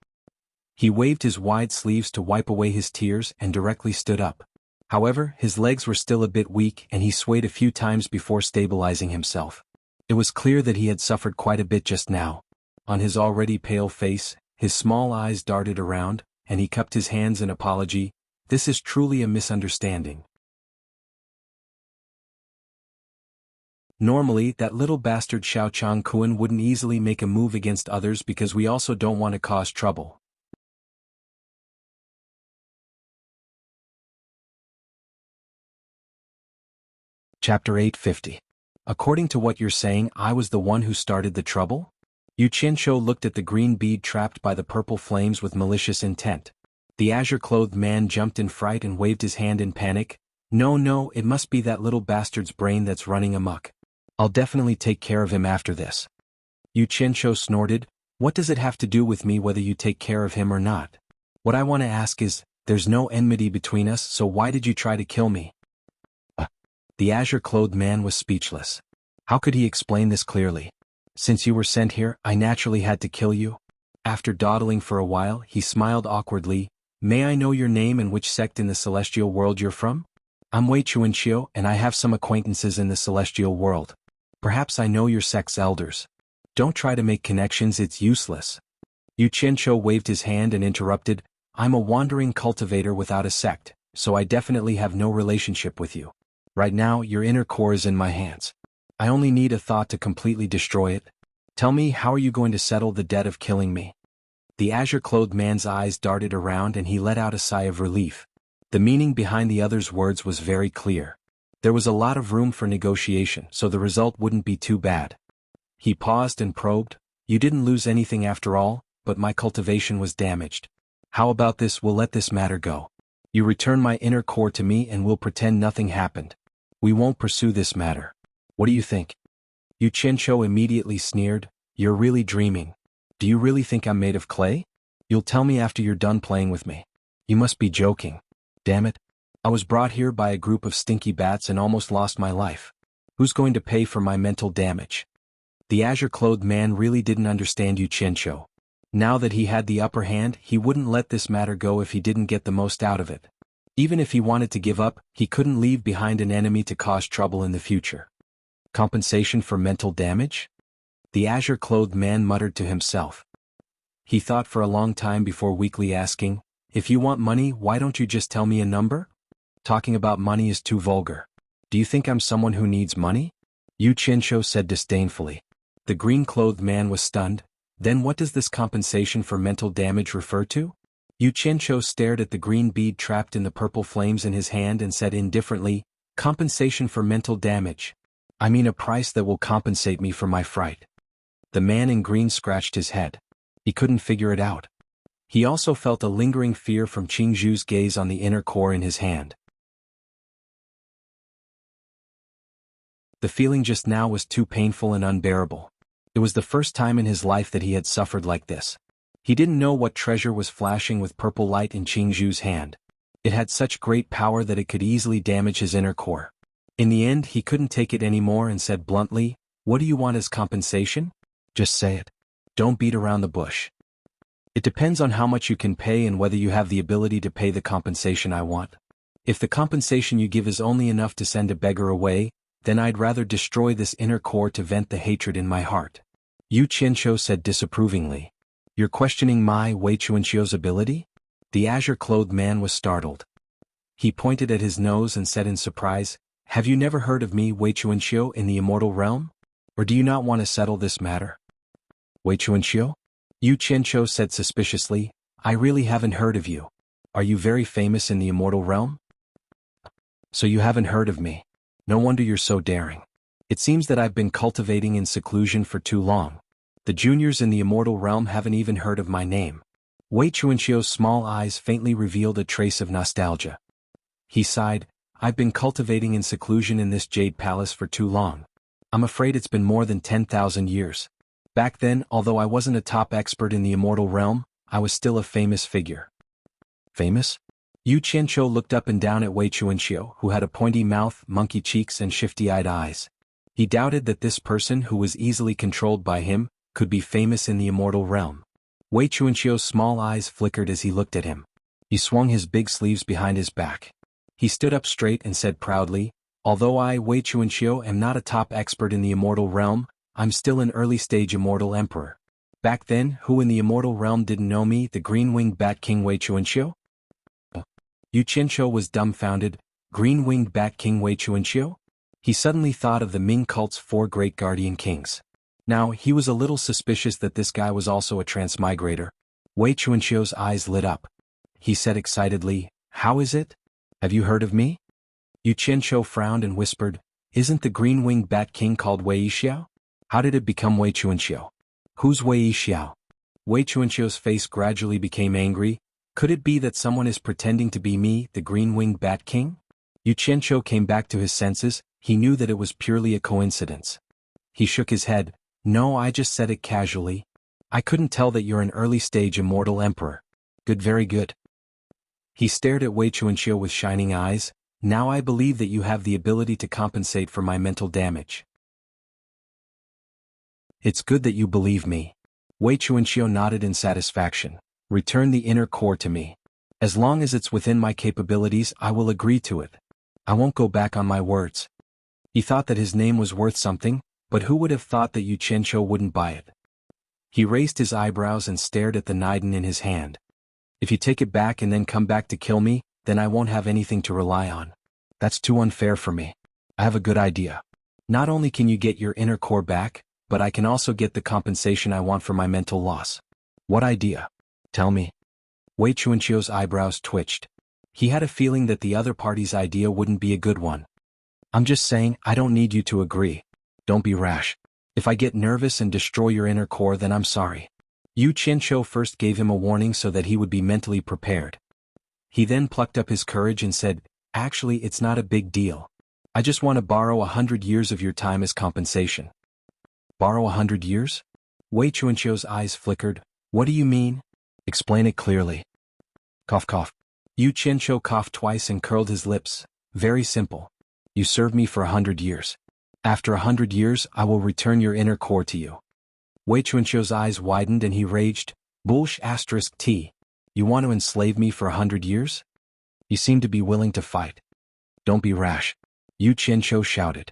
He waved his wide sleeves to wipe away his tears and directly stood up. However, his legs were still a bit weak and he swayed a few times before stabilizing himself. It was clear that he had suffered quite a bit just now. On his already pale face, his small eyes darted around, and he cupped his hands in apology. "This is truly a misunderstanding. Normally, that little bastard Xiaochang Kuan wouldn't easily make a move against others because we also don't want to cause trouble." Chapter 850. According to what you're saying, I was the one who started the trouble? Yu Qianqiu looked at the green bead trapped by the purple flames with malicious intent. The azure-clothed man jumped in fright and waved his hand in panic. No, it must be that little bastard's brain that's running amok. I'll definitely take care of him after this. Yu Qianqiu snorted, what does it have to do with me whether you take care of him or not? What I want to ask is, there's no enmity between us, so why did you try to kill me? The azure-clothed man was speechless. How could he explain this clearly? Since you were sent here, I naturally had to kill you. After dawdling for a while, he smiled awkwardly. May I know your name and which sect in the celestial world you're from? I'm Wei Chuanqiu, and I have some acquaintances in the celestial world. Perhaps I know your sect's elders. Don't try to make connections, it's useless. Yu Qianqiu waved his hand and interrupted, I'm a wandering cultivator without a sect, so I definitely have no relationship with you. Right now, your inner core is in my hands. I only need a thought to completely destroy it. Tell me, how are you going to settle the debt of killing me? The azure-clothed man's eyes darted around and he let out a sigh of relief. The meaning behind the other's words was very clear. There was a lot of room for negotiation, so the result wouldn't be too bad. He paused and probed, you didn't lose anything after all, but my cultivation was damaged. How about this, we'll let this matter go. You return my inner core to me and we'll pretend nothing happened. We won't pursue this matter. What do you think? Yu Qianqiu immediately sneered, you're really dreaming. Do you really think I'm made of clay? You'll tell me after you're done playing with me. You must be joking. Damn it. I was brought here by a group of stinky bats and almost lost my life. Who's going to pay for my mental damage? The azure-clothed man really didn't understand Yu Qianqiu. Now that he had the upper hand, he wouldn't let this matter go if he didn't get the most out of it. Even if he wanted to give up, he couldn't leave behind an enemy to cause trouble in the future. Compensation for mental damage? The azure-clothed man muttered to himself. He thought for a long time before weakly asking, if you want money, why don't you just tell me a number? Talking about money is too vulgar. Do you think I'm someone who needs money? Yu Qianqiu said disdainfully. The green-clothed man was stunned. Then what does this compensation for mental damage refer to? Yu Qianqiu stared at the green bead trapped in the purple flames in his hand and said indifferently, compensation for mental damage. I mean a price that will compensate me for my fright. The man in green scratched his head. He couldn't figure it out. He also felt a lingering fear from Qingzhu's gaze on the inner core in his hand. The feeling just now was too painful and unbearable. It was the first time in his life that he had suffered like this. He didn't know what treasure was flashing with purple light in Qingzhu's hand. It had such great power that it could easily damage his inner core. In the end, he couldn't take it anymore and said bluntly, what do you want as compensation? Just say it. Don't beat around the bush. It depends on how much you can pay and whether you have the ability to pay the compensation I want. If the compensation you give is only enough to send a beggar away, then I'd rather destroy this inner core to vent the hatred in my heart. Yu Qianqiu said disapprovingly. You're questioning my Wei Chuanqiu's ability? The azure-clothed man was startled. He pointed at his nose and said in surprise, have you never heard of me, Wei Chuanqiu, in the immortal realm? Or do you not want to settle this matter? Wei Chuanqiu? Yu Qianqiu said suspiciously, I really haven't heard of you. Are you very famous in the immortal realm? So you haven't heard of me. No wonder you're so daring. It seems that I've been cultivating in seclusion for too long. The juniors in the immortal realm haven't even heard of my name. Wei Chuanqiu's small eyes faintly revealed a trace of nostalgia. He sighed, I've been cultivating in seclusion in this jade palace for too long. I'm afraid it's been more than 10,000 years. Back then, although I wasn't a top expert in the immortal realm, I was still a famous figure. Famous? Yu Qianqiu looked up and down at Wei Chuanqiu, who had a pointy mouth, monkey cheeks and shifty-eyed eyes. He doubted that this person who was easily controlled by him could be famous in the immortal realm. Wei Chuanqiu's small eyes flickered as he looked at him. He swung his big sleeves behind his back. He stood up straight and said proudly, although I, Wei Chuanqiu, am not a top expert in the immortal realm, I'm still an early-stage immortal emperor. Back then, who in the immortal realm didn't know me, the green-winged bat king Wei Chuanqiu? Yu Qianqiu was dumbfounded. Green-winged bat king Wei Chuanqiu? He suddenly thought of the Ming cult's 4 great guardian kings. Now, he was a little suspicious that this guy was also a transmigrator. Wei Chuanqiu's eyes lit up. He said excitedly, how is it? Have you heard of me? Yu Qianqiu frowned and whispered, isn't the green-winged bat king called Wei Yixiao? How did it become Wei Chuanqiu? Who's Wei Yixiao? Wei Chuanqiu's face gradually became angry. Could it be that someone is pretending to be me, the green-winged bat king? Yu Qianqiu came back to his senses. He knew that it was purely a coincidence. He shook his head. No, I just said it casually. I couldn't tell that you're an early-stage immortal emperor. Good, very good. He stared at Wei Chuanxiu with shining eyes. Now I believe that you have the ability to compensate for my mental damage. It's good that you believe me. Wei Chuanxiu nodded in satisfaction. Return the inner core to me. As long as it's within my capabilities, I will agree to it. I won't go back on my words. He thought that his name was worth something, but who would have thought that Yu Qianqiu wouldn't buy it? He raised his eyebrows and stared at the Niden in his hand. If you take it back and then come back to kill me, then I won't have anything to rely on. That's too unfair for me. I have a good idea. Not only can you get your inner core back, but I can also get the compensation I want for my mental loss. What idea? Tell me. Wei Chuanqiu's eyebrows twitched. He had a feeling that the other party's idea wouldn't be a good one. I'm just saying, I don't need you to agree. Don't be rash. If I get nervous and destroy your inner core, then I'm sorry. Yu Qianqiu first gave him a warning so that he would be mentally prepared. He then plucked up his courage and said, actually, it's not a big deal. I just want to borrow 100 years of your time as compensation. Borrow 100 years? Wei Chuanqiu's eyes flickered. What do you mean? Explain it clearly. Cough cough. Yu Qianqiu coughed twice and curled his lips. Very simple. You serve me for 100 years. After 100 years, I will return your inner core to you. Wei Chuanqiu's eyes widened and he raged. Bullsh *T. You want to enslave me for 100 years? You seem to be willing to fight. Don't be rash. Yu Qianqiu shouted.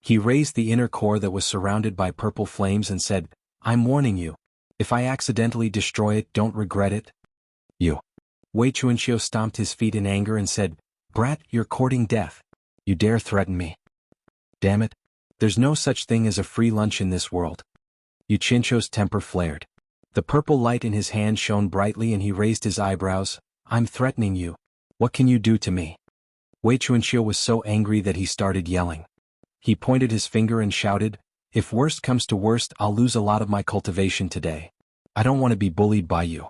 He raised the inner core that was surrounded by purple flames and said, I'm warning you. If I accidentally destroy it, don't regret it. You. Wei Chuanqiu stomped his feet in anger and said, Brat, you're courting death. You dare threaten me. Damn it. There's no such thing as a free lunch in this world. Yu Qianqiu's temper flared. The purple light in his hand shone brightly and he raised his eyebrows. I'm threatening you. What can you do to me? Wei Chuanqiu was so angry that he started yelling. He pointed his finger and shouted, If worst comes to worst, I'll lose a lot of my cultivation today. I don't want to be bullied by you.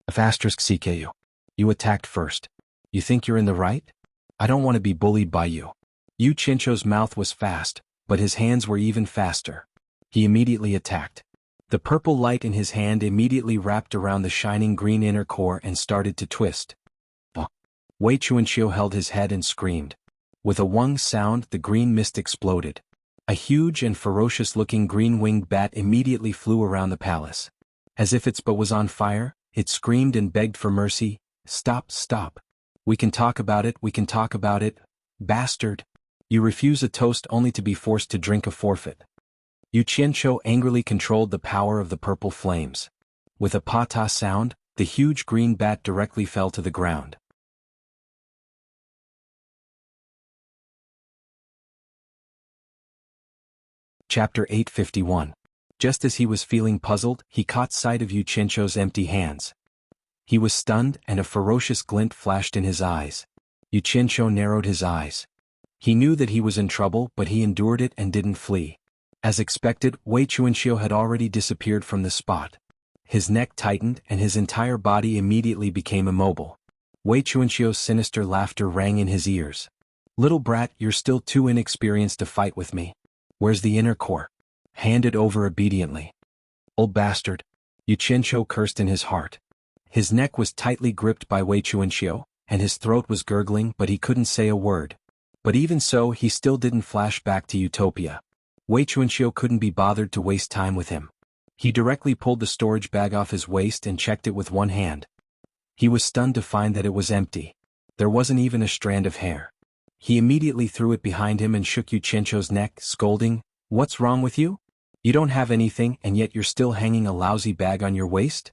If *CKU. You attacked first. You think you're in the right? I don't want to be bullied by you. Yu Qianqiu's mouth was fast, but his hands were even faster. He immediately attacked. The purple light in his hand immediately wrapped around the shining green inner core and started to twist. Wei Chuanqiu held his head and screamed. With a wung sound, the green mist exploded. A huge and ferocious-looking green-winged bat immediately flew around the palace. As if its butt was on fire, it screamed and begged for mercy. Stop, stop. We can talk about it, we can talk about it. Bastard. You refuse a toast only to be forced to drink a forfeit. Yu Qianqiu angrily controlled the power of the purple flames. With a pa-ta sound, the huge green bat directly fell to the ground. Chapter 851. Just as he was feeling puzzled, he caught sight of Yu Qianqiu's empty hands. He was stunned and a ferocious glint flashed in his eyes. Yu Qianqiu narrowed his eyes. He knew that he was in trouble, but he endured it and didn't flee. As expected, Wei Chuanqiu had already disappeared from the spot. His neck tightened and his entire body immediately became immobile. Wei Chuanqiu's sinister laughter rang in his ears. Little brat, you're still too inexperienced to fight with me. Where's the inner core? Hand it over obediently. Old bastard. Yu Qianqiu cursed in his heart. His neck was tightly gripped by Wei Chuanqiu, and his throat was gurgling, but he couldn't say a word. But even so, he still didn't flash back to utopia. Wei Chuanqiu couldn't be bothered to waste time with him. He directly pulled the storage bag off his waist and checked it with one hand. He was stunned to find that it was empty. There wasn't even a strand of hair. He immediately threw it behind him and shook Yu Qianqiu's neck, scolding, What's wrong with you? You don't have anything and yet you're still hanging a lousy bag on your waist?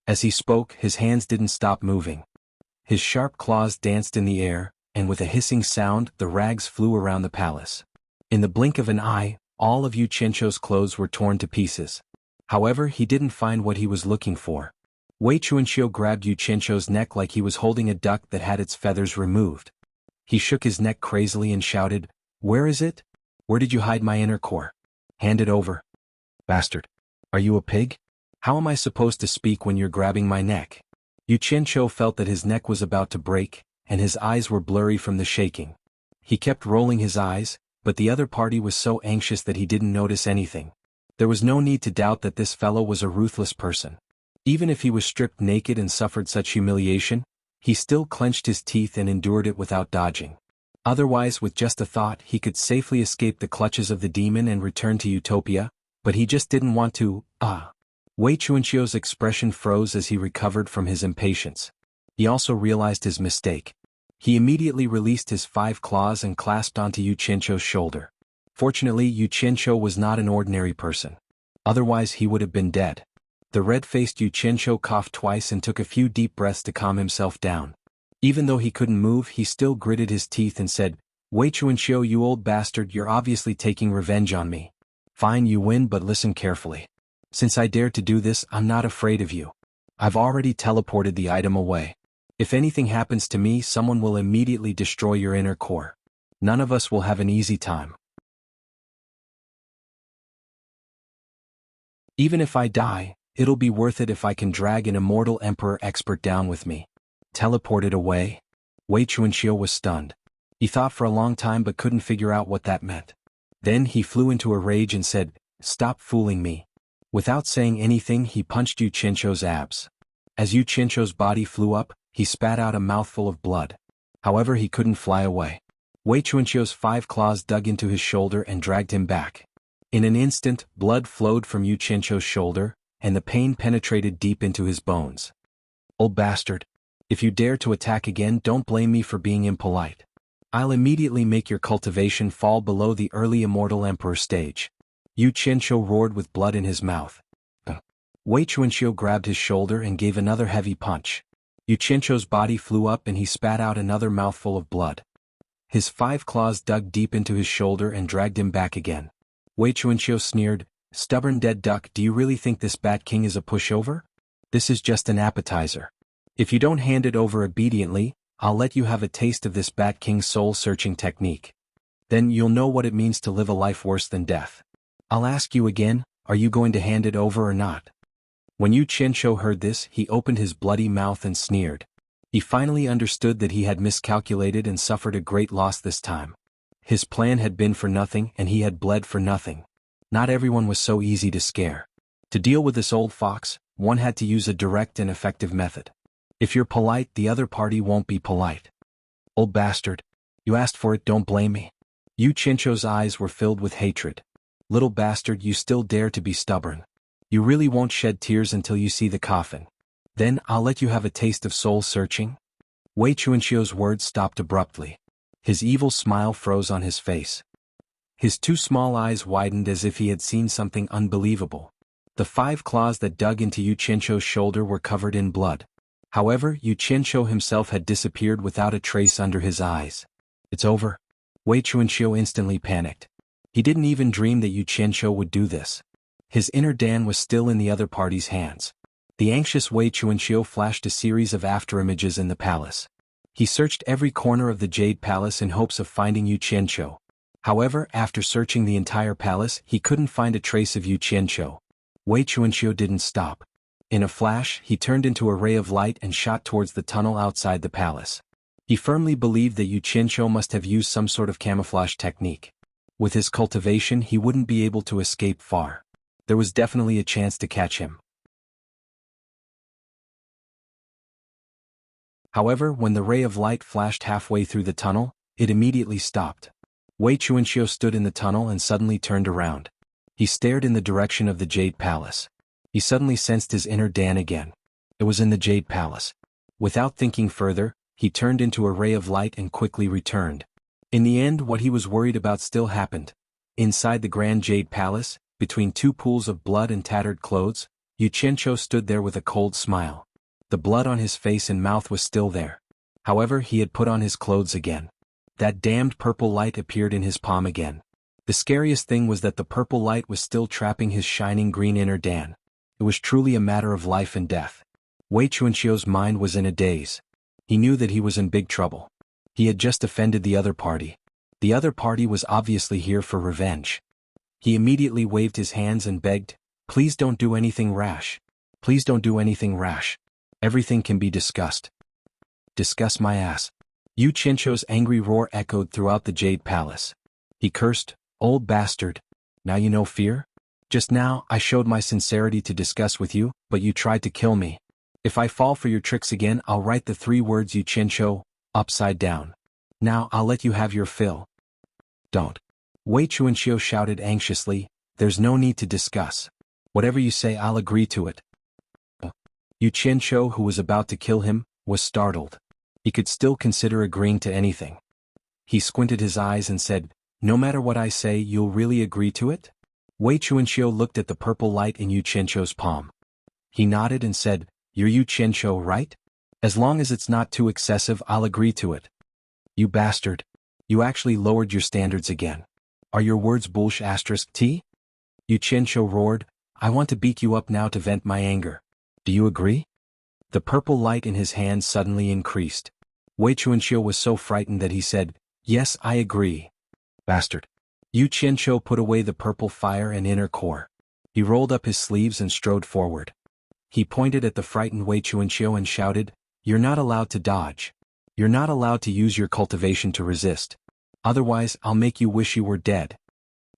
As he spoke, his hands didn't stop moving. His sharp claws danced in the air, and with a hissing sound, the rags flew around the palace. In the blink of an eye, all of Yu Qianqiu's clothes were torn to pieces. However, he didn't find what he was looking for. Wei Chuanqiu grabbed Yu Qianqiu's neck like he was holding a duck that had its feathers removed. He shook his neck crazily and shouted, Where is it? Where did you hide my inner core? Hand it over. Bastard. Are you a pig? How am I supposed to speak when you're grabbing my neck? Yu Qianqiu felt that his neck was about to break, and his eyes were blurry from the shaking. He kept rolling his eyes, but the other party was so anxious that he didn't notice anything. There was no need to doubt that this fellow was a ruthless person. Even if he was stripped naked and suffered such humiliation, he still clenched his teeth and endured it without dodging. Otherwise, with just a thought, he could safely escape the clutches of the demon and return to Utopia, but he just didn't want to. Wei Chuanxiu's expression froze as he recovered from his impatience. He also realized his mistake. He immediately released his 5 claws and clasped onto Yu Qianqiu's shoulder. Fortunately, Yu Qianqiu was not an ordinary person. Otherwise he would have been dead. The red-faced Yu Qianqiu coughed twice and took a few deep breaths to calm himself down. Even though he couldn't move, he still gritted his teeth and said, "Wei Chuanxiu, you old bastard, you're obviously taking revenge on me. Fine, you win, but listen carefully. Since I dared to do this, I'm not afraid of you. I've already teleported the item away. If anything happens to me, someone will immediately destroy your inner core. None of us will have an easy time. Even if I die, it'll be worth it if I can drag an immortal emperor expert down with me." Teleported away? Wei Chuanxiu was stunned. He thought for a long time but couldn't figure out what that meant. Then he flew into a rage and said, "Stop fooling me." Without saying anything, he punched Yu Qianqiu's abs. As Yu Qianqiu's body flew up, he spat out a mouthful of blood. However, he couldn't fly away. Wei Chuanqiu's 5 claws dug into his shoulder and dragged him back. In an instant, blood flowed from Yu Qianqiu's shoulder, and the pain penetrated deep into his bones. "Old bastard. If you dare to attack again, don't blame me for being impolite. I'll immediately make your cultivation fall below the early immortal emperor stage." Yu Qianqiu roared with blood in his mouth. Wei Chuanxiu grabbed his shoulder and gave another heavy punch. Yu Qianqiu's body flew up and he spat out another mouthful of blood. His 5 claws dug deep into his shoulder and dragged him back again. Wei Chuanxiu sneered, "Stubborn dead duck, do you really think this Bat King is a pushover? This is just an appetizer. If you don't hand it over obediently, I'll let you have a taste of this Bat King's soul-searching technique. Then you'll know what it means to live a life worse than death. I'll ask you again, are you going to hand it over or not?" When Yu Qianqiu heard this, he opened his bloody mouth and sneered. He finally understood that he had miscalculated and suffered a great loss this time. His plan had been for nothing and he had bled for nothing. Not everyone was so easy to scare. To deal with this old fox, one had to use a direct and effective method. If you're polite, the other party won't be polite. "Old bastard. You asked for it, don't blame me." Yu Qianqiu's eyes were filled with hatred. "Little bastard, you still dare to be stubborn. You really won't shed tears until you see the coffin. Then I'll let you have a taste of soul-searching?" Wei Chuanxiu's words stopped abruptly. His evil smile froze on his face. His 2 small eyes widened as if he had seen something unbelievable. The 5 claws that dug into Yu Qianqiu's shoulder were covered in blood. However, Yu Qianqiu himself had disappeared without a trace under his eyes. "It's over." Wei Chuanxiu instantly panicked. He didn't even dream that Yu Qianqiu would do this. His inner Dan was still in the other party's hands. The anxious Wei Chuanxiu flashed a series of afterimages in the palace. He searched every corner of the Jade Palace in hopes of finding Yu Qianqiu. However, after searching the entire palace, he couldn't find a trace of Yu Qianqiu. Wei Chuanxiu didn't stop. In a flash, he turned into a ray of light and shot towards the tunnel outside the palace. He firmly believed that Yu Qianqiu must have used some sort of camouflage technique. With his cultivation, he wouldn't be able to escape far. There was definitely a chance to catch him. However, when the ray of light flashed halfway through the tunnel, it immediately stopped. Wei Chuanxiu stood in the tunnel and suddenly turned around. He stared in the direction of the Jade Palace. He suddenly sensed his inner Dan again. It was in the Jade Palace. Without thinking further, he turned into a ray of light and quickly returned. In the end, what he was worried about still happened. Inside the Grand Jade Palace, between 2 pools of blood and tattered clothes, Yu Qianqiu stood there with a cold smile. The blood on his face and mouth was still there. However, he had put on his clothes again. That damned purple light appeared in his palm again. The scariest thing was that the purple light was still trapping his shining green inner Dan. It was truly a matter of life and death. Wei Chuanxiu's mind was in a daze. He knew that he was in big trouble. He had just offended the other party. The other party was obviously here for revenge. He immediately waved his hands and begged, "Please don't do anything rash. Please don't do anything rash. Everything can be discussed." "Discuss my ass." Yu Qianqiu's angry roar echoed throughout the Jade Palace. He cursed, "Old bastard. Now you know fear? Just now, I showed my sincerity to discuss with you, but you tried to kill me. If I fall for your tricks again, I'll write the 3 words you Qianqiu, upside down. Now I'll let you have your fill." "Don't." Wei Chuanqiu shouted anxiously, "There's no need to discuss. Whatever you say, I'll agree to it." Yu Qianqiu, who was about to kill him, was startled. He could still consider agreeing to anything. He squinted his eyes and said, "No matter what I say, you'll really agree to it?" Wei Chuanqiu looked at the purple light in Yu Qianqiu's palm. He nodded and said, "You're Yu Qianqiu, right? As long as it's not too excessive, I'll agree to it." "You bastard. You actually lowered your standards again. Are your words **t? Yu Qianqiu roared, "I want to beat you up now to vent my anger. Do you agree?" The purple light in his hand suddenly increased. Wei Chuanqiu was so frightened that he said, "Yes, I agree." "Bastard." Yu Qianqiu put away the purple fire and inner core. He rolled up his sleeves and strode forward. He pointed at the frightened Wei Chuanqiu and shouted, "You're not allowed to dodge. You're not allowed to use your cultivation to resist. Otherwise, I'll make you wish you were dead."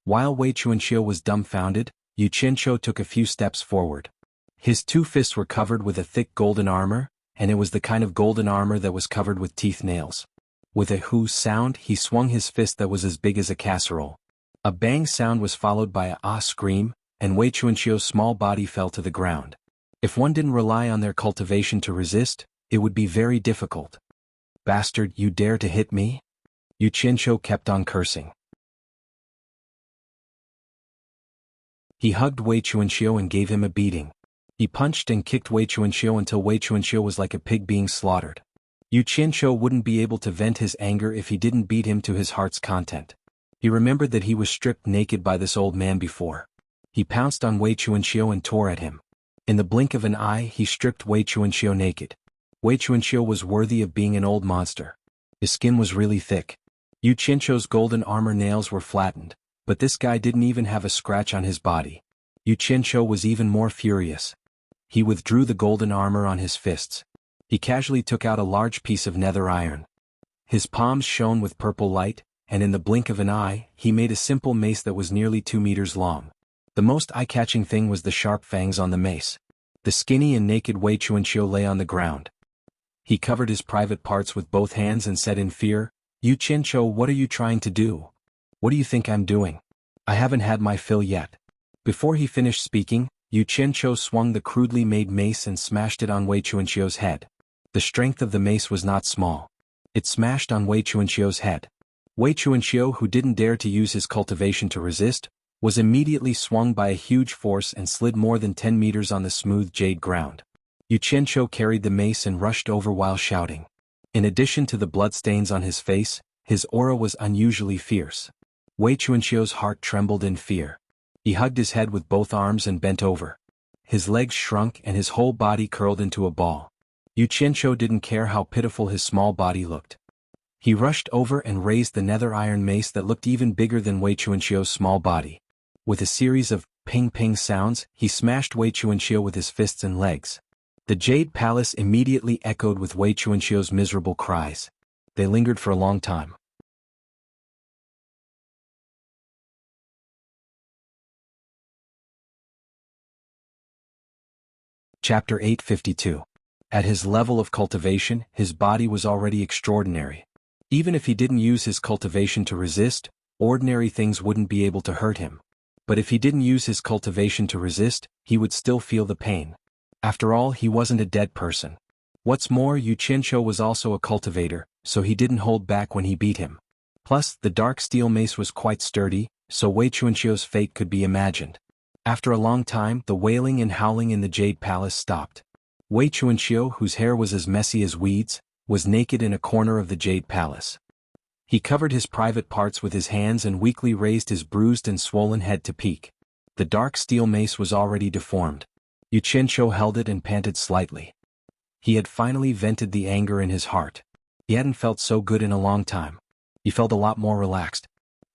While Wei Chuanqiu was dumbfounded, Yu Qianqiu took a few steps forward. His 2 fists were covered with a thick golden armor, and it was the kind of golden armor that was covered with teeth nails. With a "hoo" sound, he swung his fist that was as big as a casserole. A bang sound was followed by a "ah" scream, and Wei Chuanqiu's small body fell to the ground. If one didn't rely on their cultivation to resist, it would be very difficult. "Bastard, you dare to hit me?" Yu Qianqiu kept on cursing. He hugged Wei Chuanqiu and gave him a beating. He punched and kicked Wei Chuanqiu until Wei Chuanqiu was like a pig being slaughtered. Yu Qianqiu wouldn't be able to vent his anger if he didn't beat him to his heart's content. He remembered that he was stripped naked by this old man before. He pounced on Wei Chuanqiu and tore at him. In the blink of an eye, he stripped Wei Chuanqiu naked. Wei Chuanqiu was worthy of being an old monster. His skin was really thick. Yu Qianqiu's golden armor nails were flattened, but this guy didn't even have a scratch on his body. Yu Qianqiu was even more furious. He withdrew the golden armor on his fists. He casually took out a large piece of nether iron. His palms shone with purple light, and in the blink of an eye, he made a simple mace that was nearly 2 meters long. The most eye-catching thing was the sharp fangs on the mace. The skinny and naked Wei Chuanqiu lay on the ground. He covered his private parts with both hands and said in fear, "Yu Qianqiu, what are you trying to do? What do you think I'm doing? I haven't had my fill yet." Before he finished speaking, Yu Qianqiu swung the crudely made mace and smashed it on Wei Chuanqiu's head. The strength of the mace was not small. It smashed on Wei Chuanqiu's head. Wei Chuanqiu, who didn't dare to use his cultivation to resist, was immediately swung by a huge force and slid more than 10 meters on the smooth jade ground. Yu Qianqiu carried the mace and rushed over while shouting. In addition to the bloodstains on his face, his aura was unusually fierce. Wei Chuanqiu's heart trembled in fear. He hugged his head with both arms and bent over. His legs shrunk and his whole body curled into a ball. Yu Qianqiu didn't care how pitiful his small body looked. He rushed over and raised the nether iron mace that looked even bigger than Wei Chuanqiu's small body. With a series of ping-ping sounds, he smashed Wei Chuanqiu with his fists and legs. The Jade Palace immediately echoed with Wei Chuanqiu's miserable cries. They lingered for a long time. Chapter 852. At his level of cultivation, his body was already extraordinary. Even if he didn't use his cultivation to resist, ordinary things wouldn't be able to hurt him. But if he didn't use his cultivation to resist, he would still feel the pain. After all, he wasn't a dead person. What's more, Yu Qianqiu was also a cultivator, so he didn't hold back when he beat him. Plus, the dark steel mace was quite sturdy, so Wei Chuanqiu's fate could be imagined. After a long time, the wailing and howling in the Jade Palace stopped. Wei Chuanqiu, whose hair was as messy as weeds, was naked in a corner of the Jade Palace. He covered his private parts with his hands and weakly raised his bruised and swollen head to peek. The dark steel mace was already deformed. Yu Qianqiu held it and panted slightly. He had finally vented the anger in his heart. He hadn't felt so good in a long time. He felt a lot more relaxed.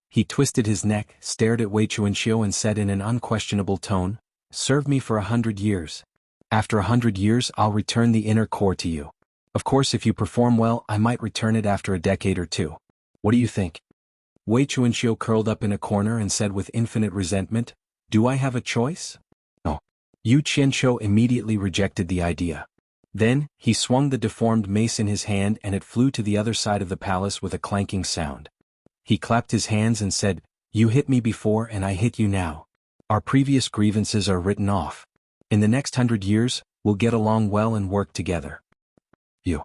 He twisted his neck, stared at Wei Chuanqiu and said in an unquestionable tone, "Serve me for 100 years. After 100 years, I'll return the inner core to you. Of course, if you perform well, I might return it after a decade or two. What do you think?" Wei Chuanxiu curled up in a corner and said with infinite resentment, "Do I have a choice?" No. Yu Qianqiu immediately rejected the idea. Then, he swung the deformed mace in his hand and it flew to the other side of the palace with a clanking sound. He clapped his hands and said, "You hit me before and I hit you now. Our previous grievances are written off. In the next 100 years, we'll get along well and work together." You.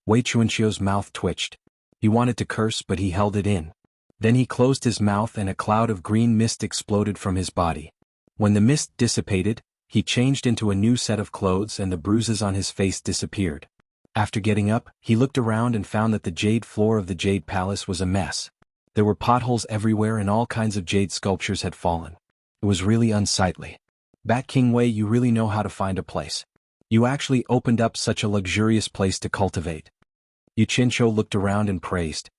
Wei Chuanxiu's mouth twitched. He wanted to curse but he held it in. Then he closed his mouth and a cloud of green mist exploded from his body. When the mist dissipated, he changed into a new set of clothes and the bruises on his face disappeared. After getting up, he looked around and found that the jade floor of the Jade Palace was a mess. There were potholes everywhere and all kinds of jade sculptures had fallen. It was really unsightly. Bat King Wei, you really know how to find a place. You actually opened up such a luxurious place to cultivate. Yu Qianqiu looked around and praised.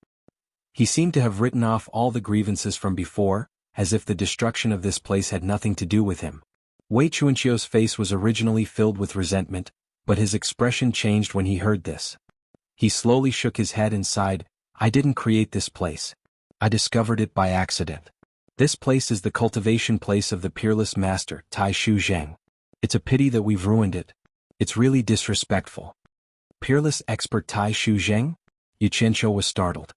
He seemed to have written off all the grievances from before, as if the destruction of this place had nothing to do with him. Wei Chuanqiu's face was originally filled with resentment, but his expression changed when he heard this. He slowly shook his head and sighed, "I didn't create this place. I discovered it by accident. This place is the cultivation place of the peerless master, Tai Shu Zheng. It's a pity that we've ruined it. It's really disrespectful." Peerless expert Tai Shu Zheng? Yu Qianqiu was startled.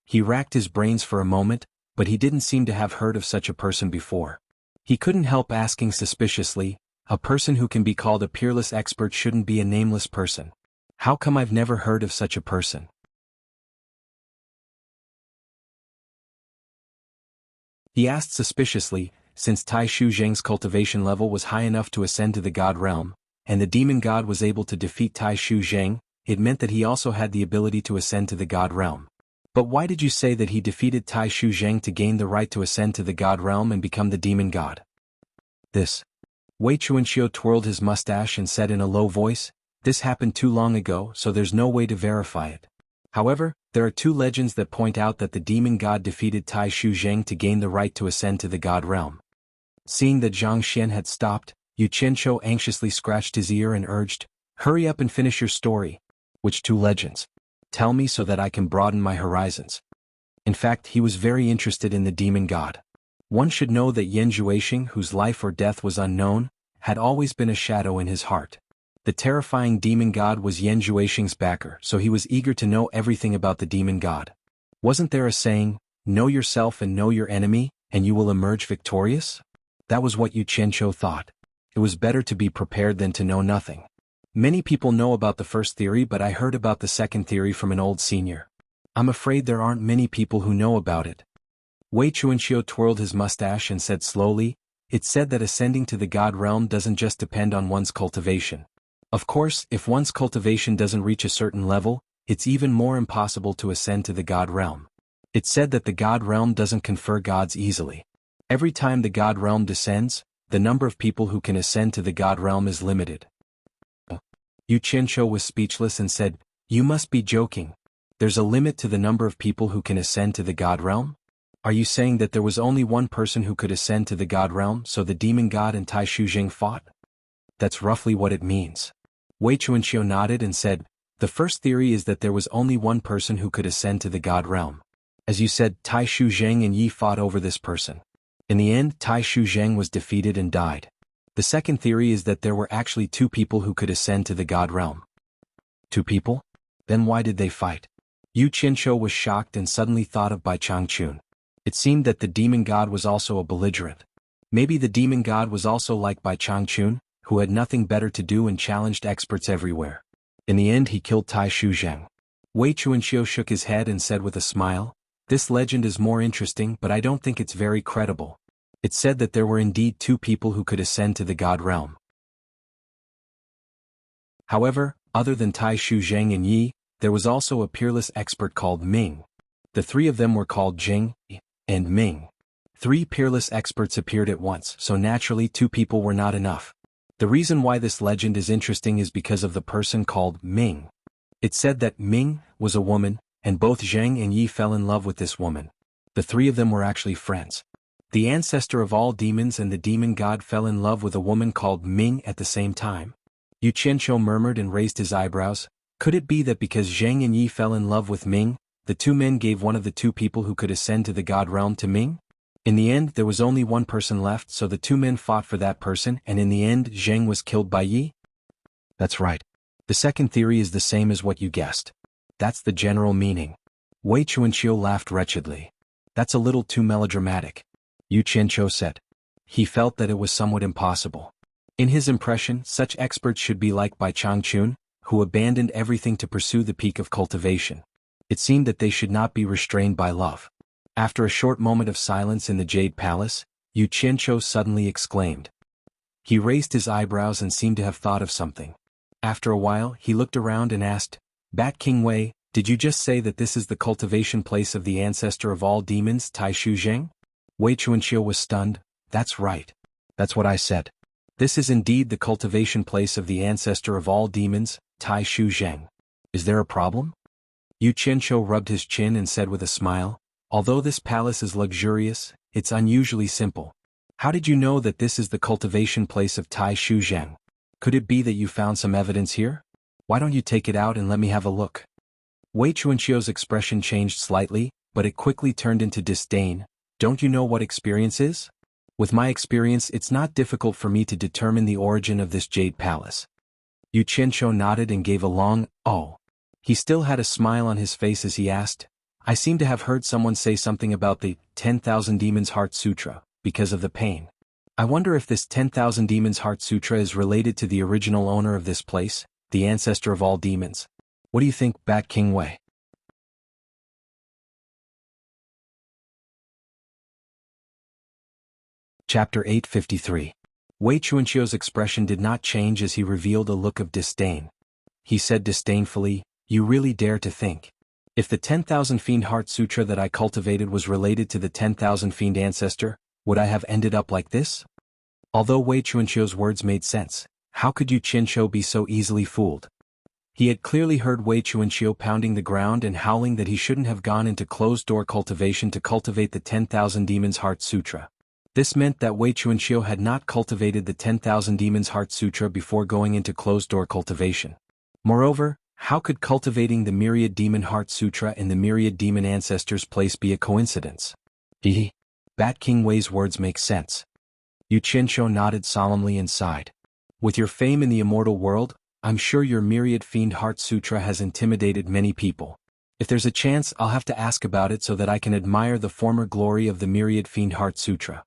He racked his brains for a moment, but he didn't seem to have heard of such a person before. He couldn't help asking suspiciously, a person who can be called a peerless expert shouldn't be a nameless person. How come I've never heard of such a person? He asked suspiciously, since Tai Shu Zheng's cultivation level was high enough to ascend to the God realm, and the demon god was able to defeat Tai Shu Zheng, it meant that he also had the ability to ascend to the God realm. But why did you say that he defeated Tai Shu Zheng to gain the right to ascend to the God realm and become the demon god? This. Wei Chuanqiu twirled his mustache and said in a low voice, "This happened too long ago, so there's no way to verify it. However, there are two legends that point out that the demon god defeated Tai Shu Zheng to gain the right to ascend to the God realm." Seeing that Zhang Xian had stopped, Yu Qianqiu anxiously scratched his ear and urged, "Hurry up and finish your story." "Which two legends? Tell me so that I can broaden my horizons." In fact, he was very interested in the demon god. One should know that Yan Zhuixing, whose life or death was unknown, had always been a shadow in his heart. The terrifying demon god was Yan Zhuixing's backer, so he was eager to know everything about the demon god. Wasn't there a saying, "Know yourself and know your enemy, and you will emerge victorious"? That was what Yu Qianqiu thought. It was better to be prepared than to know nothing. Many people know about the first theory, but I heard about the second theory from an old senior. I'm afraid there aren't many people who know about it. Wei Chuanqiu twirled his mustache and said slowly, "It's said that ascending to the God realm doesn't just depend on one's cultivation. Of course, if one's cultivation doesn't reach a certain level, it's even more impossible to ascend to the God realm. It's said that the God realm doesn't confer gods easily. Every time the God realm descends, the number of people who can ascend to the God realm is limited." Yu Qianqiu was speechless and said, "You must be joking. There's a limit to the number of people who can ascend to the God realm? Are you saying that there was only one person who could ascend to the God realm, so the demon god and Tai Shu Zheng fought?" "That's roughly what it means." Wei Chuanqiu nodded and said, "The first theory is that there was only one person who could ascend to the God realm. As you said, Tai Shu Zheng and Yi fought over this person. In the end, Tai Shu Zheng was defeated and died. The second theory is that there were actually two people who could ascend to the God realm." "Two people? Then why did they fight?" Yu Qianqiu was shocked and suddenly thought of Bai Changchun. It seemed that the demon god was also a belligerent. Maybe the demon god was also like Bai Changchun, who had nothing better to do and challenged experts everywhere. In the end he killed Tai Shu Zheng. Wei Chuanqiu shook his head and said with a smile, "This legend is more interesting, but I don't think it's very credible. It said that there were indeed two people who could ascend to the God realm. However, other than Tai Shu Zheng and Yi, there was also a peerless expert called Ming. The three of them were called Jing and Ming. Three peerless experts appeared at once, so naturally two people were not enough. The reason why this legend is interesting is because of the person called Ming. It said that Ming was a woman, and both Zheng and Yi fell in love with this woman. The three of them were actually friends. The ancestor of all demons and the demon god fell in love with a woman called Ming at the same time. Yu Qianqiu murmured and raised his eyebrows. Could it be that because Zheng and Yi fell in love with Ming, the two men gave one of the two people who could ascend to the god realm to Ming? In the end there was only one person left, so the two men fought for that person, and in the end Zheng was killed by Yi? That's right. The second theory is the same as what you guessed. That's the general meaning. Wei Chuanqiu laughed wretchedly. That's a little too melodramatic. Yu Qianqiu said. He felt that it was somewhat impossible. In his impression, such experts should be like Bai Changchun, who abandoned everything to pursue the peak of cultivation. It seemed that they should not be restrained by love. After a short moment of silence in the Jade Palace, Yu Qianqiu suddenly exclaimed. He raised his eyebrows and seemed to have thought of something. After a while, he looked around and asked, Bat King Wei, did you just say that this is the cultivation place of the ancestor of all demons, Tai Shu Zheng? Wei Chuanqiu was stunned. That's right. That's what I said. This is indeed the cultivation place of the ancestor of all demons, Tai Shu Zheng. Is there a problem? Yu Qianqiu rubbed his chin and said with a smile, although this palace is luxurious, it's unusually simple. How did you know that this is the cultivation place of Tai Shu Zheng? Could it be that you found some evidence here? Why don't you take it out and let me have a look? Wei Chuanqiu's expression changed slightly, but it quickly turned into disdain. Don't you know what experience is? With my experience, it's not difficult for me to determine the origin of this jade palace. Yu Qianqiu nodded and gave a long, oh. He still had a smile on his face as he asked, I seem to have heard someone say something about the 10,000 Demons Heart Sutra, because of the pain. I wonder if this 10,000 Demons Heart Sutra is related to the original owner of this place, the ancestor of all demons. What do you think, Bat King Wei? Chapter 853. Wei Chuanqiu's expression did not change as he revealed a look of disdain. He said disdainfully, You really dare to think. If the 10,000 Fiend Heart Sutra that I cultivated was related to the 10,000 Fiend ancestor, would I have ended up like this? Although Wei Chuanqiu's words made sense, how could Yu Qianqiu be so easily fooled? He had clearly heard Wei Chuanqiu pounding the ground and howling that he shouldn't have gone into closed-door cultivation to cultivate the 10,000 Demons Heart Sutra. This meant that Wei Chuanqiu had not cultivated the 10,000 Demons Heart Sutra before going into closed-door cultivation. Moreover, how could cultivating the Myriad Demon Heart Sutra in the Myriad Demon Ancestors' place be a coincidence? Bat King Wei's words make sense. Yu Qianqiu nodded solemnly and sighed. With your fame in the immortal world, I'm sure your Myriad Fiend Heart Sutra has intimidated many people. If there's a chance, I'll have to ask about it so that I can admire the former glory of the Myriad Fiend Heart Sutra.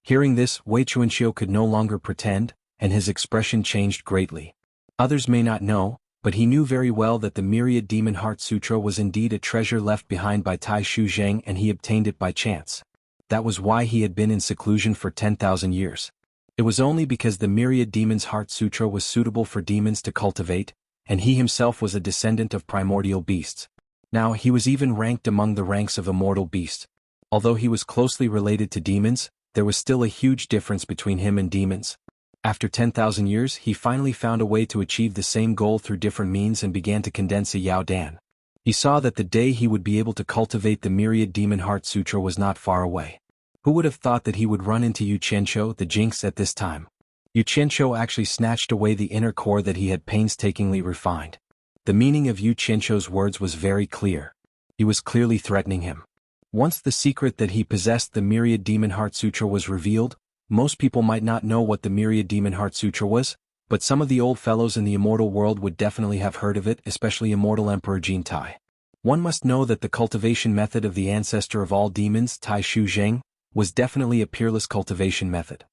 Hearing this, Wei Chuanqiu could no longer pretend, and his expression changed greatly. Others may not know, but he knew very well that the Myriad Demon Heart Sutra was indeed a treasure left behind by Tai Shu Zheng, and he obtained it by chance. That was why he had been in seclusion for 10,000 years. It was only because the Myriad Demon's Heart Sutra was suitable for demons to cultivate, and he himself was a descendant of primordial beasts. Now he was even ranked among the ranks of immortal beasts. Although he was closely related to demons, there was still a huge difference between him and demons. After 10,000 years, he finally found a way to achieve the same goal through different means and began to condense a Yao Dan. He saw that the day he would be able to cultivate the Myriad Demon Heart Sutra was not far away. Who would have thought that he would run into Yu Qianqiu, the jinx, at this time? Yu Qianqiu actually snatched away the inner core that he had painstakingly refined. The meaning of Yu Qianqiu's words was very clear. He was clearly threatening him. Once the secret that he possessed the Myriad Demon Heart Sutra was revealed, most people might not know what the Myriad Demon Heart Sutra was, but some of the old fellows in the immortal world would definitely have heard of it, especially Immortal Emperor Jin Tai. One must know that the cultivation method of the ancestor of all demons, Tai Shu Zheng, was definitely a peerless cultivation method.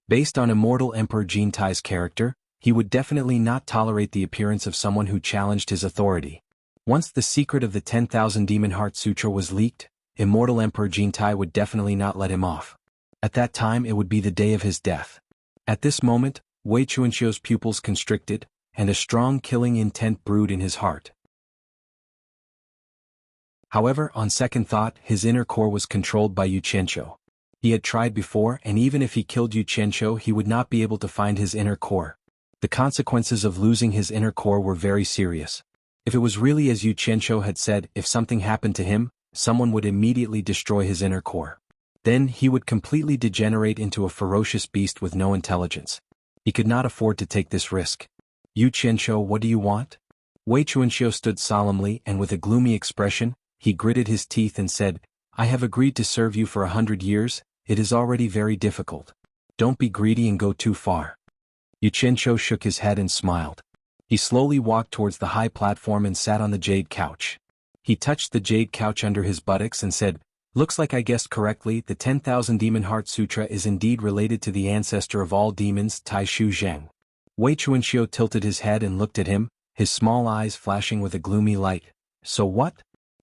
Based on Immortal Emperor Jin Tai's character, he would definitely not tolerate the appearance of someone who challenged his authority. Once the secret of the 10,000 Demon Heart Sutra was leaked, Immortal Emperor Jin Tai would definitely not let him off. At that time it would be the day of his death. At this moment, Wei Chuanqiu's pupils constricted, and a strong killing intent brewed in his heart. However, on second thought, his inner core was controlled by Yu Qianqiu. He had tried before, and even if he killed Yu Qianqiu, he would not be able to find his inner core. The consequences of losing his inner core were very serious. If it was really as Yu Qianqiu had said, if something happened to him, someone would immediately destroy his inner core. Then he would completely degenerate into a ferocious beast with no intelligence. He could not afford to take this risk. Yu Qianqiu, what do you want? Wei Chuanqiu stood solemnly and with a gloomy expression, He gritted his teeth and said, I have agreed to serve you for 100 years, it is already very difficult. Don't be greedy and go too far. Yu Qianqiu shook his head and smiled. He slowly walked towards the high platform and sat on the jade couch. He touched the jade couch under his buttocks and said, Looks like I guessed correctly, the 10,000 Demon Heart Sutra is indeed related to the ancestor of all demons, Tai Shu Zheng. Wei Chuanxiu tilted his head and looked at him, his small eyes flashing with a gloomy light. So what?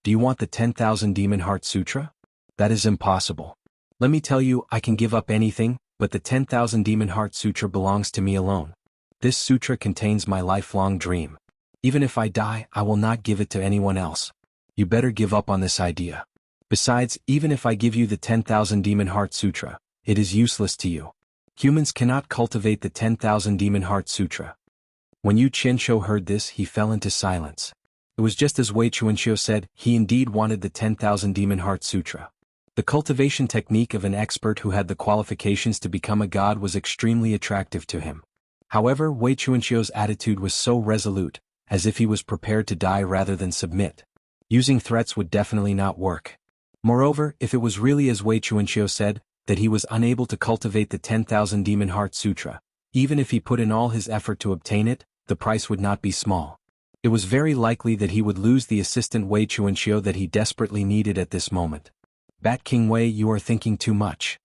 Do you want the 10,000 Demon Heart Sutra? That is impossible. Let me tell you, I can give up anything, but the 10,000 Demon Heart Sutra belongs to me alone. This sutra contains my lifelong dream. Even if I die, I will not give it to anyone else. You better give up on this idea. Besides, even if I give you the 10,000 Demon Heart Sutra, it is useless to you. Humans cannot cultivate the 10,000 Demon Heart Sutra. When Yu Qianqiu heard this, he fell into silence. It was just as Wei Chuanxiu said, he indeed wanted the 10,000 Demon Heart Sutra. The cultivation technique of an expert who had the qualifications to become a god was extremely attractive to him. However, Wei Chuanxiu's attitude was so resolute, as if he was prepared to die rather than submit. Using threats would definitely not work. Moreover, if it was really as Wei Chuanxiu said, that he was unable to cultivate the 10,000 Demon Heart Sutra, even if he put in all his effort to obtain it, the price would not be small. It was very likely that he would lose the assistant Wei Chuanxiu that he desperately needed at this moment. Bat King Wei, you are thinking too much.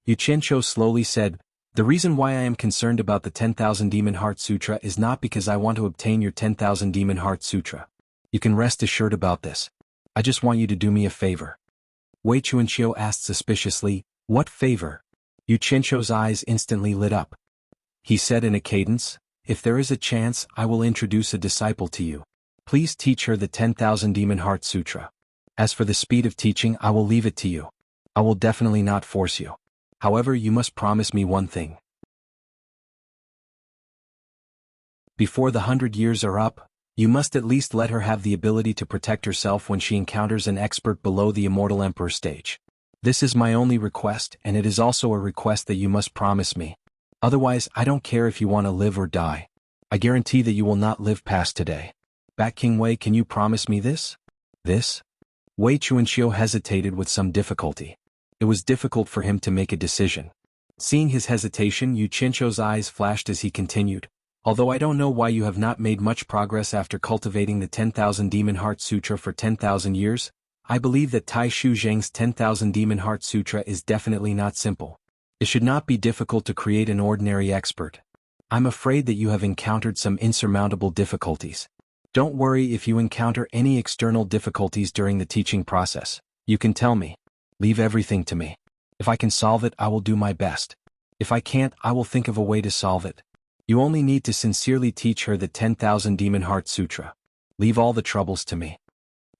Yu Qianqiu slowly said, The reason why I am concerned about the 10,000 Demon Heart Sutra is not because I want to obtain your 10,000 Demon Heart Sutra. You can rest assured about this. I just want you to do me a favor. Wei Chuanxiu asked suspiciously, What favor? Yu Qianqiu's eyes instantly lit up. He said in a cadence, If there is a chance, I will introduce a disciple to you. Please teach her the 10,000 Demon Heart Sutra. As for the speed of teaching, I will leave it to you. I will definitely not force you. However, you must promise me one thing. Before the 100 years are up, you must at least let her have the ability to protect herself when she encounters an expert below the Immortal Emperor stage. This is my only request, and it is also a request that you must promise me. Otherwise, I don't care if you want to live or die. I guarantee that you will not live past today. Bat King Wei, can you promise me this? This? Wei Chuanxiu hesitated with some difficulty. It was difficult for him to make a decision. Seeing his hesitation, Yu Qianqiu's eyes flashed as he continued, Although I don't know why you have not made much progress after cultivating the 10,000 Demon Heart Sutra for 10,000 years, I believe that Tai Shu Zheng's 10,000 Demon Heart Sutra is definitely not simple. It should not be difficult to create an ordinary expert. I'm afraid that you have encountered some insurmountable difficulties. Don't worry if you encounter any external difficulties during the teaching process. You can tell me. Leave everything to me. If I can solve it, I will do my best. If I can't, I will think of a way to solve it. You only need to sincerely teach her the 10,000 Demon Heart Sutra. Leave all the troubles to me.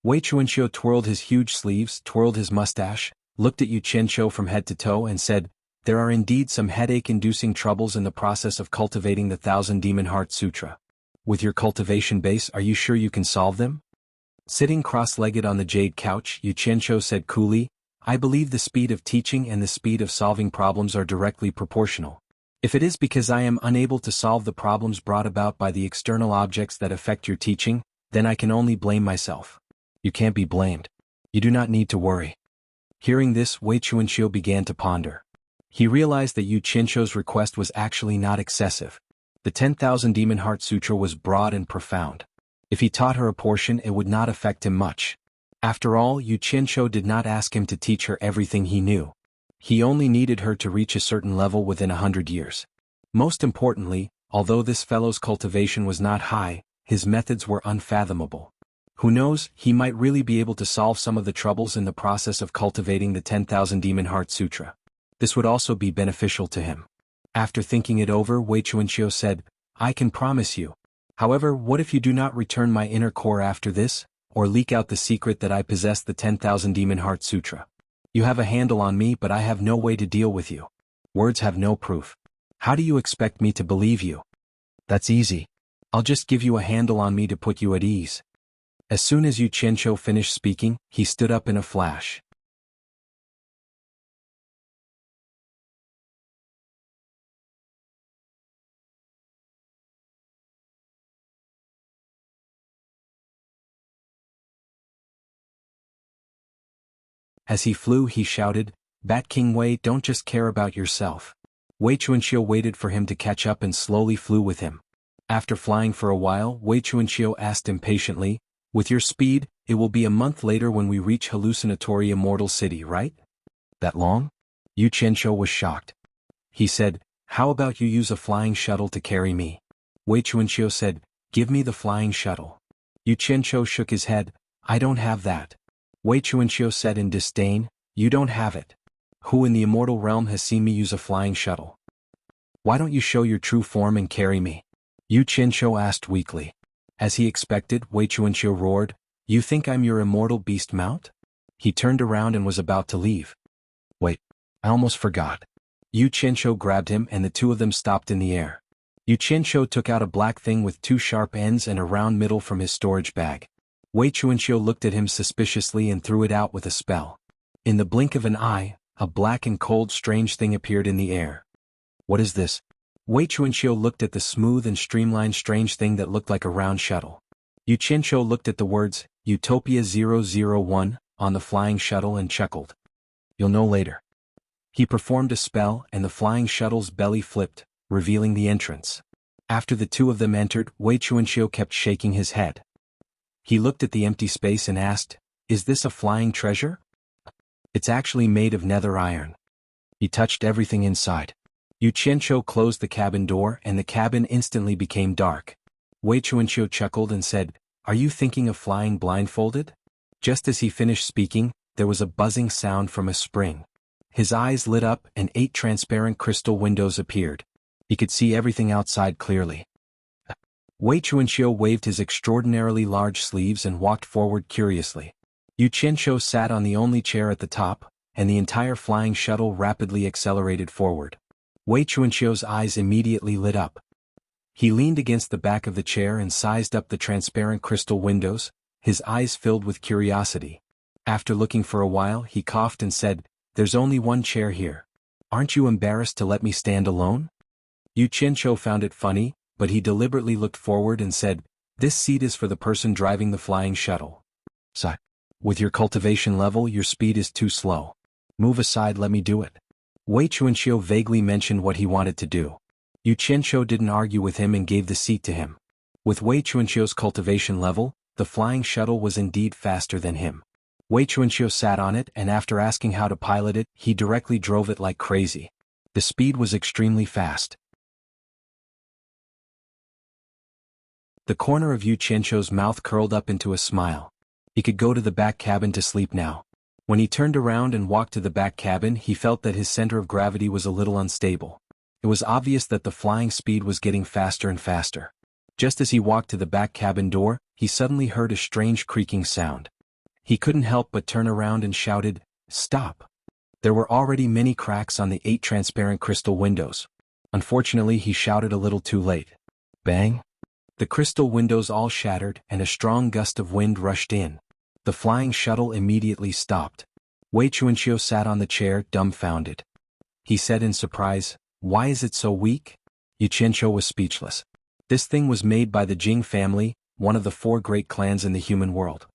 Wei Chuanxiu twirled his huge sleeves, twirled his mustache, looked at Yu Qianqiu from head to toe and said, There are indeed some headache-inducing troubles in the process of cultivating the 1000 Demon Heart Sutra. With your cultivation base, are you sure you can solve them? Sitting cross-legged on the jade couch, Yu Qianqiu said coolly, I believe the speed of teaching and the speed of solving problems are directly proportional. If it is because I am unable to solve the problems brought about by the external objects that affect your teaching, then I can only blame myself. You can't be blamed. You do not need to worry. Hearing this, Wei Chuanxiu began to ponder. He realized that Yu Qianqiu's request was actually not excessive. The 10,000 Demon Heart Sutra was broad and profound. If he taught her a portion, it would not affect him much. After all, Yu Qianqiu did not ask him to teach her everything he knew. He only needed her to reach a certain level within 100 years. Most importantly, although this fellow's cultivation was not high, his methods were unfathomable. Who knows, he might really be able to solve some of the troubles in the process of cultivating the 10,000 Demon Heart Sutra. This would also be beneficial to him. After thinking it over, Wei Chuanxiu said, I can promise you. However, what if you do not return my inner core after this, or leak out the secret that I possess the 10,000 Demon Heart Sutra? You have a handle on me, but I have no way to deal with you. Words have no proof. How do you expect me to believe you? That's easy. I'll just give you a handle on me to put you at ease. As soon as Yu Qianqiu finished speaking, he stood up in a flash. As he flew he shouted, "Bat King Wei, don't just care about yourself." Wei Chuanqiu waited for him to catch up and slowly flew with him. After flying for a while, Wei Chuanqiu asked impatiently, "With your speed, it will be a month later when we reach hallucinatory Immortal City, right?" "That long?" Yu Qianqiu was shocked. He said, "How about you use a flying shuttle to carry me?" Wei Chuanqiu said, "Give me the flying shuttle." Yu Qianqiu shook his head, "I don't have that." Wei Chuanqiu said in disdain, "You don't have it. Who in the immortal realm has seen me use a flying shuttle? Why don't you show your true form and carry me?" Yu Qianqiu asked weakly. As he expected, Wei Chuanqiu roared, "You think I'm your immortal beast mount?" He turned around and was about to leave. "Wait, I almost forgot." Yu Qianqiu grabbed him and the two of them stopped in the air. Yu Qianqiu took out a black thing with two sharp ends and a round middle from his storage bag. Wei Chuanqiu looked at him suspiciously and threw it out with a spell. In the blink of an eye, a black and cold strange thing appeared in the air. "What is this?" Wei Chuanqiu looked at the smooth and streamlined strange thing that looked like a round shuttle. Yu Qianqiu looked at the words, "Utopia 001, on the flying shuttle and chuckled. "You'll know later." He performed a spell and the flying shuttle's belly flipped, revealing the entrance. After the two of them entered, Wei Chuanqiu kept shaking his head. He looked at the empty space and asked, "Is this a flying treasure?" "It's actually made of nether iron." He touched everything inside. Yu Qianqiu closed the cabin door and the cabin instantly became dark. Wei Chuanqiu chuckled and said, "Are you thinking of flying blindfolded?" Just as he finished speaking, there was a buzzing sound from a spring. His eyes lit up and 8 transparent crystal windows appeared. He could see everything outside clearly. Wei Chuanqiu waved his extraordinarily large sleeves and walked forward curiously. Yu Qianqiu sat on the only chair at the top, and the entire flying shuttle rapidly accelerated forward. Wei Chuanqiu's eyes immediately lit up. He leaned against the back of the chair and sized up the transparent crystal windows, his eyes filled with curiosity. After looking for a while he coughed and said, "There's only one chair here. Aren't you embarrassed to let me stand alone?" Yu Qianqiu found it funny, but he deliberately looked forward and said, "This seat is for the person driving the flying shuttle. Sigh. With your cultivation level your speed is too slow. Move aside, let me do it." Wei Chuanqiu vaguely mentioned what he wanted to do. Yu Qianqiu didn't argue with him and gave the seat to him. With Wei Chuanqiu's cultivation level, the flying shuttle was indeed faster than him. Wei Chuanqiu sat on it and after asking how to pilot it, he directly drove it like crazy. The speed was extremely fast. The corner of Yu Qianqiu's mouth curled up into a smile. He could go to the back cabin to sleep now. When he turned around and walked to the back cabin he felt that his center of gravity was a little unstable. It was obvious that the flying speed was getting faster and faster. Just as he walked to the back cabin door, he suddenly heard a strange creaking sound. He couldn't help but turn around and shouted, "Stop!" There were already many cracks on the 8 transparent crystal windows. Unfortunately he shouted a little too late. Bang! The crystal windows all shattered and a strong gust of wind rushed in. The flying shuttle immediately stopped. Wei Chuanqiu sat on the chair dumbfounded. He said in surprise, "Why is it so weak?" Yu Qianqiu was speechless. This thing was made by the Jing family, one of the 4 great clans in the human world.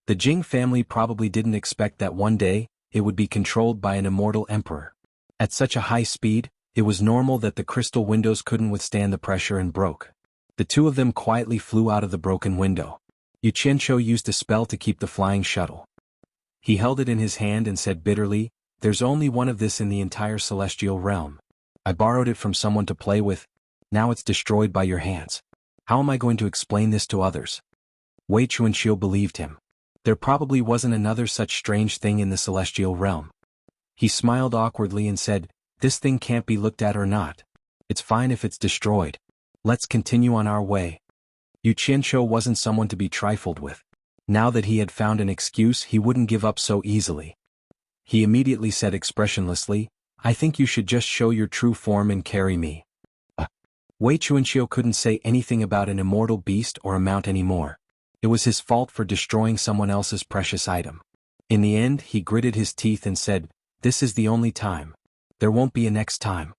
The Jing family probably didn't expect that one day, it would be controlled by an immortal emperor. At such a high speed, it was normal that the crystal windows couldn't withstand the pressure and broke. The two of them quietly flew out of the broken window. Yu Qianqiu used a spell to keep the flying shuttle. He held it in his hand and said bitterly, "There's only one of this in the entire celestial realm. I borrowed it from someone to play with. Now it's destroyed by your hands. How am I going to explain this to others?" Wei Chuanqiu believed him. There probably wasn't another such strange thing in the celestial realm. He smiled awkwardly and said, "This thing can't be looked at or not. It's fine if it's destroyed. Let's continue on our way." Yu Qianqiu wasn't someone to be trifled with. Now that he had found an excuse he wouldn't give up so easily. He immediately said expressionlessly, "I think you should just show your true form and carry me." Wei Chuanqiu couldn't say anything about an immortal beast or a mount anymore. It was his fault for destroying someone else's precious item. In the end he gritted his teeth and said, "This is the only time. There won't be a next time."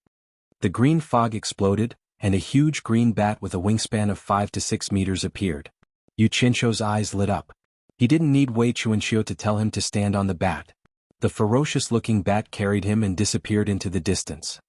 The green fog exploded, and a huge green bat with a wingspan of 5 to 6 meters appeared. Yu Qianqiu's eyes lit up. He didn't need Wei Chuanqiu to tell him to stand on the bat. The ferocious-looking bat carried him and disappeared into the distance.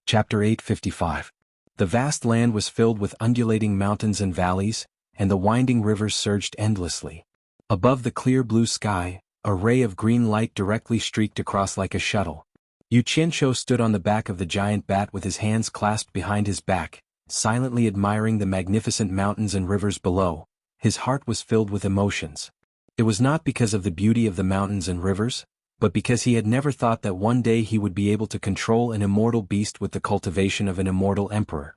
Chapter 855. The vast land was filled with undulating mountains and valleys, and the winding rivers surged endlessly. Above the clear blue sky, a ray of green light directly streaked across like a shuttle. Yu Qianqiu stood on the back of the giant bat with his hands clasped behind his back, silently admiring the magnificent mountains and rivers below. His heart was filled with emotions. It was not because of the beauty of the mountains and rivers, but because he had never thought that one day he would be able to control an immortal beast with the cultivation of an immortal emperor.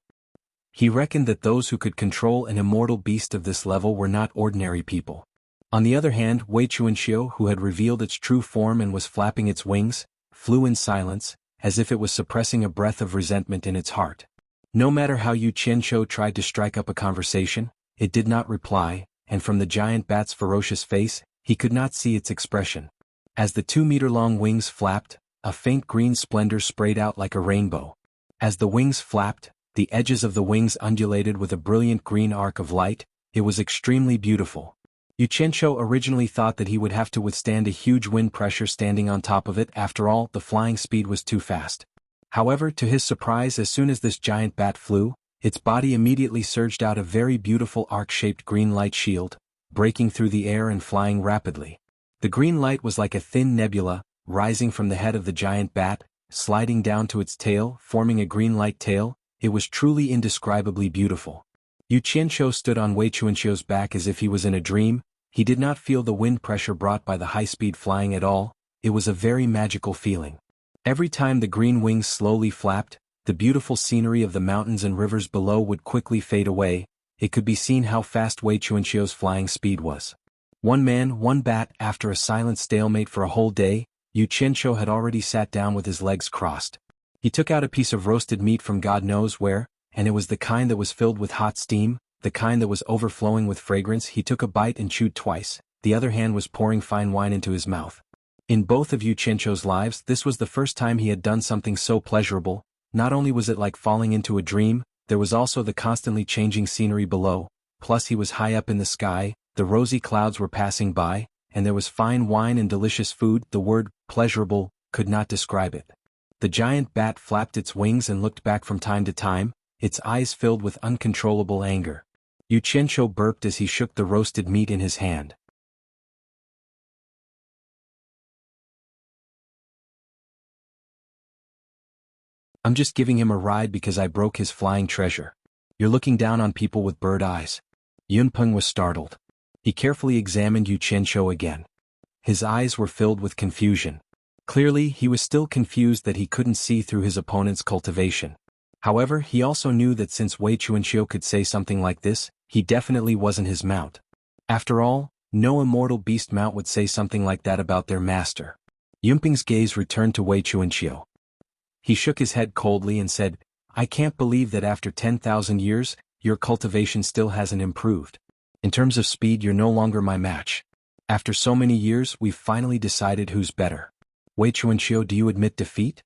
He reckoned that those who could control an immortal beast of this level were not ordinary people. On the other hand, Wei Chuanxiu, who had revealed its true form and was flapping its wings, flew in silence, as if it was suppressing a breath of resentment in its heart. No matter how Yu Qianqiu tried to strike up a conversation, it did not reply, and from the giant bat's ferocious face, he could not see its expression. As the 2-meter-long wings flapped, a faint green splendor sprayed out like a rainbow. As the wings flapped, the edges of the wings undulated with a brilliant green arc of light. It was extremely beautiful. Yu Qianqiu originally thought that he would have to withstand a huge wind pressure standing on top of it. After all, the flying speed was too fast. However, to his surprise, as soon as this giant bat flew, its body immediately surged out a very beautiful arc-shaped green light shield, breaking through the air and flying rapidly. The green light was like a thin nebula, rising from the head of the giant bat, sliding down to its tail, forming a green light tail. It was truly indescribably beautiful. Yu Qianqiu stood on Wei Chuanxiu's back as if he was in a dream. He did not feel the wind pressure brought by the high-speed flying at all. It was a very magical feeling. Every time the green wings slowly flapped, the beautiful scenery of the mountains and rivers below would quickly fade away. It could be seen how fast Wei Chuanxiu's flying speed was. One man, one bat. After a silent stalemate for a whole day, Yu Qianqiu had already sat down with his legs crossed. He took out a piece of roasted meat from God knows where, and it was the kind that was filled with hot steam, the kind that was overflowing with fragrance. He took a bite and chewed twice. The other hand was pouring fine wine into his mouth. In both of Yu Qianqiu's lives, this was the first time he had done something so pleasurable. Not only was it like falling into a dream, there was also the constantly changing scenery below, plus he was high up in the sky, the rosy clouds were passing by, and there was fine wine and delicious food. The word, pleasurable, could not describe it. The giant bat flapped its wings and looked back from time to time, its eyes filled with uncontrollable anger. Yu Qianqiu burped as he shook the roasted meat in his hand. I'm just giving him a ride because I broke his flying treasure. You're looking down on people with bird eyes. Yunpeng was startled. He carefully examined Yu Qianqiu again. His eyes were filled with confusion. Clearly, he was still confused that he couldn't see through his opponent's cultivation. However, he also knew that since Wei Chuanxiu could say something like this, he definitely wasn't his mount. After all, no immortal beast mount would say something like that about their master. Yunpeng's gaze returned to Wei Chuanxiu. He shook his head coldly and said, I can't believe that after 10,000 years, your cultivation still hasn't improved. In terms of speed, you're no longer my match. After so many years, we've finally decided who's better. Wei Chuanxiu, do you admit defeat?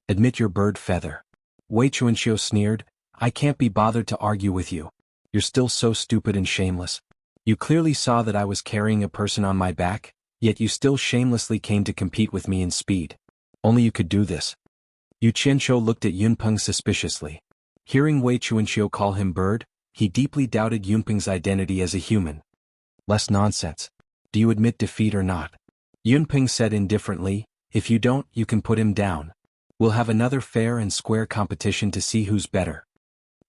Admit your bird feather. Wei Chuanxiu sneered, I can't be bothered to argue with you. You're still so stupid and shameless. You clearly saw that I was carrying a person on my back, yet you still shamelessly came to compete with me in speed. Only you could do this. Yu Qianqiu looked at Yunpeng suspiciously. Hearing Wei Chuanxiu call him bird, he deeply doubted Yunpeng's identity as a human. Less nonsense. Do you admit defeat or not? Yunpeng said indifferently, if you don't, you can put him down. We'll have another fair and square competition to see who's better.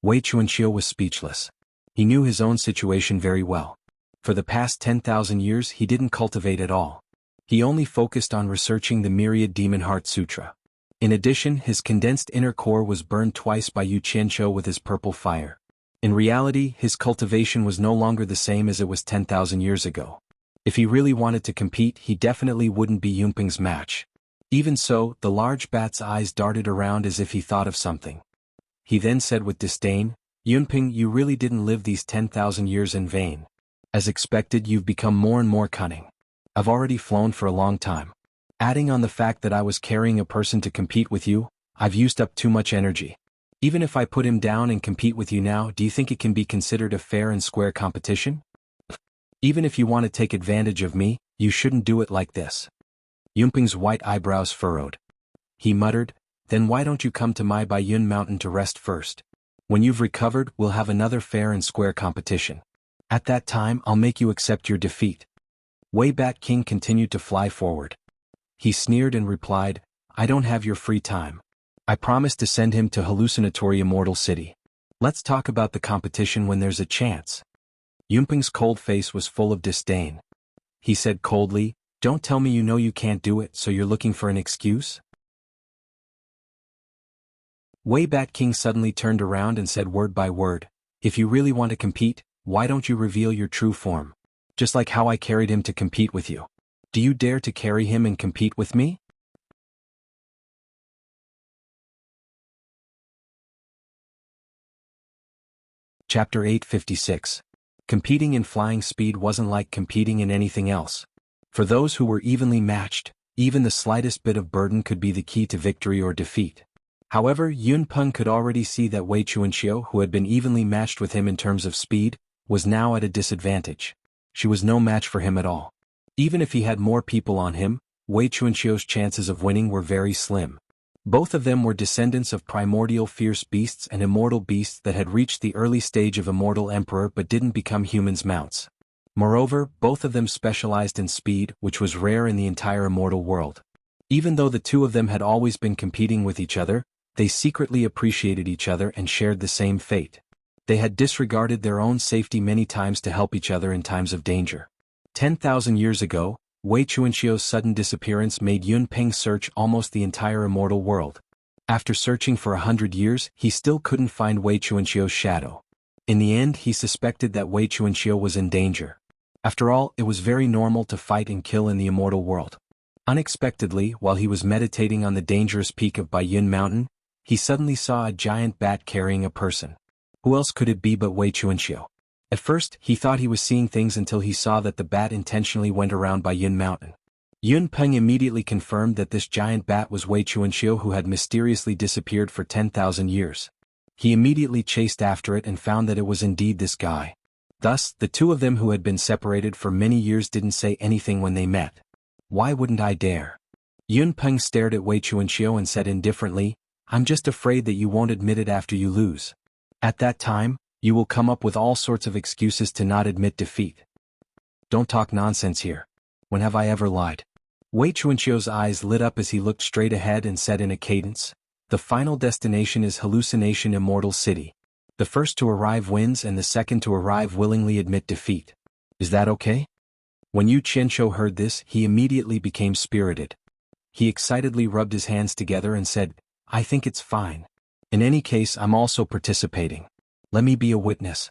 Wei Chuanxiu was speechless. He knew his own situation very well. For the past 10,000 years he didn't cultivate at all. He only focused on researching the myriad Demon Heart Sutra. In addition, his condensed inner core was burned twice by Yu Qianqiu with his purple fire. In reality, his cultivation was no longer the same as it was 10,000 years ago. If he really wanted to compete, he definitely wouldn't be Yunpeng's match. Even so, the large bat's eyes darted around as if he thought of something. He then said with disdain, Yunpeng, you really didn't live these 10,000 years in vain. As expected, you've become more and more cunning. I've already flown for a long time. Adding on the fact that I was carrying a person to compete with you, I've used up too much energy. Even if I put him down and compete with you now, do you think it can be considered a fair and square competition? Even if you want to take advantage of me, you shouldn't do it like this. Yunpeng's white eyebrows furrowed. He muttered, then why don't you come to my Baiyun Mountain to rest first? When you've recovered, we'll have another fair and square competition. At that time, I'll make you accept your defeat. Wei Bat King continued to fly forward. He sneered and replied, I don't have your free time. I promised to send him to hallucinatory Immortal City. Let's talk about the competition when there's a chance. Yunpeng's cold face was full of disdain. He said coldly, don't tell me you know you can't do it, so you're looking for an excuse? Wei Bat King suddenly turned around and said word by word, if you really want to compete, why don't you reveal your true form? Just like how I carried him to compete with you. Do you dare to carry him and compete with me? Chapter 856. Competing in flying speed wasn't like competing in anything else. For those who were evenly matched, even the slightest bit of burden could be the key to victory or defeat. However, Yun Peng could already see that Wei Chuanxiu, who had been evenly matched with him in terms of speed, was now at a disadvantage. She was no match for him at all. Even if he had more people on him, Wei Chuanxiu's chances of winning were very slim. Both of them were descendants of primordial fierce beasts and immortal beasts that had reached the early stage of immortal emperor but didn't become humans' mounts. Moreover, both of them specialized in speed, which was rare in the entire immortal world. Even though the two of them had always been competing with each other, they secretly appreciated each other and shared the same fate. They had disregarded their own safety many times to help each other in times of danger. 10,000 years ago, Wei Chuanxiu's sudden disappearance made Yun Peng search almost the entire immortal world. After searching for 100 years, he still couldn't find Wei Chuanxiu's shadow. In the end, he suspected that Wei Chuanxiu was in danger. After all, it was very normal to fight and kill in the immortal world. Unexpectedly, while he was meditating on the dangerous peak of Baiyun Mountain, he suddenly saw a giant bat carrying a person. Who else could it be but Wei Chuanxiu? At first, he thought he was seeing things until he saw that the bat intentionally went around Baiyun Mountain. Yun Peng immediately confirmed that this giant bat was Wei Chuanxiu, who had mysteriously disappeared for 10,000 years. He immediately chased after it and found that it was indeed this guy. Thus, the two of them who had been separated for many years didn't say anything when they met. Why wouldn't I dare? Yun Peng stared at Wei Chuanxiu and said indifferently, I'm just afraid that you won't admit it after you lose. At that time, you will come up with all sorts of excuses to not admit defeat. Don't talk nonsense here. When have I ever lied? Wei Chuanxiu's eyes lit up as he looked straight ahead and said in a cadence, the final destination is Hallucination Immortal City. The first to arrive wins and the second to arrive willingly admit defeat. Is that okay? When Yu Qianshou heard this, he immediately became spirited. He excitedly rubbed his hands together and said, I think it's fine. In any case, I'm also participating. Let me be a witness.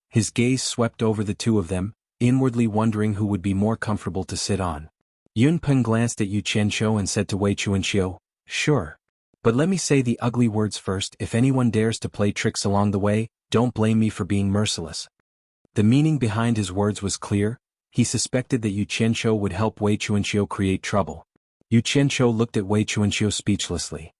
His gaze swept over the two of them, inwardly wondering who would be more comfortable to sit on. Yun Peng glanced at Yu Qianshou and said to Wei Chuanxiu, sure. But let me say the ugly words first. If anyone dares to play tricks along the way, don't blame me for being merciless. The meaning behind his words was clear. He suspected that Yu Qianshou would help Wei Chuanxiu create trouble. Yu Qianshou looked at Wei Chuanxiu speechlessly.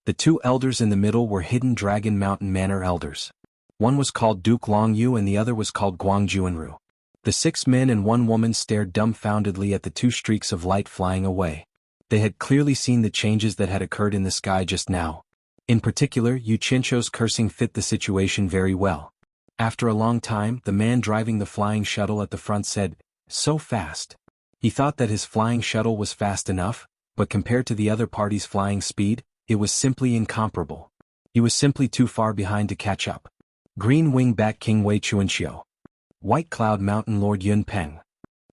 The two elders in the middle were Hidden Dragon Mountain Manor elders. One was called Duke Longyu and the other was called Guangjuanru. The 6 men and 1 woman stared dumbfoundedly at the 2 streaks of light flying away. They had clearly seen the changes that had occurred in the sky just now. In particular, Yu Qianshou's cursing fit the situation very well. After a long time, the man driving the flying shuttle at the front said, so fast. He thought that his flying shuttle was fast enough, but compared to the other party's flying speed, it was simply incomparable. He was simply too far behind to catch up. Green Wing Bat King Wei Chuanxiu. White Cloud Mountain Lord Yun Peng.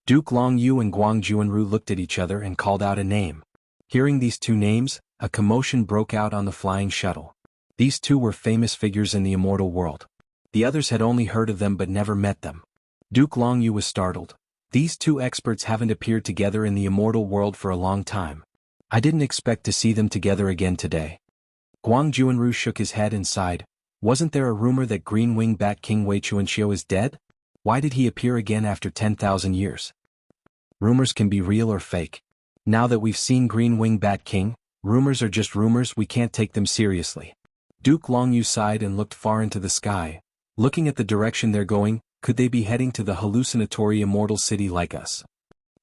Duke Longyu and Guangjuanru looked at each other and called out a name. Hearing these 2 names, a commotion broke out on the flying shuttle. These 2 were famous figures in the immortal world. The others had only heard of them but never met them. Duke Longyu was startled. These 2 experts haven't appeared together in the immortal world for a long time. I didn't expect to see them together again today. Guangjuanru shook his head and sighed. Wasn't there a rumor that Green Wing Bat King Wei Chuanxiu is dead? Why did he appear again after 10,000 years? Rumors can be real or fake. Now that we've seen Green Wing Bat King, rumors are just rumors, we can't take them seriously. Duke Longyu sighed and looked far into the sky. Looking at the direction they're going, could they be heading to the hallucinatory immortal city like us?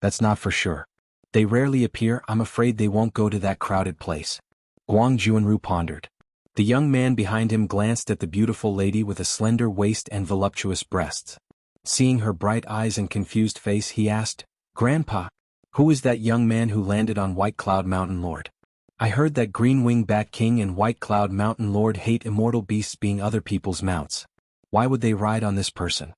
That's not for sure. They rarely appear. I'm afraid they won't go to that crowded place. Guang Juanru pondered. The young man behind him glanced at the beautiful lady with a slender waist and voluptuous breasts. Seeing her bright eyes and confused face, he asked, "Grandpa, who is that young man who landed on White Cloud Mountain, Lord? I heard that Green Wing Bat King and White Cloud Mountain Lord hate immortal beasts being other people's mounts. Why would they ride on this person?"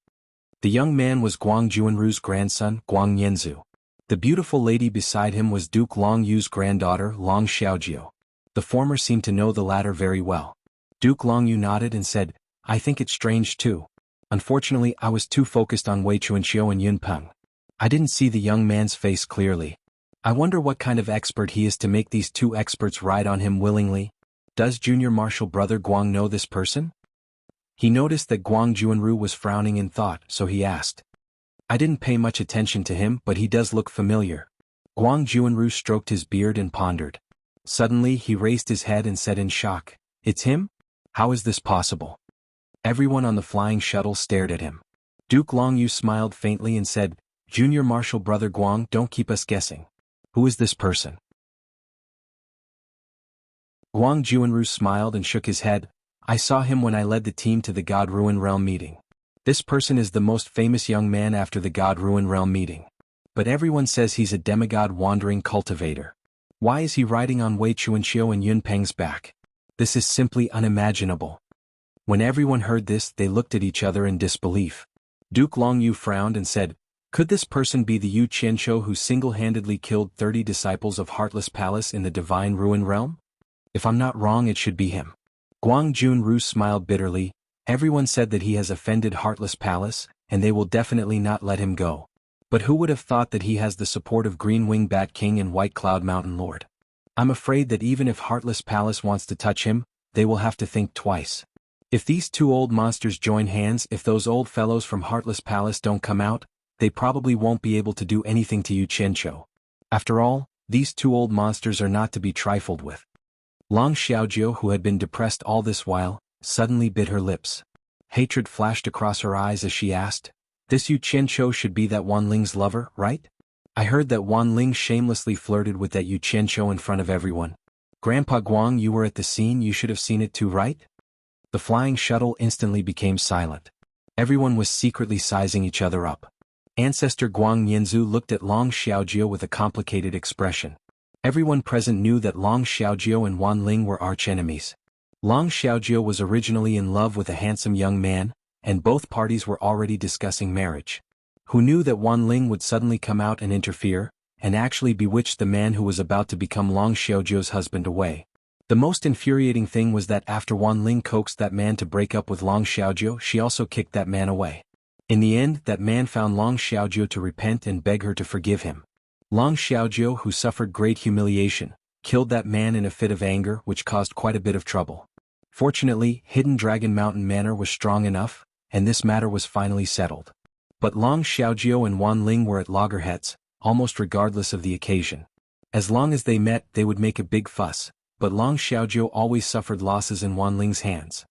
The young man was Guang Juanru's grandson, Guang Yanzu. The beautiful lady beside him was Duke Long Yu's granddaughter, Long Xiaojiu. The former seemed to know the latter very well. Duke Long Yu nodded and said, "I think it's strange too. Unfortunately, I was too focused on Wei Chuanxiu and Yun Peng. I didn't see the young man's face clearly. I wonder what kind of expert he is to make these two experts ride on him willingly. Does junior martial brother Guang know this person?" He noticed that Guang Juanru was frowning in thought, so he asked. "I didn't pay much attention to him, but he does look familiar." Guang Juanru stroked his beard and pondered. Suddenly he raised his head and said in shock, "It's him? How is this possible?" Everyone on the flying shuttle stared at him. Duke Longyu smiled faintly and said, "Junior martial brother Guang, don't keep us guessing. Who is this person?" Guang Juanru smiled and shook his head. "I saw him when I led the team to the God Ruin Realm meeting. This person is the most famous young man after the God Ruin Realm meeting. But everyone says he's a demigod wandering cultivator. Why is he riding on Wei Chuanxiu and Yun Peng's back? This is simply unimaginable." When everyone heard this, they looked at each other in disbelief. Duke Longyu frowned and said, "Could this person be the Yu Qianqiu who single-handedly killed 30 disciples of Heartless Palace in the Divine Ruin Realm? If I'm not wrong, it should be him." Guang Junru smiled bitterly. "Everyone said that he has offended Heartless Palace, and they will definitely not let him go. But who would have thought that he has the support of Green Wing Bat King and White Cloud Mountain Lord? I'm afraid that even if Heartless Palace wants to touch him, they will have to think twice. If these two old monsters join hands, if those old fellows from Heartless Palace don't come out, they probably won't be able to do anything to Yu Qianqiu. After all, these two old monsters are not to be trifled with." Long Xiaojiu, who had been depressed all this while, suddenly bit her lips. Hatred flashed across her eyes as she asked, "This Yu Qianqiu should be that Wan Ling's lover, right? I heard that Wan Ling shamelessly flirted with that Yu Qianqiu in front of everyone. Grandpa Guang, you were at the scene, you should have seen it too, right?" The flying shuttle instantly became silent. Everyone was secretly sizing each other up. Ancestor Guang Yanzu looked at Long Xiaojiu with a complicated expression. Everyone present knew that Long Xiaojiu and Wan Ling were arch-enemies. Long Xiaojiu was originally in love with a handsome young man, and both parties were already discussing marriage. Who knew that Wan Ling would suddenly come out and interfere, and actually bewitch the man who was about to become Long Xiaojiu's husband away? The most infuriating thing was that after Wan Ling coaxed that man to break up with Long Xiaojiu, she also kicked that man away. In the end, that man found Long Xiaojiu to repent and beg her to forgive him. Long Xiaojiu, who suffered great humiliation, killed that man in a fit of anger, which caused quite a bit of trouble. Fortunately, Hidden Dragon Mountain Manor was strong enough, and this matter was finally settled. But Long Xiaojiu and Wan Ling were at loggerheads, almost regardless of the occasion. As long as they met, they would make a big fuss, but Long Xiaojiu always suffered losses in Wan Ling's hands.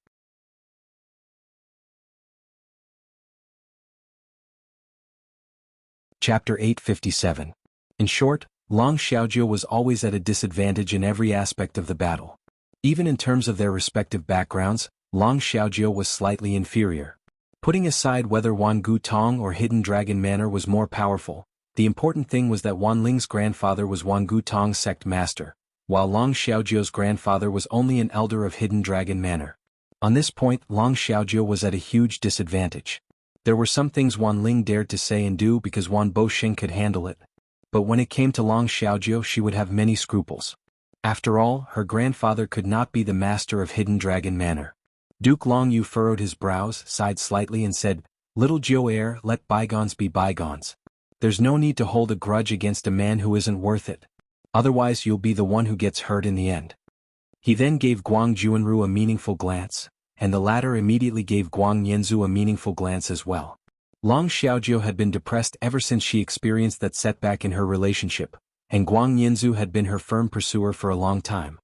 Chapter 857. In short, Long Xiaojiu was always at a disadvantage in every aspect of the battle. Even in terms of their respective backgrounds, Long Xiaojiu was slightly inferior. Putting aside whether Wan Gu Tong or Hidden Dragon Manor was more powerful, the important thing was that Wan Ling's grandfather was Wan Gu Tong's sect master, while Long Xiaojiu's grandfather was only an elder of Hidden Dragon Manor. On this point, Long Xiaojiu was at a huge disadvantage. There were some things Wan Ling dared to say and do because Wan Boxing could handle it. But when it came to Long Xiaojiu, she would have many scruples. After all, her grandfather could not be the master of Hidden Dragon Manor. Duke Longyu furrowed his brows, sighed slightly and said, "Little Jiu, let bygones be bygones. There's no need to hold a grudge against a man who isn't worth it. Otherwise you'll be the one who gets hurt in the end." He then gave Guang Juanru a meaningful glance, and the latter immediately gave Guang Yanzu a meaningful glance as well. Long Xiaojiu had been depressed ever since she experienced that setback in her relationship, and Guang Yanzu had been her firm pursuer for a long time.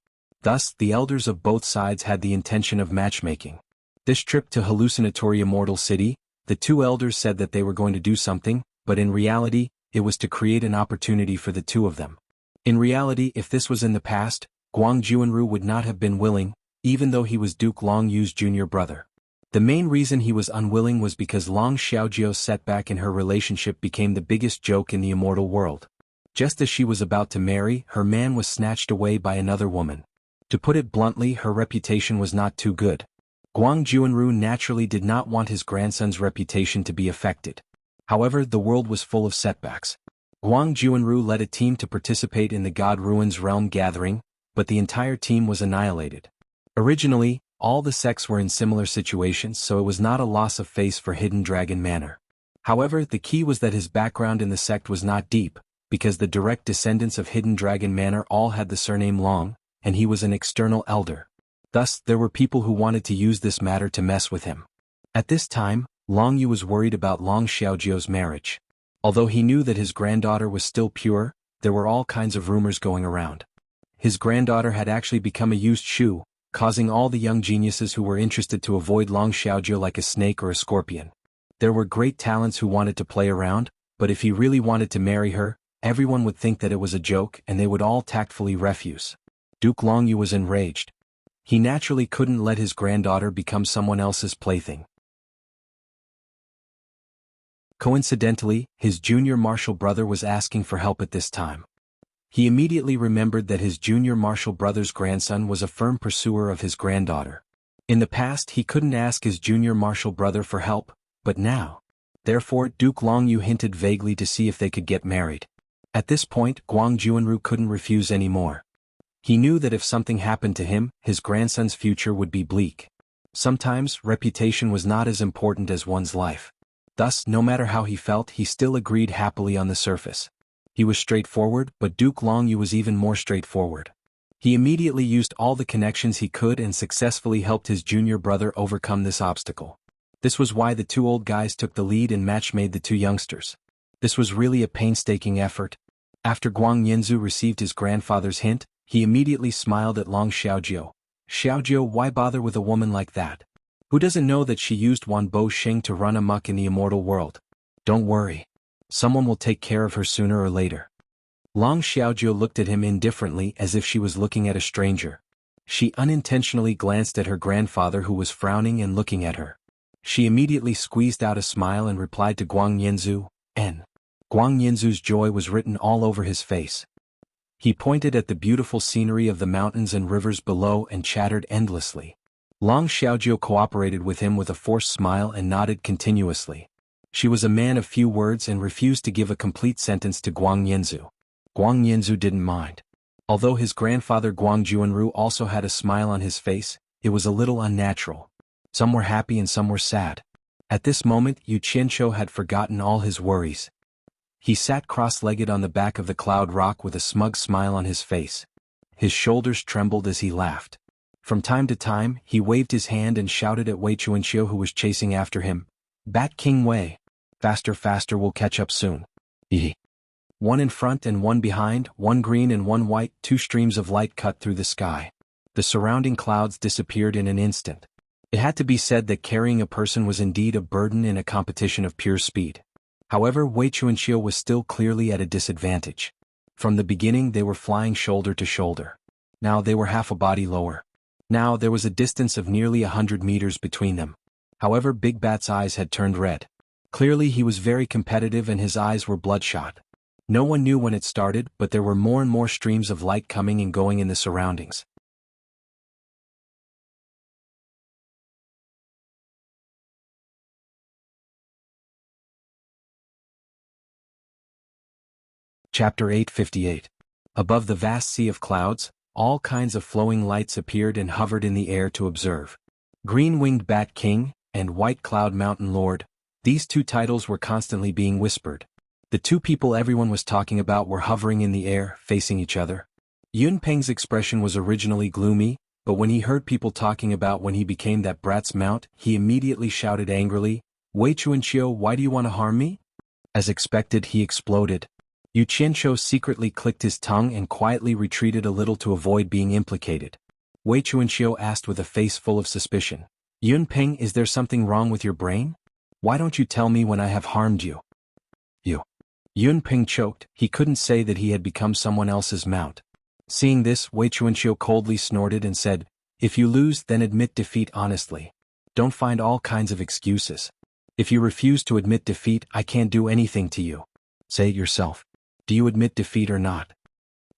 Thus, the elders of both sides had the intention of matchmaking. This trip to hallucinatory Immortal City, the two elders said that they were going to do something, but in reality, it was to create an opportunity for the two of them. In reality, if this was in the past, Guang Juanru would not have been willing, even though he was Duke Long Yu's junior brother. The main reason he was unwilling was because Long Xiaojio's setback in her relationship became the biggest joke in the immortal world. Just as she was about to marry, her man was snatched away by another woman. To put it bluntly, her reputation was not too good. Guang Juanru naturally did not want his grandson's reputation to be affected. However, the world was full of setbacks. Guang Juanru led a team to participate in the God Ruins Realm gathering, but the entire team was annihilated. Originally, all the sects were in similar situations, so it was not a loss of face for Hidden Dragon Manor. However, the key was that his background in the sect was not deep, because the direct descendants of Hidden Dragon Manor all had the surname Long, and he was an external elder. Thus, there were people who wanted to use this matter to mess with him. At this time, Long Yu was worried about Long Xiaojio's marriage. Although he knew that his granddaughter was still pure, there were all kinds of rumors going around. His granddaughter had actually become a used shoe, causing all the young geniuses who were interested to avoid Long Xiaojio like a snake or a scorpion. There were great talents who wanted to play around, but if he really wanted to marry her, everyone would think that it was a joke and they would all tactfully refuse. Duke Long Yu was enraged. He naturally couldn't let his granddaughter become someone else's plaything. Coincidentally, his junior martial brother was asking for help at this time. He immediately remembered that his junior martial brother's grandson was a firm pursuer of his granddaughter. In the past he couldn't ask his junior martial brother for help, but now. Therefore, Duke Long Yu hinted vaguely to see if they could get married. At this point, Guang Juanru couldn't refuse anymore. He knew that if something happened to him, his grandson's future would be bleak. Sometimes, reputation was not as important as one's life. Thus, no matter how he felt, he still agreed happily on the surface. He was straightforward, but Duke Long Yu was even more straightforward. He immediately used all the connections he could and successfully helped his junior brother overcome this obstacle. This was why the two old guys took the lead and match-made the two youngsters. This was really a painstaking effort. After Guang Yinzu received his grandfather's hint, he immediately smiled at Long Xiaojio. Xiaojio, why bother with a woman like that? Who doesn't know that she used Wan Bo Xing to run amok in the immortal world? Don't worry. Someone will take care of her sooner or later. Long Xiaojio looked at him indifferently as if she was looking at a stranger. She unintentionally glanced at her grandfather who was frowning and looking at her. She immediately squeezed out a smile and replied to Guang Yinzu, N. Guang Yinzu's joy was written all over his face. He pointed at the beautiful scenery of the mountains and rivers below and chattered endlessly. Long Xiaojio cooperated with him with a forced smile and nodded continuously. She was a man of few words and refused to give a complete sentence to Guang Yinzu. Guang Yinzu didn't mind. Although his grandfather Guang Juanru also had a smile on his face, it was a little unnatural. Some were happy and some were sad. At this moment, Yu Qianqiu had forgotten all his worries. He sat cross-legged on the back of the cloud rock with a smug smile on his face. His shoulders trembled as he laughed. From time to time, he waved his hand and shouted at Wei Chuanqiu who was chasing after him, Bat King Wei. Faster, faster, we'll catch up soon. Yee. One in front and one behind, one green and one white, two streams of light cut through the sky. The surrounding clouds disappeared in an instant. It had to be said that carrying a person was indeed a burden in a competition of pure speed. However, Wei Chuanqiu was still clearly at a disadvantage. From the beginning they were flying shoulder to shoulder. Now they were half a body lower. Now there was a distance of nearly 100 meters between them. However, Big Bat's eyes had turned red. Clearly he was very competitive and his eyes were bloodshot. No one knew when it started, but there were more and more streams of light coming and going in the surroundings. Chapter 858. Above the vast sea of clouds, all kinds of flowing lights appeared and hovered in the air to observe. Green-winged Bat King and White Cloud Mountain Lord, these two titles were constantly being whispered. The two people everyone was talking about were hovering in the air, facing each other. Yun Peng's expression was originally gloomy, but when he heard people talking about when he became that brat's mount, he immediately shouted angrily, Wei Chuanqiu, why do you want to harm me? As expected, he exploded. Yu Qianqiu secretly clicked his tongue and quietly retreated a little to avoid being implicated. Wei Chuanxiu asked with a face full of suspicion. Yun Peng, is there something wrong with your brain? Why don't you tell me when I have harmed you? You. Yun Peng choked. He couldn't say that he had become someone else's mount. Seeing this, Wei Chuanxiu coldly snorted and said, if you lose, then admit defeat honestly. Don't find all kinds of excuses. If you refuse to admit defeat, I can't do anything to you. Say it yourself. Do you admit defeat or not?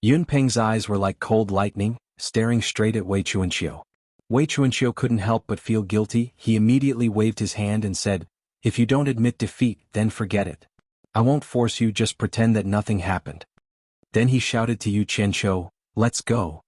Yun Peng's eyes were like cold lightning, staring straight at Wei Chuanxiu. Wei Chuanxiu couldn't help but feel guilty. He immediately waved his hand and said, if you don't admit defeat, then forget it. I won't force you, just pretend that nothing happened. Then he shouted to Yu Qianqiu, let's go.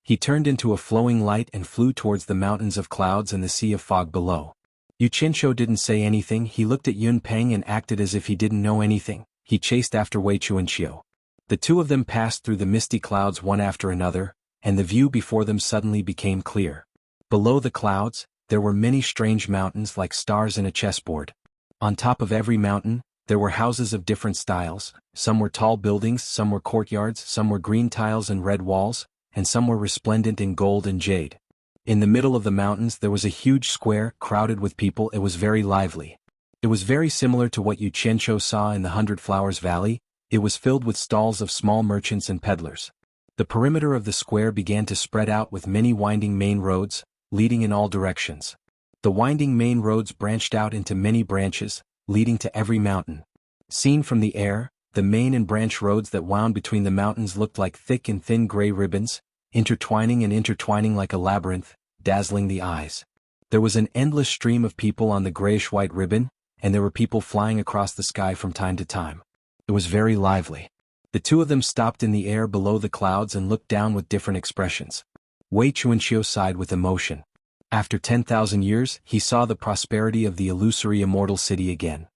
He turned into a flowing light and flew towards the mountains of clouds and the sea of fog below. Yu Qianqiu didn't say anything. He looked at Yun Peng and acted as if he didn't know anything. He chased after Wei Chuanxiu. The two of them passed through the misty clouds one after another, and the view before them suddenly became clear. Below the clouds, there were many strange mountains like stars in a chessboard. On top of every mountain, there were houses of different styles. Some were tall buildings, some were courtyards, some were green tiles and red walls, and some were resplendent in gold and jade. In the middle of the mountains there was a huge square, crowded with people. It was very lively. It was very similar to what Yu Qianqiu saw in the Hundred Flowers Valley. It was filled with stalls of small merchants and peddlers. The perimeter of the square began to spread out with many winding main roads, leading in all directions. The winding main roads branched out into many branches, leading to every mountain. Seen from the air, the main and branch roads that wound between the mountains looked like thick and thin gray ribbons, intertwining like a labyrinth, dazzling the eyes. There was an endless stream of people on the grayish-white ribbon, and there were people flying across the sky from time to time. It was very lively. The two of them stopped in the air below the clouds and looked down with different expressions. Wei Chuanxiu sighed with emotion. After 10,000 years, he saw the prosperity of the illusory immortal city again.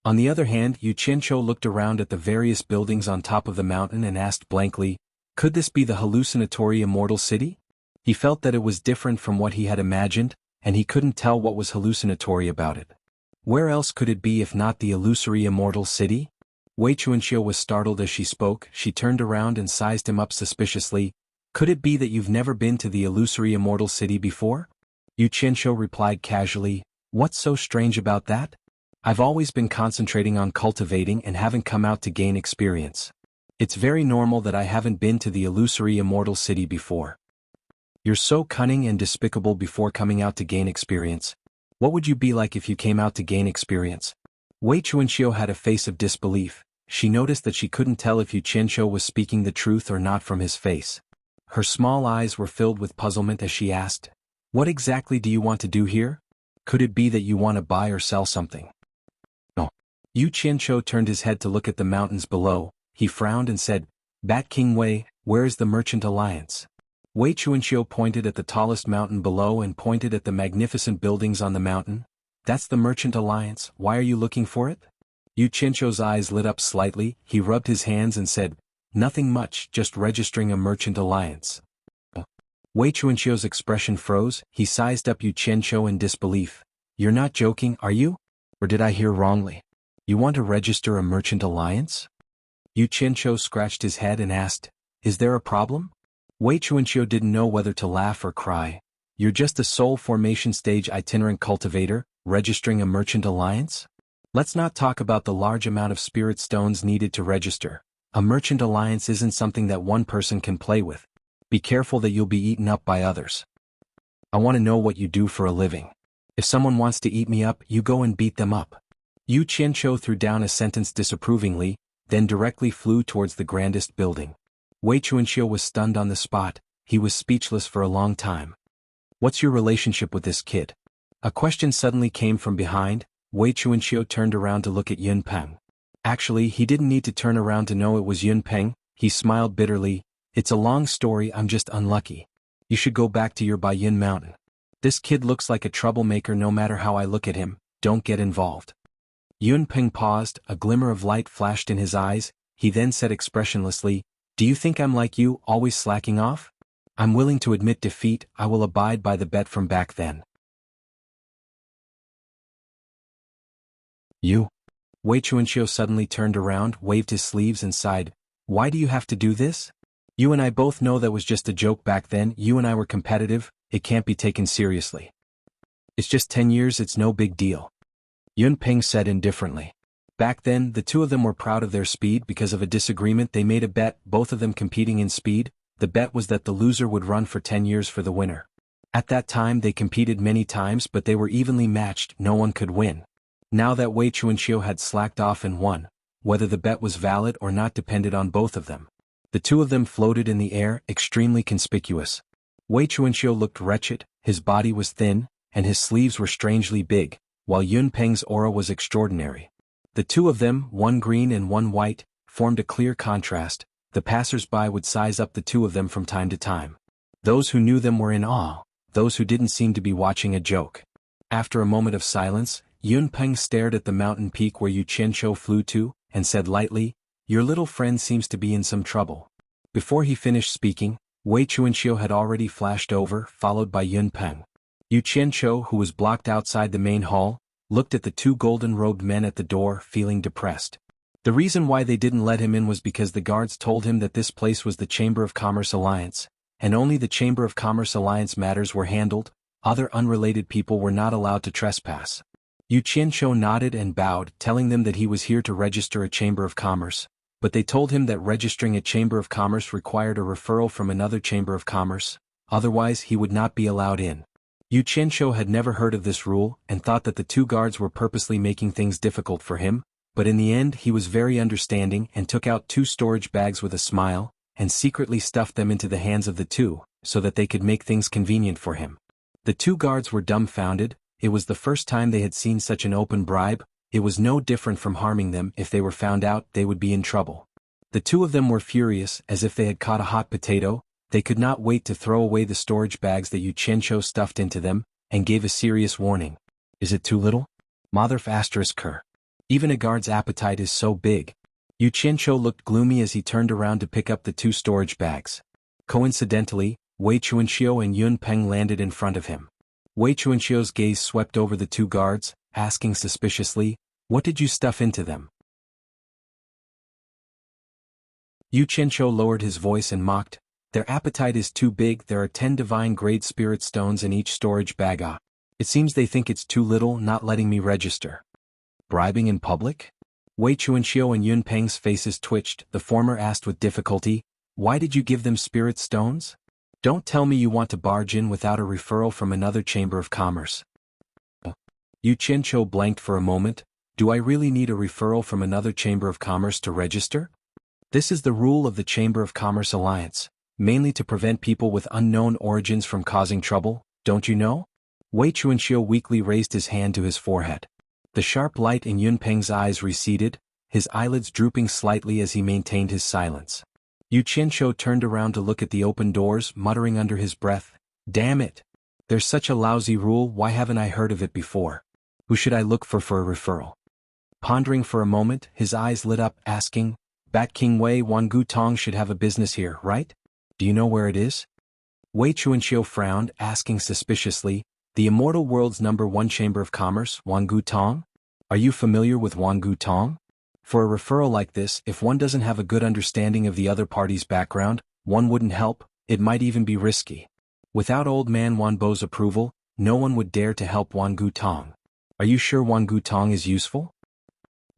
On the other hand, Yu Qianqiu looked around at the various buildings on top of the mountain and asked blankly, could this be the hallucinatory immortal city? He felt that it was different from what he had imagined, and he couldn't tell what was hallucinatory about it. Where else could it be if not the illusory immortal city? Wei Chuanxiu was startled as she spoke. She turned around and sized him up suspiciously. Could it be that you've never been to the illusory immortal city before? Yu Qianqiu replied casually, what's so strange about that? I've always been concentrating on cultivating and haven't come out to gain experience. It's very normal that I haven't been to the illusory immortal city before. You're so cunning and despicable before coming out to gain experience. What would you be like if you came out to gain experience? Wei Chuanxiu had a face of disbelief. She noticed that she couldn't tell if Yu Qianqiu was speaking the truth or not from his face. Her small eyes were filled with puzzlement as she asked, what exactly do you want to do here? Could it be that you want to buy or sell something? No. Yu Qianqiu turned his head to look at the mountains below. He frowned and said, Bat King Wei, where is the Merchant Alliance? Wei Chuanqiu pointed at the tallest mountain below and pointed at the magnificent buildings on the mountain. That's the Merchant Alliance. Why are you looking for it? Yu Qianqiu's eyes lit up slightly. He rubbed his hands and said, nothing much, just registering a merchant alliance. Wei Chuanqiu's expression froze. He sized up Yu Qianqiu in disbelief. You're not joking, are you? Or did I hear wrongly? You want to register a merchant alliance? Yu Qianqiu scratched his head and asked, is there a problem? Wei Chuanqiu didn't know whether to laugh or cry. You're just a soul formation stage itinerant cultivator, registering a merchant alliance? Let's not talk about the large amount of spirit stones needed to register. A merchant alliance isn't something that one person can play with. Be careful that you'll be eaten up by others. I want to know what you do for a living. If someone wants to eat me up, you go and beat them up. Yu Qianqiu threw down a sentence disapprovingly, then directly flew towards the grandest building. Wei Chuanqiu was stunned on the spot. He was speechless for a long time. What's your relationship with this kid? A question suddenly came from behind. Wei Chuanqiu turned around to look at Yun Peng. Actually, he didn't need to turn around to know it was Yun Peng. He smiled bitterly. It's a long story, I'm just unlucky. You should go back to your Baiyun mountain. This kid looks like a troublemaker no matter how I look at him. Don't get involved. Yun Peng paused. A glimmer of light flashed in his eyes. He then said expressionlessly, do you think I'm like you, always slacking off? I'm willing to admit defeat. I will abide by the bet from back then. You? Wei Chuanqiu suddenly turned around, waved his sleeves and sighed. Why do you have to do this? You and I both know that was just a joke back then. You and I were competitive, it can't be taken seriously. It's just 10 years, it's no big deal. Yun Peng said indifferently. Back then, the two of them were proud of their speed. Because of a disagreement they made a bet, both of them competing in speed. The bet was that the loser would run for 10 years for the winner. At that time they competed many times, but they were evenly matched, no one could win. Now that Wei Chuanxiu had slacked off and won, whether the bet was valid or not depended on both of them. The two of them floated in the air, extremely conspicuous. Wei Chuanxiu looked wretched, his body was thin, and his sleeves were strangely big, while Yun Peng's aura was extraordinary. The two of them, one green and one white, formed a clear contrast. The passers-by would size up the two of them from time to time. Those who knew them were in awe, those who didn't seem to be watching a joke. After a moment of silence, Yun Peng stared at the mountain peak where Yu Qianqiu flew to, and said lightly, "Your little friend seems to be in some trouble." Before he finished speaking, Wei Chuanxiu had already flashed over, followed by Yun Peng. Yu Qianqiu, who was blocked outside the main hall, looked at the two golden-robed men at the door, feeling depressed. The reason why they didn't let him in was because the guards told him that this place was the Chamber of Commerce Alliance, and only the Chamber of Commerce Alliance matters were handled. Other unrelated people were not allowed to trespass. Yu Qianqiu nodded and bowed, telling them that he was here to register a Chamber of Commerce, but they told him that registering a Chamber of Commerce required a referral from another Chamber of Commerce, otherwise he would not be allowed in. Yu Qianqiu had never heard of this rule and thought that the two guards were purposely making things difficult for him, but in the end he was very understanding and took out 2 storage bags with a smile, and secretly stuffed them into the hands of the two, so that they could make things convenient for him. The 2 guards were dumbfounded. It was the first time they had seen such an open bribe. It was no different from harming them. If they were found out, they would be in trouble. The two of them were furious, as if they had caught a hot potato. They could not wait to throw away the storage bags that Yu Qianqiu stuffed into them, and gave a serious warning. "Is it too little? Motherf ****. Even a guard's appetite is so big." Yu Qianqiu looked gloomy as he turned around to pick up the 2 storage bags. Coincidentally, Wei Chuanxiu and Yun Peng landed in front of him. Wei Chuanxiu's gaze swept over the 2 guards, asking suspiciously, "What did you stuff into them?" Yu Qianqiu lowered his voice and mocked, "Their appetite is too big. There are 10 divine-grade spirit stones in each storage bag. It seems they think it's too little, not letting me register." "Bribing in public?" Wei Chuanxiu and Yun Peng's faces twitched. The former asked with difficulty, "Why did you give them spirit stones? Don't tell me you want to barge in without a referral from another Chamber of Commerce." Yu Qianqiu blanked for a moment. "Do I really need a referral from another Chamber of Commerce to register? This is the rule of the Chamber of Commerce Alliance, mainly to prevent people with unknown origins from causing trouble, don't you know?" Wei Chuanxiu weakly raised his hand to his forehead. The sharp light in Yun Peng's eyes receded, his eyelids drooping slightly as he maintained his silence. Yu Qianqiu turned around to look at the open doors, muttering under his breath, "Damn it! There's such a lousy rule. Why haven't I heard of it before? Who should I look for a referral?" Pondering for a moment, his eyes lit up, asking, "Bat King Wei Wangu Tong should have a business here, right? Do you know where it is?" Wei Chuanxiu frowned, asking suspiciously, "The Immortal World's #1 Chamber of Commerce, Wangu Tong? Are you familiar with Wangu Tong? For a referral like this, if one doesn't have a good understanding of the other party's background, one wouldn't help. It might even be risky. Without old man Wanbo's approval, no one would dare to help Wangu Tong. Are you sure Wangu Tong is useful?"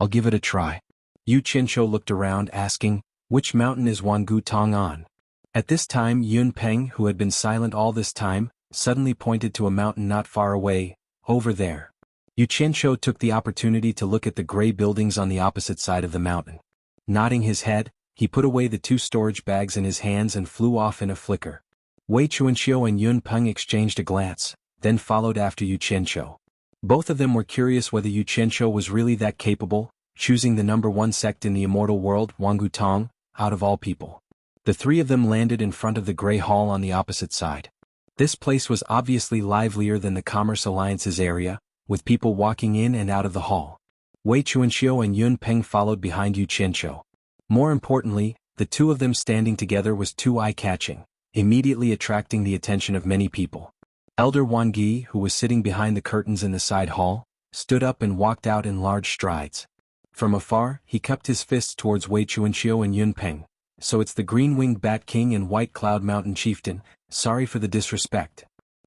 "I'll give it a try." Yu Qianqiu looked around, asking, "Which mountain is Wangu Tong on?" At this time Yun Peng, who had been silent all this time, suddenly pointed to a mountain not far away, "Over there." Yu Qianqiu took the opportunity to look at the gray buildings on the opposite side of the mountain. Nodding his head, he put away the 2 storage bags in his hands and flew off in a flicker. Wei Chuanxiu and Yun Peng exchanged a glance, then followed after Yu Qianqiu. Both of them were curious whether Yu Qianqiu was really that capable, choosing the #1 sect in the immortal world, Wangu Tong, out of all people. The 3 of them landed in front of the gray hall on the opposite side. This place was obviously livelier than the Commerce Alliance's area, with people walking in and out of the hall. Wei Chuanxiu and Yun Peng followed behind Yu Qianqiu. More importantly, the 2 of them standing together was too eye-catching, immediately attracting the attention of many people. Elder Wan Gi, who was sitting behind the curtains in the side hall, stood up and walked out in large strides. From afar, he cupped his fists towards Wei Chuanxiu and Yun Peng, so it's the green-winged Bat King and White Cloud Mountain Chieftain. Sorry for the disrespect.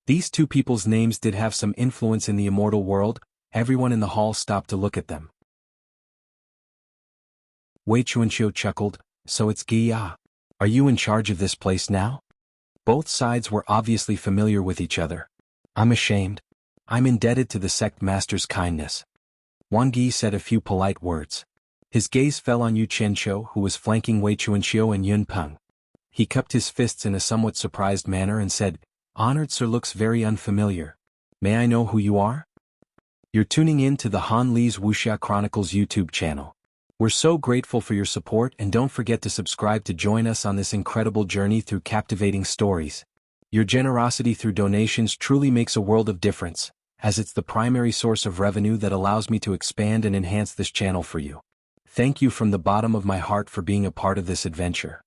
These two people's names did have some influence in the immortal world. Everyone in the hall stopped to look at them. Wei Chuanqiu chuckled, so it's Gia. Are you in charge of this place now? Both sides were obviously familiar with each other. I'm ashamed. I'm indebted to the sect master's kindness. Wang Yi said a few polite words. His gaze fell on Yu Qianqiu, who was flanking Wei Chuanqiu and Yun Peng. He cupped his fists in a somewhat surprised manner and said, "Honored sir, looks very unfamiliar. May I know who you are?" You're tuning in to the Han Li's Wuxia Chronicles YouTube channel. We're so grateful for your support, and don't forget to subscribe to join us on this incredible journey through captivating stories. Your generosity through donations truly makes a world of difference, as it's the primary source of revenue that allows me to expand and enhance this channel for you. Thank you from the bottom of my heart for being a part of this adventure.